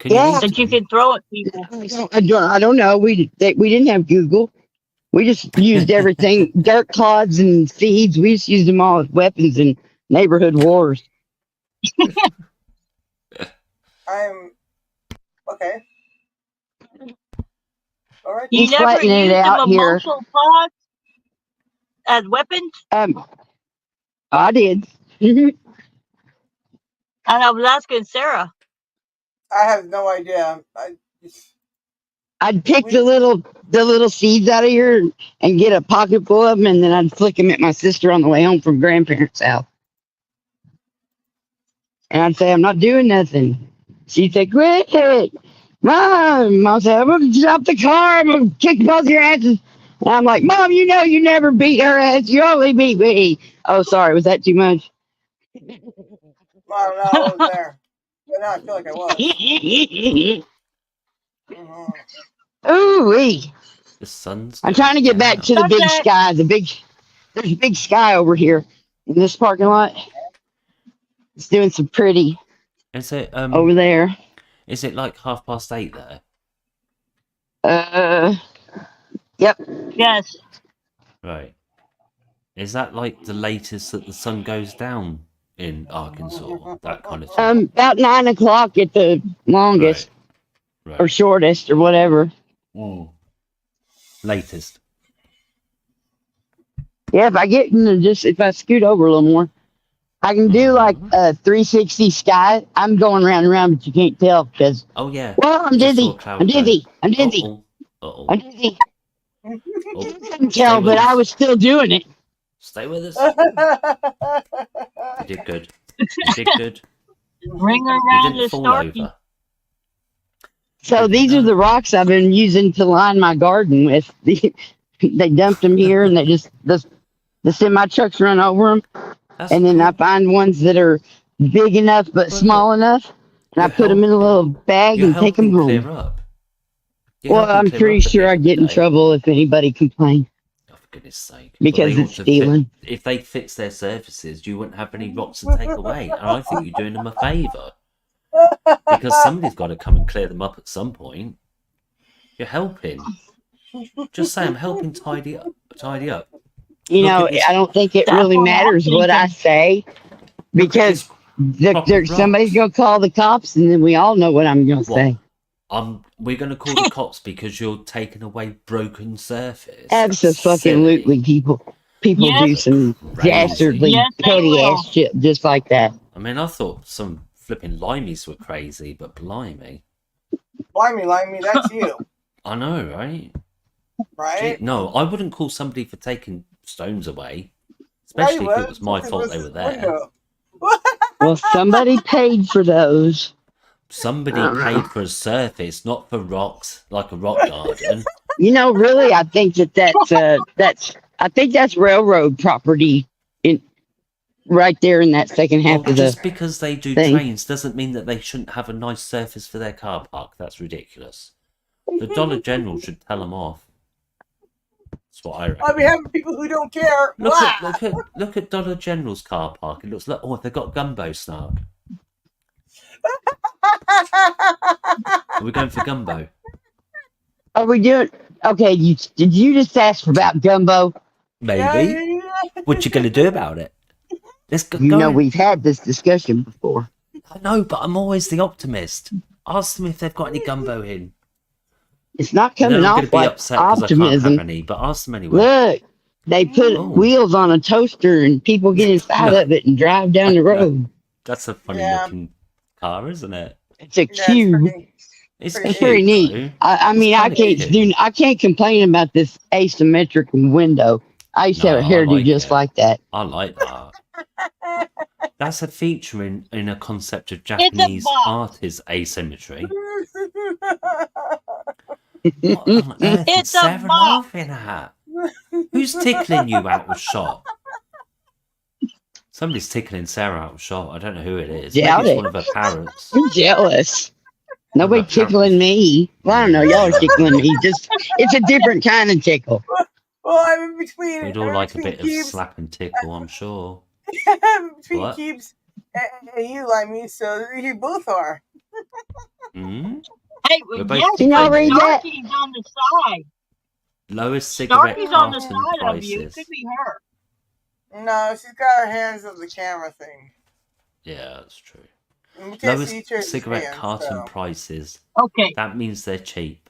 Can you Yeah. eat That you them? can throw at people. I don't know. We didn't have Google. We just used everything, dirt clods and seeds. We just used them all as weapons in neighborhood wars. I'm okay. All right. You He's never flattening it used the out here. mimosa pods as weapons? I did. And I was asking Sarah. I have no idea. I'd pick the little seeds out of here and get a pocket full of them, and then I'd flick them at my sister on the way home from grandparents' house. And I'd say, I'm not doing nothing. She'd say, quit it. Mom, I'll say, I'm going to drop the car. I'm going to kick both your asses. And I'm like, Mom, you know you never beat her ass. You only beat me. Oh, sorry. Was that too much? I wasn't there. But now I feel like I was. Ooh-wee. The sun's I'm trying to get back to the big Okay. sky. There's a big sky over here in this parking lot. It's doing some pretty Is it over there. Is it like 8:30 there? Yep. Yes. Right. Is that like the latest that the sun goes down in Arkansas? That kind of thing. About 9 o'clock at the longest Right. or shortest or whatever. Latest. Yeah, if I scoot over a little more, I can do like a 360 sky. I'm going round and round, but you can't tell because. Oh yeah. Well, I'm Just saw dizzy. a cloud I'm go. dizzy. I'm dizzy. Uh-oh. I'm dizzy. Oh. You couldn't tell, but I was still doing it. Stay with us. You did good. Ring You around didn't the fall Starkey. over. So these are the rocks I've been using to line my garden with. They dumped them here, and the semi trucks run over them. That's And then cool. I find ones that are big enough but small enough, and I You're put them in a little bag You're and take them helping home. clear up. You're Well, helping I'm clear pretty up at the sure end I'd of the get in day. trouble if anybody complained Oh, for goodness sake. because they it's ought to stealing. if they fix their surfaces, you wouldn't have any rocks to take away. And I think you're doing them a favour. Because somebody's got to come and clear them up at some point. You're helping. Just say I'm helping tidy up. You Look know, at this- I don't think it That's really what I'm matters what I say Look at because this proper somebody's rocks. going to call the cops, and then we all know what I'm going to What? say. We're going to call the cops because you're taking away broken surface. Absolutely, people Yes. do some Crazy. dastardly, Yes, they petty will. ass shit just like that. I mean, I thought some flipping limeys were crazy, but blimey. Limey, that's you, I know, right? right? Gee, no, I wouldn't call somebody for taking stones away. Yeah, Especially you if would. it was my Look at fault they this were there. window. Well, somebody paid for those. Somebody paid for a surface, not for rocks, like a rock garden. You know, really, I think that's railroad property in right there in that second half Well, of just the. because they do thing. trains doesn't mean that they shouldn't have a nice surface for their car park. That's ridiculous. The Dollar General should tell them off. That's what I reckon. I'll be having people who don't care. Look at Dollar General's car park. It looks like they've got gumbo snark. Are we going for gumbo? Are we doing okay? Did you just ask about gumbo? Maybe. What you gonna do about it? Let's go. You know we've had this discussion before. I know, but I'm always the optimist. Ask them if they've got any gumbo in. It's not And then coming I'm off going to be like upset because I can't optimism. have any, but ask them anyway. Look, they put Oh. wheels on a toaster and people get inside of it and drive down the road. That's a funny Yeah. looking car, isn't it? It's a Yeah, it's cube. pretty, It's pretty It's pretty cute, neat. though. I It's mean, I kinda can't cute. do. I can't complain about this asymmetric window. I used to have a No, I hairdo like just it. like that. I like that. That's a feature in a concept of It's a Japanese box. art is asymmetry. What on earth is It's a Sarah box. laughing at? Who's tickling you out of shot? Somebody's tickling Sarah out of shot. I don't know who it is. Maybe Doubt it's it. one of her parrots. I'm jealous. One of Nobody her parrots. tickling me. Well, I don't know. Yeah, Y'all are no. tickling me. Just it's a different kind of tickle. Well, I'm in between. We'd I'm all in like a between bit of Keebs. slap and tickle, I'm sure. I'm between What? Keebs and you, Limey. So you both are. Hmm? Hey, We're well, both yes, Can y'all but read that? Starkey's on the side. Lowest cigarette Starkey's on the carton side of you. It prices. could be her. No, she's got her hands on the camera thing. Yeah, that's true. And we can't see Lowest each other's cigarette hands, carton so. prices. Okay. That means they're cheap.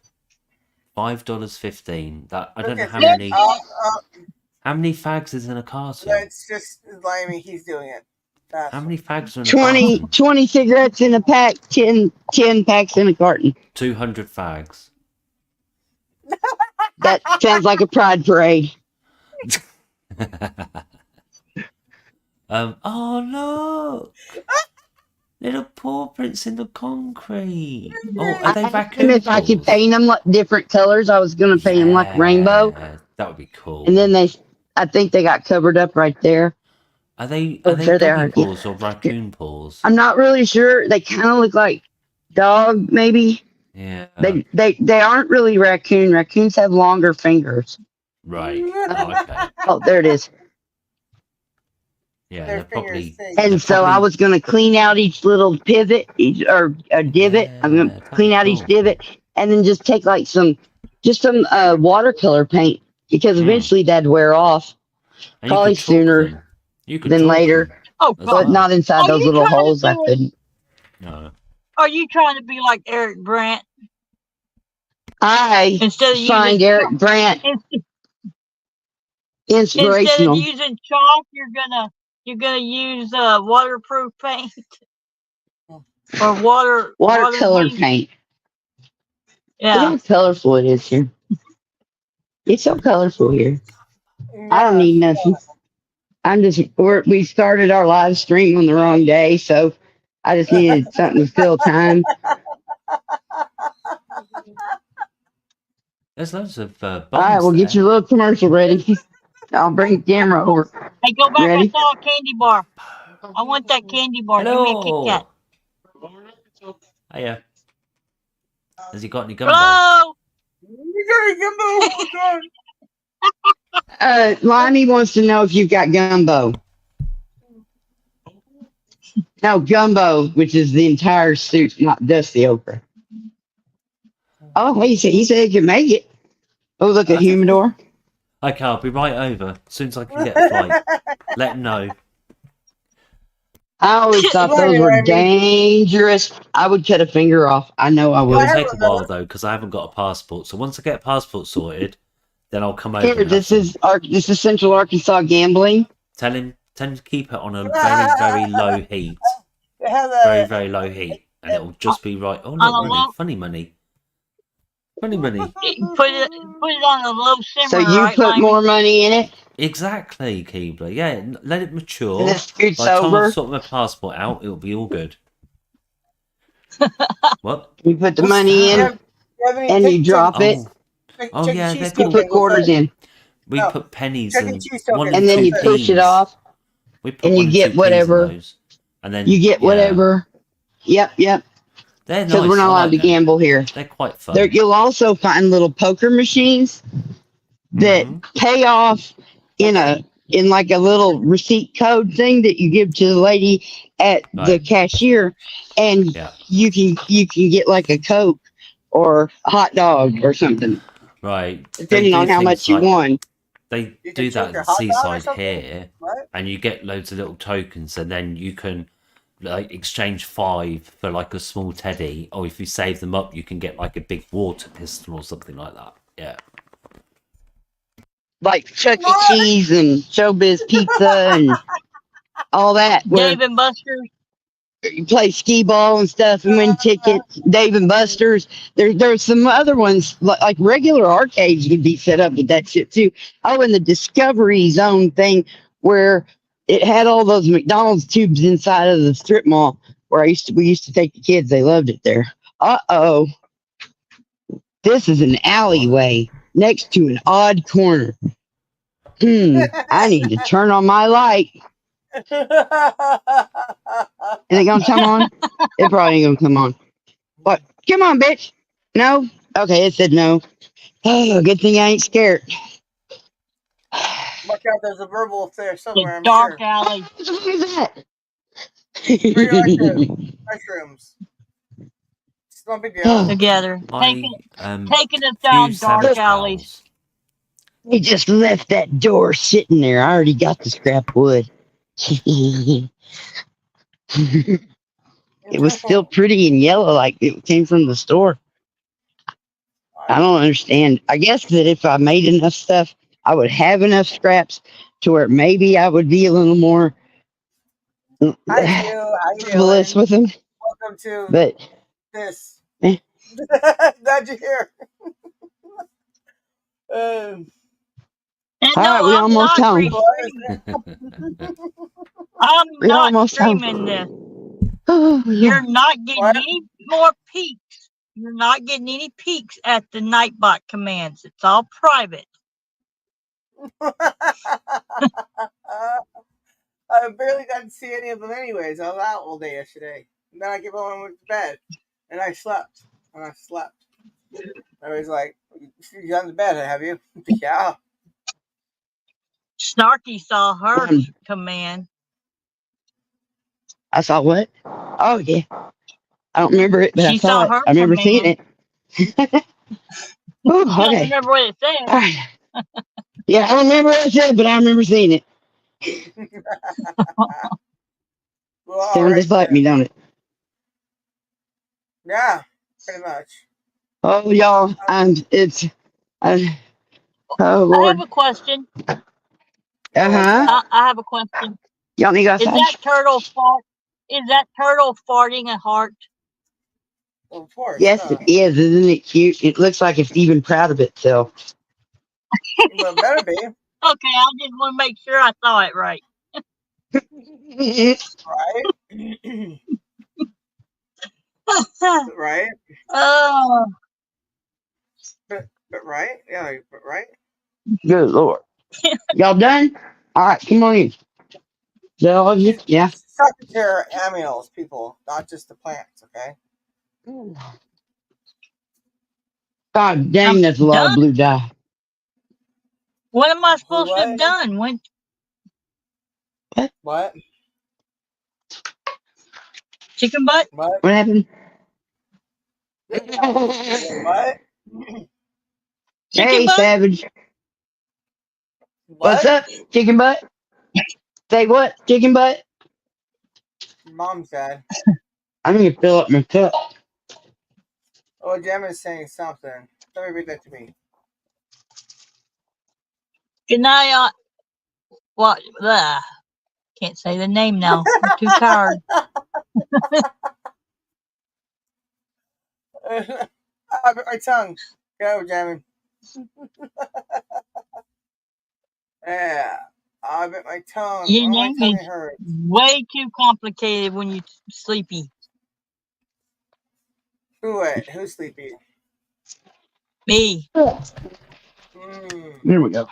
$5.15. That I don't know Okay, how Yes, many. I'll, How many fags is in a carton? Let's just Limey. He's doing it. That's How many fags are in a 20, carton? 20 cigarettes in a pack. 10 packs in a carton. 200 fags. That sounds like a pride parade. Oh look! Little paw prints in the concrete. Oh, are I they asked him raccoon if I could paws? paint them like different colors. I was gonna paint them like rainbow, Yeah, that would be cool. and then I think they got covered up right there. Are they Oh, there they doggy are. paws or raccoon paws? I'm not really sure. They kind of look like dog, maybe. Yeah. They aren't really raccoon. Raccoons have longer fingers. Right. Oh, okay. Oh, there it is. Yeah, their they're probably. fingers sing. And They're so I probably- was gonna clean out each little pivot, or a divot. I'm Yeah, gonna clean out each cool. divot, and then just take like some watercolor paint, because eventually that'd wear off. And you Probably could chalk sooner them. You could than chalk later. them Oh, as God. But well. not inside Are those you little trying to holes. I do it? couldn't. No. Are you trying to be like Eric Brandt I instead of find using Eric Brandt instead of inspirational. using chalk? You're gonna use waterproof paint or Watercolor paint. Look Yeah. how colorful it is here. It's so colorful here. I don't need nothing. We started our live stream on the wrong day, so I just needed something to fill time. There's loads of bombs All right, we'll there. get your little commercial ready. I'll bring the camera over. Hey, go back. Ready? I saw a candy bar. I want that candy bar. Give me a Kit Kat. Hello. Hiya. Has he got any gumbo? Hello. You got a gumbo. Lonnie wants to know if you've got gumbo. No, gumbo, which is the entire soup, not just the okra. Oh, he said he could make it. Oh, look, a humidor. Okay, I'll be right over as soon as I can get a flight. Let him know. I always thought those were dangerous. I would cut a finger off. I know I It'll would. take a while though because I haven't got a passport. So once I get a passport sorted, then I'll come over. Here, and this have is Central Arkansas Gambling. Tell him to keep it on a very, very low heat. Very, very low heat. And it'll just be right. Oh, look, money. Funny money. Funny money. Put it on a low simmer. So you right, put Limey? more money in it? Exactly, Keebler. Yeah, let it mature. And it scoots By the time over? I sort my passport out, it'll be all good. What? You put the money in and you drop it. Oh yeah, they're You cool. put quarters in. We put pennies Chuck E. and Cheese one tokens. And then you two push it peas. off. We put and one you and get two peas in whatever. those. And then You get whatever. Yep. They're Because nice. we're not I allowed like to them. gamble here. They're quite fun. You'll also find little poker machines that pay off in like a little receipt code thing that you give to the lady at the cashier, and you can get like a Coke or a hot dog or something, Right. depending on how much you won. They You do can that choose your at the hot dog or seaside something? here, What? and you get loads of little tokens, and then you can like exchange 5 for like a small teddy, or if you save them up, you can get like a big water pistol or something like that. Yeah. Like Chuck E. Cheese and Showbiz Pizza and all that. Where Dave and Buster's. play skee ball and stuff and win tickets. Dave and Buster's. There's some other ones like regular arcades could be set up with that shit too. Oh, and the Discovery Zone thing where it had all those McDonald's tubes inside of the strip mall where we used to take the kids. They loved it there. Uh-oh. This is an alleyway next to an odd corner. I need to turn on my light. Is it gonna come on? It probably ain't gonna come on. What? Come on, bitch. No? Okay, it said no. Oh, good thing I ain't scared. Look out, there's a verbal up there somewhere, The I'm dark sure. alley. What the fuck is that? Radioactive mushrooms. It's no big deal. Together. My Taking us few down dark sandwich alleys. pals. They just left that door sitting there. I already got the scrap wood. It was still pretty and yellow like it came from the store. I don't understand. I guess that if I made enough stuff, I would have enough scraps to where maybe I would be a little more Hi, Q. How you frivolous doing? with them. Welcome to But this. Eh. Glad you're here. And all right, no, we I'm almost not home. I'm We not almost home. streaming this. Oh, You're yeah. not getting What? any more peeks. You're not getting any peeks at the Nightbot commands. It's all private. I barely got to see any of them anyways. I was out all day yesterday. And then I came home and went to bed. And I slept. I was like, you got in the bed, have you? Yeah. Snarky saw her command. I saw what? Oh, yeah. I don't remember it, but I She saw saw it. her I remember seeing command. it. Ooh, You don't okay. remember what it said. All right. Yeah, I don't remember what it said, but I remember seeing it. Well, all Sounds right just like then. me, don't it? Yeah, pretty much. Oh, y'all, oh, I Lord. have a question. Uh-huh. I have a question. Y'all need to go Is outside? that turtle fart? Is that turtle farting a heart? Of course. Yes, it is. Isn't it cute? It looks like it's even proud of itself. Well, it better be. Okay, I just want to make sure I saw it right. Right? Right? Oh, But right? Yeah, but right? Good Lord. Y'all done? All right, come on in. Is that all of you? She's Yeah. taking care of animals, people, not just the plants, okay? God dang, I'm that's a lot of done. blue dye. What am I supposed to What? have done? When What? chicken butt? What? What happened? What? Chicken Hey, butt? Savage. What's What? up, chicken butt? Say what, chicken butt? Mom said. I'm going to fill up my cup. Oh, Gemma is saying something. Let me read that to me. Good night. What? Can't say the name now. I'm too tired. I bit my tongue. Go, Jammin. Yeah. I bit my tongue. Your Oh, my name tummy is hurts. way too complicated when you're sleepy. Who's sleepy? Me. Here we go.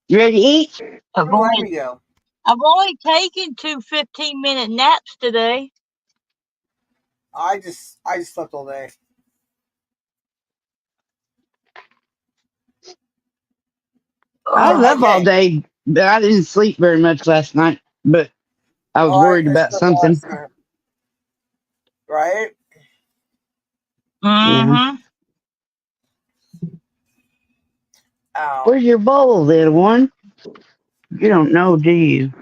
You ready to eat? I've Where let only, me go? I've only taken 2 15-minute naps today. I just slept all day. I was up all Okay. day, but I didn't sleep very much last night. But I was worried I about slept a lot, something. so- right? Yeah. Mm-hmm. Ow. Where's your bowl, little one? You don't know, do you?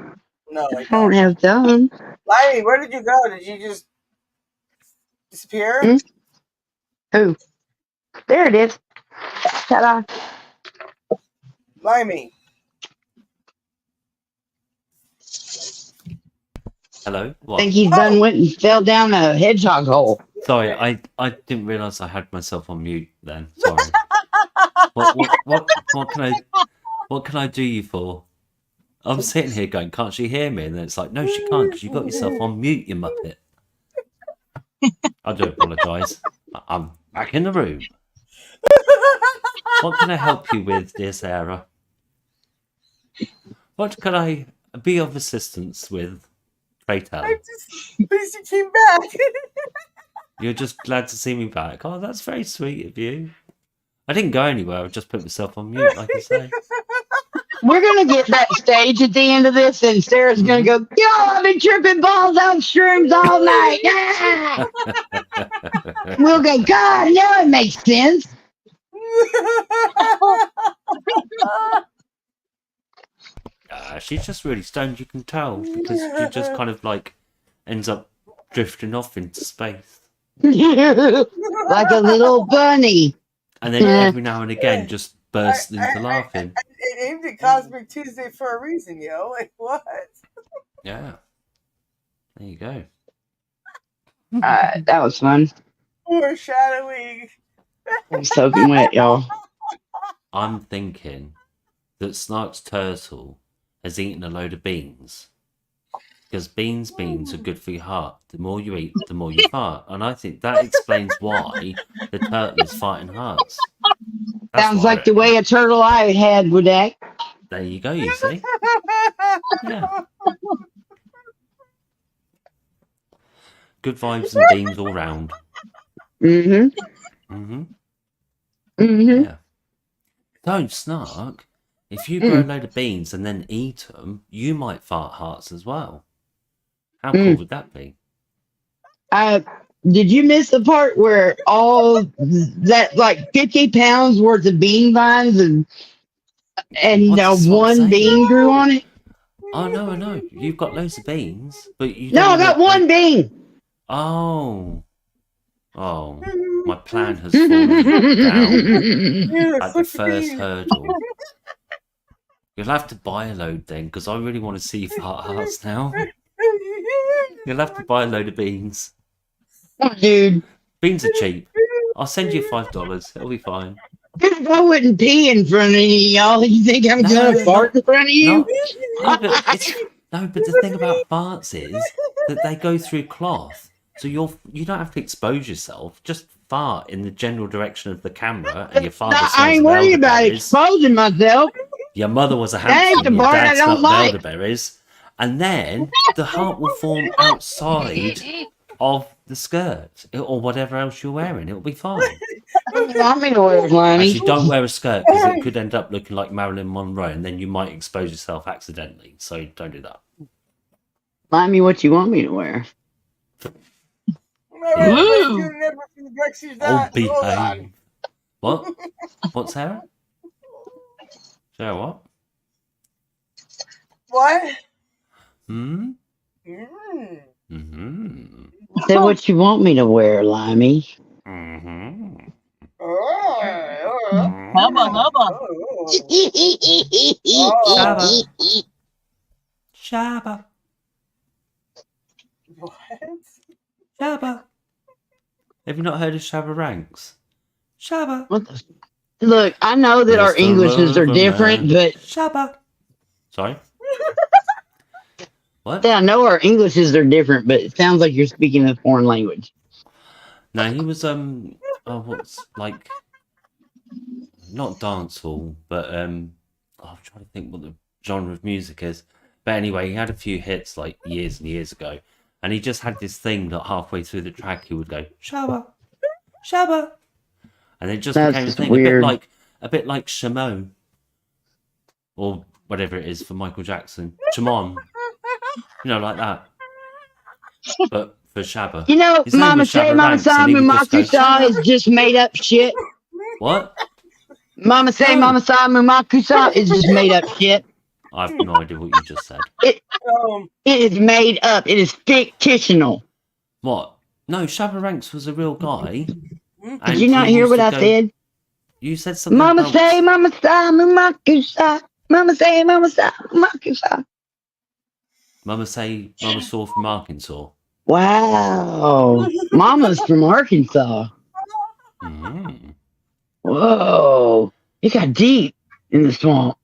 No, I I don't don't. have time. Limey, where did you go? Did you just disappear? Hmm? Who? There it is. Ta-da. Limey. Hello? I What? think he's done went and fell down a hedgehog hole. Sorry, I didn't realise I had myself on mute then. Sorry. What can I do you for? I'm sitting here going, can't she hear me? And then it's like, no, she can't because you got yourself on mute, you muppet. I do apologise. I'm back in the room. What can I help you with, dear Sarah? What can I be of assistance with? Pray tell. I'm just pleased you came back. You're just glad to see me back. Oh, that's very sweet of you. I didn't go anywhere. I just put myself on mute, like I say. We're gonna get backstage at the end of this, and Sarah's gonna go, "Yo, I've been tripping balls on shrooms all night." Yeah! We'll go, God, now it makes sense. She's just really stoned, you can tell, because she just kind of like ends up drifting off into space. Like a little bunny. And then every now and again just bursts into laughing. It aimed at Cosmic Tuesday for a reason, yo. Like, what? Yeah. There you go. That was fun. Foreshadowing. I'm soaking wet, y'all. I'm thinking that Snark's turtle has eaten a load of beans. Because beans are good for your heart. The more you eat, the more you fart. And I think that explains why the turtle is farting hearts. That's Sounds what I like the reckon. way a turtle I had would act. There you go, you see. Yeah. Good vibes and beans all round. Mm-hmm. Mm-hmm. Mm-hmm. Yeah. Don't Snark. If you grow a load of beans and then eat them, you might fart hearts as well. How cool would that be? Did you miss the part where all that, like 50 pounds worth of bean vines and What's the one saying? bean grew on it? Oh, no, I know. You've got loads of beans, but you No, I don't got know- one bean. Oh. Oh. My plan has fallen down at the first hurdle. You'll have to buy a load then, because I really want to see fart hearts now. You'll have to buy a load of beans. Oh, dude. Beans are cheap. I'll send you $5. It'll be fine. If I wouldn't pee in front of any of y'all, you think I'm gonna fart in front of you? No, but the thing about farts is that they go through cloth, so you don't have to expose yourself. Just fart in the general direction of the camera, and your father smells I ain't worried about elderberries. exposing myself. Your mother was a That ain't hamster, the and your part I dad don't smelled like. elderberries, and then the heart will form outside of the skirt or whatever else you're wearing. It'll be fine. I'm in order, Lonnie. Actually, don't wear a skirt because it could end up looking like Marilyn Monroe, and then you might expose yourself accidentally. So don't do that. Find me what you want me to wear. Ooh. Oh, behave. What? What, Sarah? Sarah, what? What? Hmm? Mm. Mm-hmm. Say what you want me to wear, Limey. Mm-hmm. Hubba, hubba. Shabba. Shabba. What? Shabba. Have you not heard of Shabba Ranks? Shabba. What the? Look, I know that our It's the Englishes are love of different, man. but Shabba. Sorry? What? yeah, I know our Englishes are different, but it sounds like you're speaking a foreign language. No, he was what's like not dancehall, but I'm trying to think what the genre of music is. But anyway, he had a few hits like years and years ago, and he just had this thing that halfway through the track he would go Shabba, Shabba, and it just That's became a just thing, weird. a bit like Shimon, or whatever it is for Michael Jackson, Shimon, like that, but for Shabba. You know, His name Mama was say, Shabba Mama Ranks, saw, and he would just go, Mumakusa is just made up shit. What? Mama say, No. Mama saw, Mumakusa is just made up shit. I have no idea what you just said. It is made up. It is fictional. What? No, Shabba Ranks was a real guy. Did you not hear what I said? You said something Mama about... say, Mama saw, Mumakusa. Mama say, Mama saw, Mumakusa. Mama say Mama saw from Arkansas. Wow. Mama's from Arkansas. Mm. Whoa. It got deep in the swamp.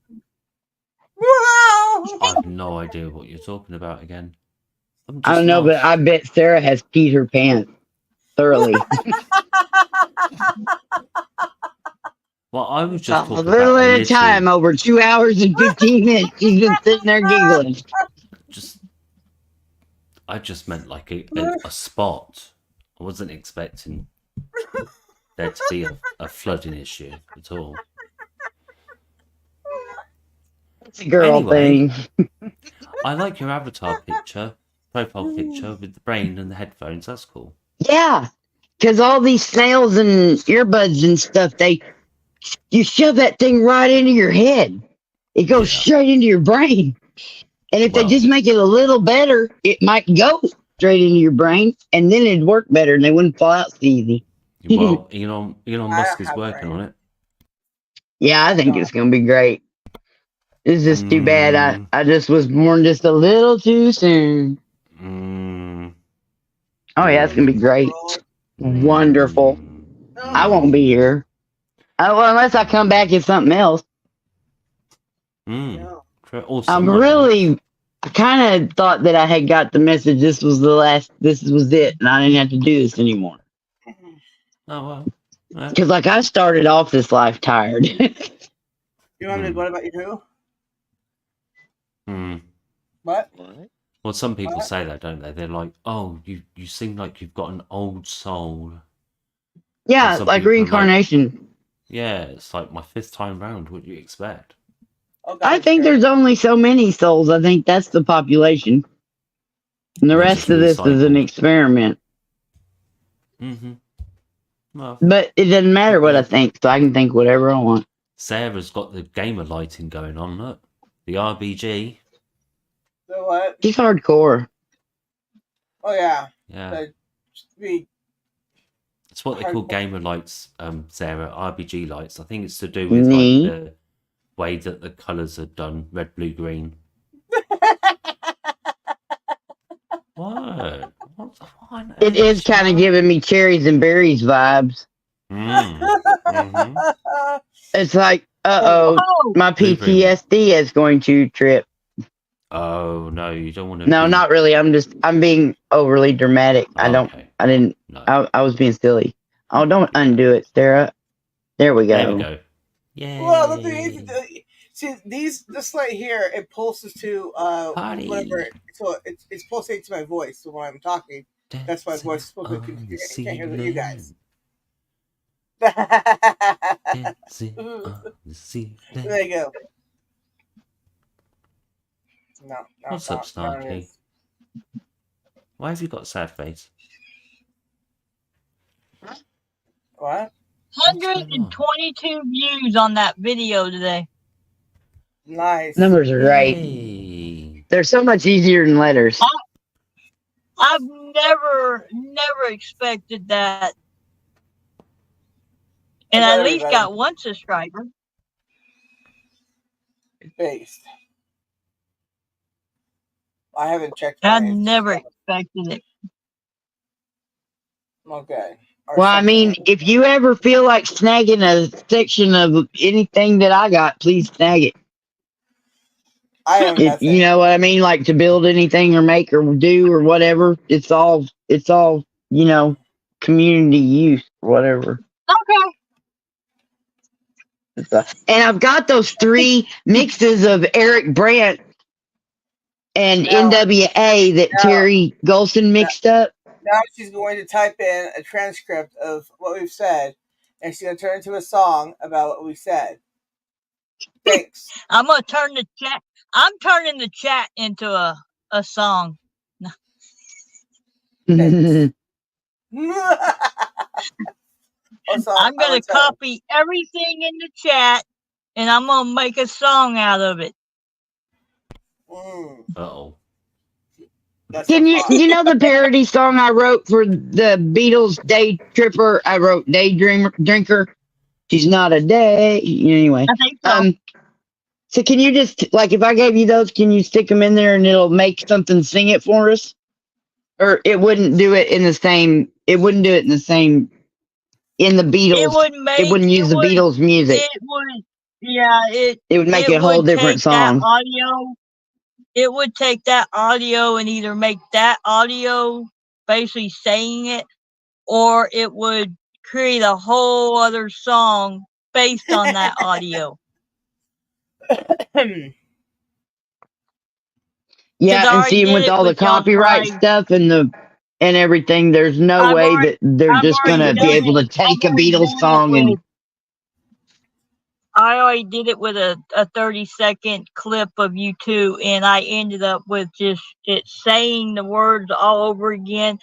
Wow. I have no idea what you're talking about again. I'm I just don't know, but lost. I bet Sarah has peed her pants thoroughly. Well, I was A just talking little about a at a time, little. over 2 hours and 15 minutes. She's been sitting there giggling. Just, I just meant like a spot. I wasn't expecting there to be a flooding issue at all. It's a girl Anyway. thing. I like your avatar picture, profile picture with the brain and the headphones. That's cool. Yeah, because all these snails and earbuds and stuff, you shove that thing right into your head. It goes Yeah. straight into your brain. And if they Well- just make it a little better, it might go straight into your brain, and then it'd work better, and they wouldn't fall out so easy. Well, Elon Musk is have working brain. on it. Yeah, I think it's gonna be great. It's just too bad I just was born just a little too soon. Mm, Oh yeah, it's gonna be great. Wonderful. I won't be here. Well, unless I come back as something else. No. Or I'm someone else. I kind of thought that I had got the message. This was it, and I didn't have to do this anymore. Oh well. Yeah. Because like I started off this life tired. You want me to, what about you too? Hmm. What? Well, some people What? say that, don't they? They're like, "Oh, you seem like you've got an old soul." Yeah, Some like people are like- reincarnation. Yeah, it's like my 5th time round. What do you expect? Oh, God, I think sure. there's only so many souls. I think that's the population. And the They're rest just of this is an recycled. experiment. Mm-hmm. Well, But it doesn't matter what I think, so I can think whatever I want. Sarah's got the gamer lighting going on. Look, the RBG. So what? She's hardcore. Oh yeah. Yeah, The, the, it's what they call hardcore. gamer lights, Sarah. RBG lights. I think it's to do with Neat. like the way that the colours are done: red, blue, green. What? What on It earth, is kind of Sean? giving me cherries and berries vibes. Mm-hmm. It's like, uh-oh, Oh, my Blueberry. PTSD is going to trip. Oh no, you don't want to. No, be... not really. I'm being overly dramatic. Oh, okay. No. I was being silly. Oh, don't undo it, Sarah. There we go. There we go. Yeah. Well, the thing is, see this light here, it pulses to Party. whatever. So it's pulsating to my voice. So when I'm talking, that's why my voice is supposed to be. You can't hear you guys. Dancing on the ceiling. There you go. No. What's up, Snarky? Why have you got a sad face? What? 122 views on that video today. Nice. Numbers are great. Hey. They're so much easier than letters. I've never expected that. And I at least got one subscriber. Based. I haven't checked. I my never expected it. Okay. Or Well, I mean, something. if you ever feel like snagging a section of anything that I got, please snag it. I am If you know what I mean, like to build anything or make or do or whatever, it's all community use or whatever. Okay. And I've got those 3 mixes of Eric Brandt and Now- NWA that now- Terry Golson mixed up. Now she's going to type in a transcript of what we've said, and she's going to turn it into a song about what we said. Thanks. I'm gonna turn the chat. I'm turning the chat into a song. What song? I'm gonna would tell. copy everything in the chat, and I'm gonna make a song out of it. Uh-oh. That's Can so you fun. you know the parody song I wrote for the Beatles Day Tripper? I wrote Daydreamer Drinker. She's not a day. Anyway, I think so. So can you just like if I gave you those, can you stick them in there and it'll make something sing it for us? Or it wouldn't do it in the same. It wouldn't do it in the same. In the It Beatles, would it make wouldn't use the Beatles music. it would yeah It would make it a whole would different take that song. audio. It would take that audio and either make that audio basically saying it, or it would create a whole other song based on that audio. Yeah, and already seeing did with it all the with y'all's copyright live. stuff and everything, there's no I've way already that they're I've just already gonna be done able to it. I've take a already Beatles done it song and with. I already did it with a 30-second clip of U2, and I ended up with just it saying the words all over again,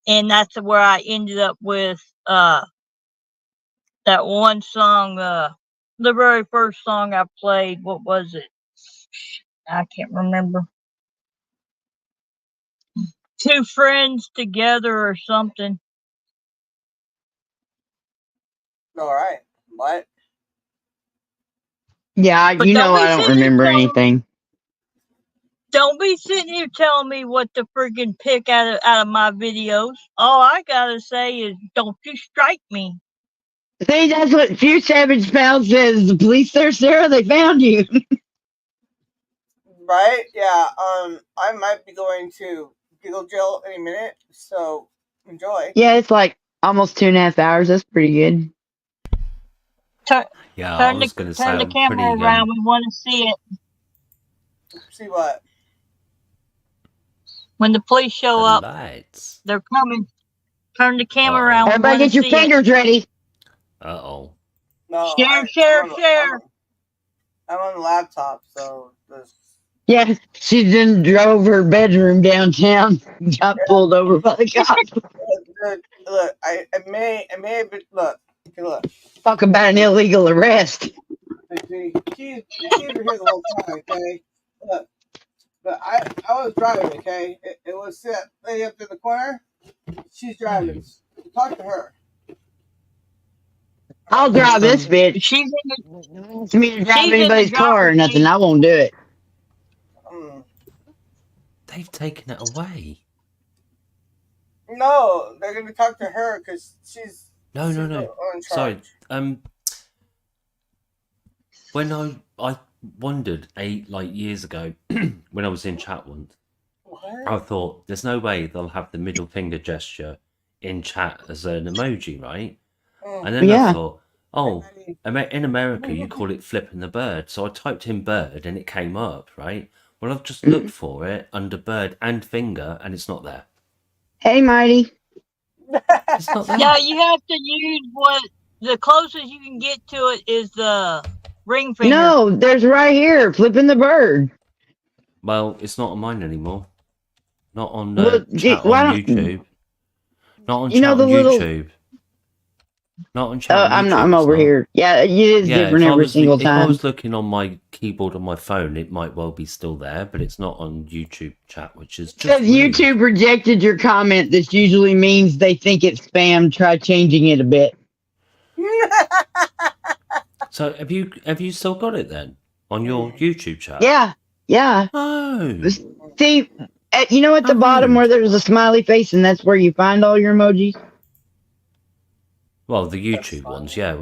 and that's where I ended up with that one song, the very first song I played. What was it? I can't remember. Two Friends Together or something. All right. What? yeah, But you know I don't remember anything. Don't be sitting here telling me what to freaking pick out of my videos. All I gotta say is, don't you strike me. See, that's what Few Savage Pal says. The police there, Sarah, they found you. Right? Yeah. I might be going to Giggle Jill any minute, so enjoy. Yeah, it's like almost 2.5 hours. That's pretty good. Yeah, I Turn was going to say the I'm camera pretty. around. We want to see it. See what? When the police show The up, lights. they're coming. Turn the camera Uh-oh. around. We Everybody wanna get your see it. fingers ready. Uh-oh. No. Share. I'm on the laptop, so this. Yeah, she then drove her bedroom downtown, got pulled over by the cops. Look, I may have been. Look. Okay, look. Talk about an illegal arrest. See, she's been here the whole time, okay? Look, but I was driving, okay? It was that lady up in the corner. She's driving. Talk to her. I'll drive this bitch. She's in the, Ask me to drive she's in the anybody's car or driver's nothing. seat. I won't do it. They've taken it away. No, they're gonna talk to her because she's. No. in Sorry. charge. When I wondered years ago when I was in chat once, What? I thought there's no way they'll have the middle finger gesture in chat as an emoji, right? And then Yeah. I thought, oh, in America you call it flipping the bird. So I typed in bird and it came up, right? Well, I've just looked for it under bird and finger and it's not there. Hey, Mighty. It's not there. Yeah, you have to use what the closest you can get to it is the ring finger. No, there's right here, flipping the bird. Well, it's not on mine anymore. Not on Well, chat why on don't- YouTube. Not on You know chat the on little- YouTube. Not on chat on I'm YouTube. not. I'm it's over not. here. Yeah, it is Yeah, different every single if I time. was looking on my keyboard on my phone, it might well be still there, but it's not on YouTube chat, which is just Because rude. YouTube rejected your comment, this usually means they think it's spam. Try changing it a bit. So have you still got it then on your YouTube chat? Yeah. Oh, See, you know at the How bottom rude. where there's a smiley face, and that's where you find all your emojis. well, the YouTube ones, yeah.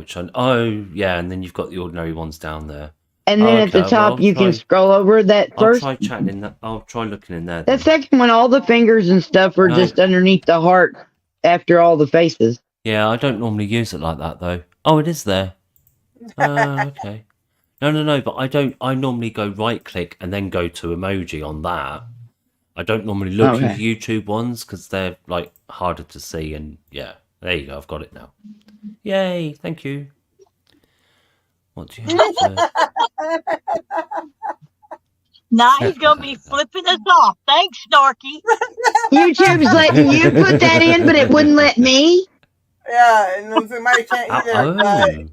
And then you've got the ordinary ones down there. And then at the okay, top, well, you can scroll over that I'll first. try chatting in that. I'll try looking in there. That Then. second one, all the fingers and stuff are No. just underneath the heart after all the faces. Yeah, I don't normally use it like that though. Oh, it is there. Okay. No, but I don't. I normally go right click and then go to emoji on that. I don't normally look Okay. at YouTube ones because they're like harder to see. And yeah, there you go. I've got it now. Yay! Thank you. What do you have to? Now he's gonna be flipping us off. Thanks, Snarky. YouTube's letting you put that in, but it wouldn't let me. Yeah, and then somebody can't either. But Oh,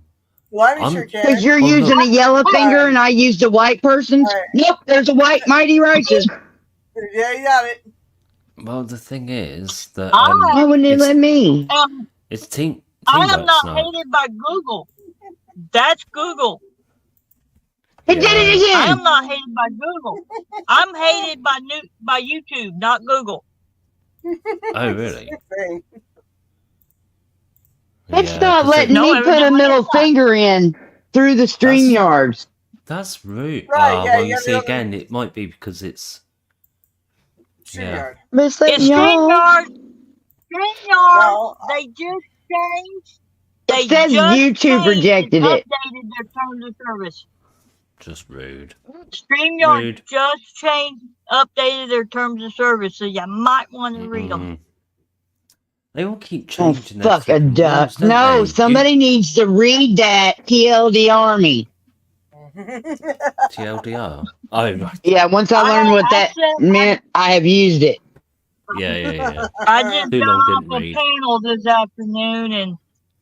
Lonnie I'm- sure Because can. you're Oh, using look. a yellow finger and I used a white person's. Right. Nope, there's a white mighty righteous. Yeah, you got it. well, the thing is that Why wouldn't it it's- let me? it's team. I am Teamwork not now. hated by Google. That's Google. It did it I again. am not hated by Google. I'm hated by YouTube, not Google. Oh, really? Thing. It's Yeah, not 'cause letting No, me put a evidently middle it's not. finger in through the Streamyards. That's rude. Right, yeah, Well, you you gotta see, go to again, it might be because it's... Yeah. StreamYard. But it's letting It's y'all. StreamYard. StreamYard. No, They just changed. It They says just YouTube changed and rejected it. updated their terms of service. Just rude. StreamYard Rude. just changed, updated their terms of service, so you might want to read them. Mm-mm. They all keep Oh, changing their fuck a flipping duck. rules, don't No, they? somebody needs to read that TLD Army. TLDR. Oh, right. Yeah, once I learned what that meant, I have used it. Yeah. I just Too got long off didn't a read. panel this afternoon, and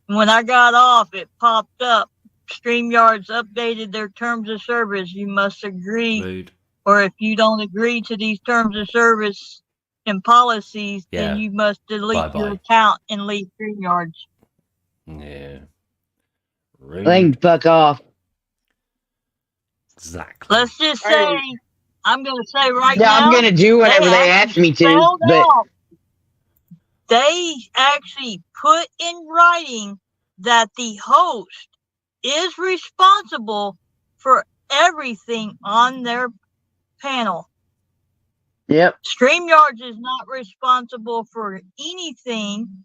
when I got off, it popped up. StreamYards updated their terms of service. You must agree, Rude. or if you don't agree to these terms of service and policies, Yeah. then you must delete your Bye-bye. account and leave StreamYards. Yeah. They can Rude. fuck off. Exactly. Let's just say, I'm going to say right Yeah, now, I'm gonna do whatever they ask me to, spelled but out. They actually put in writing that the host is responsible for everything on their panel. yep. StreamYards is not responsible for anything,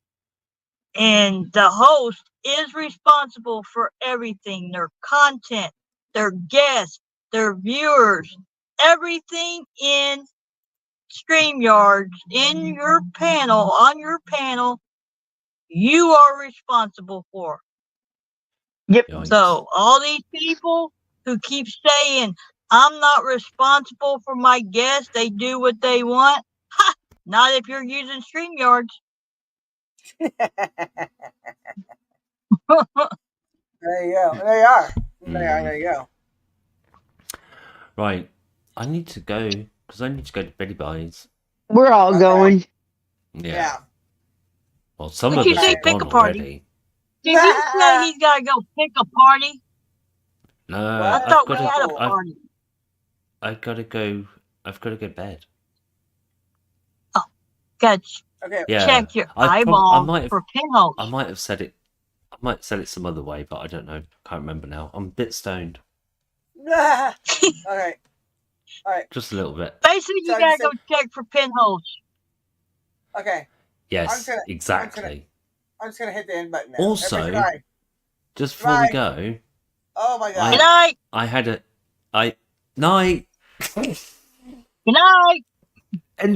and the host is responsible for everything, their content, their guests, their viewers, everything in StreamYards, in your panel, on your panel, you are responsible for. Yep. Yikes. So all these people who keep saying, I'm not responsible for my guests, they do what they want. Ha! Not if you're using StreamYards. there you go. There you are. There you go. Right. I need to go, because I need to go to Betty Buys. We're all Okay. going. Yeah. Well, some But of you us say are pick gone a party. already. Did you say he's got to go pick a party? No, Well, I I've thought we got had a to. party. I've got to go. I've got to go to bed. Got Okay. Yeah. check your I eyeballs might have. for pinholes. I might have said it. I might have said it some other way, but I don't know. Can't remember now. I'm a bit stoned. Okay. Just a little bit. Basically, So you you gotta said- go check for pinholes. Okay. Yes, gonna- exactly. I'm just gonna hit the end button now. Also- Everybody try. Just before we Bye. go, Oh my god. Good night. I had a. Night. Good night.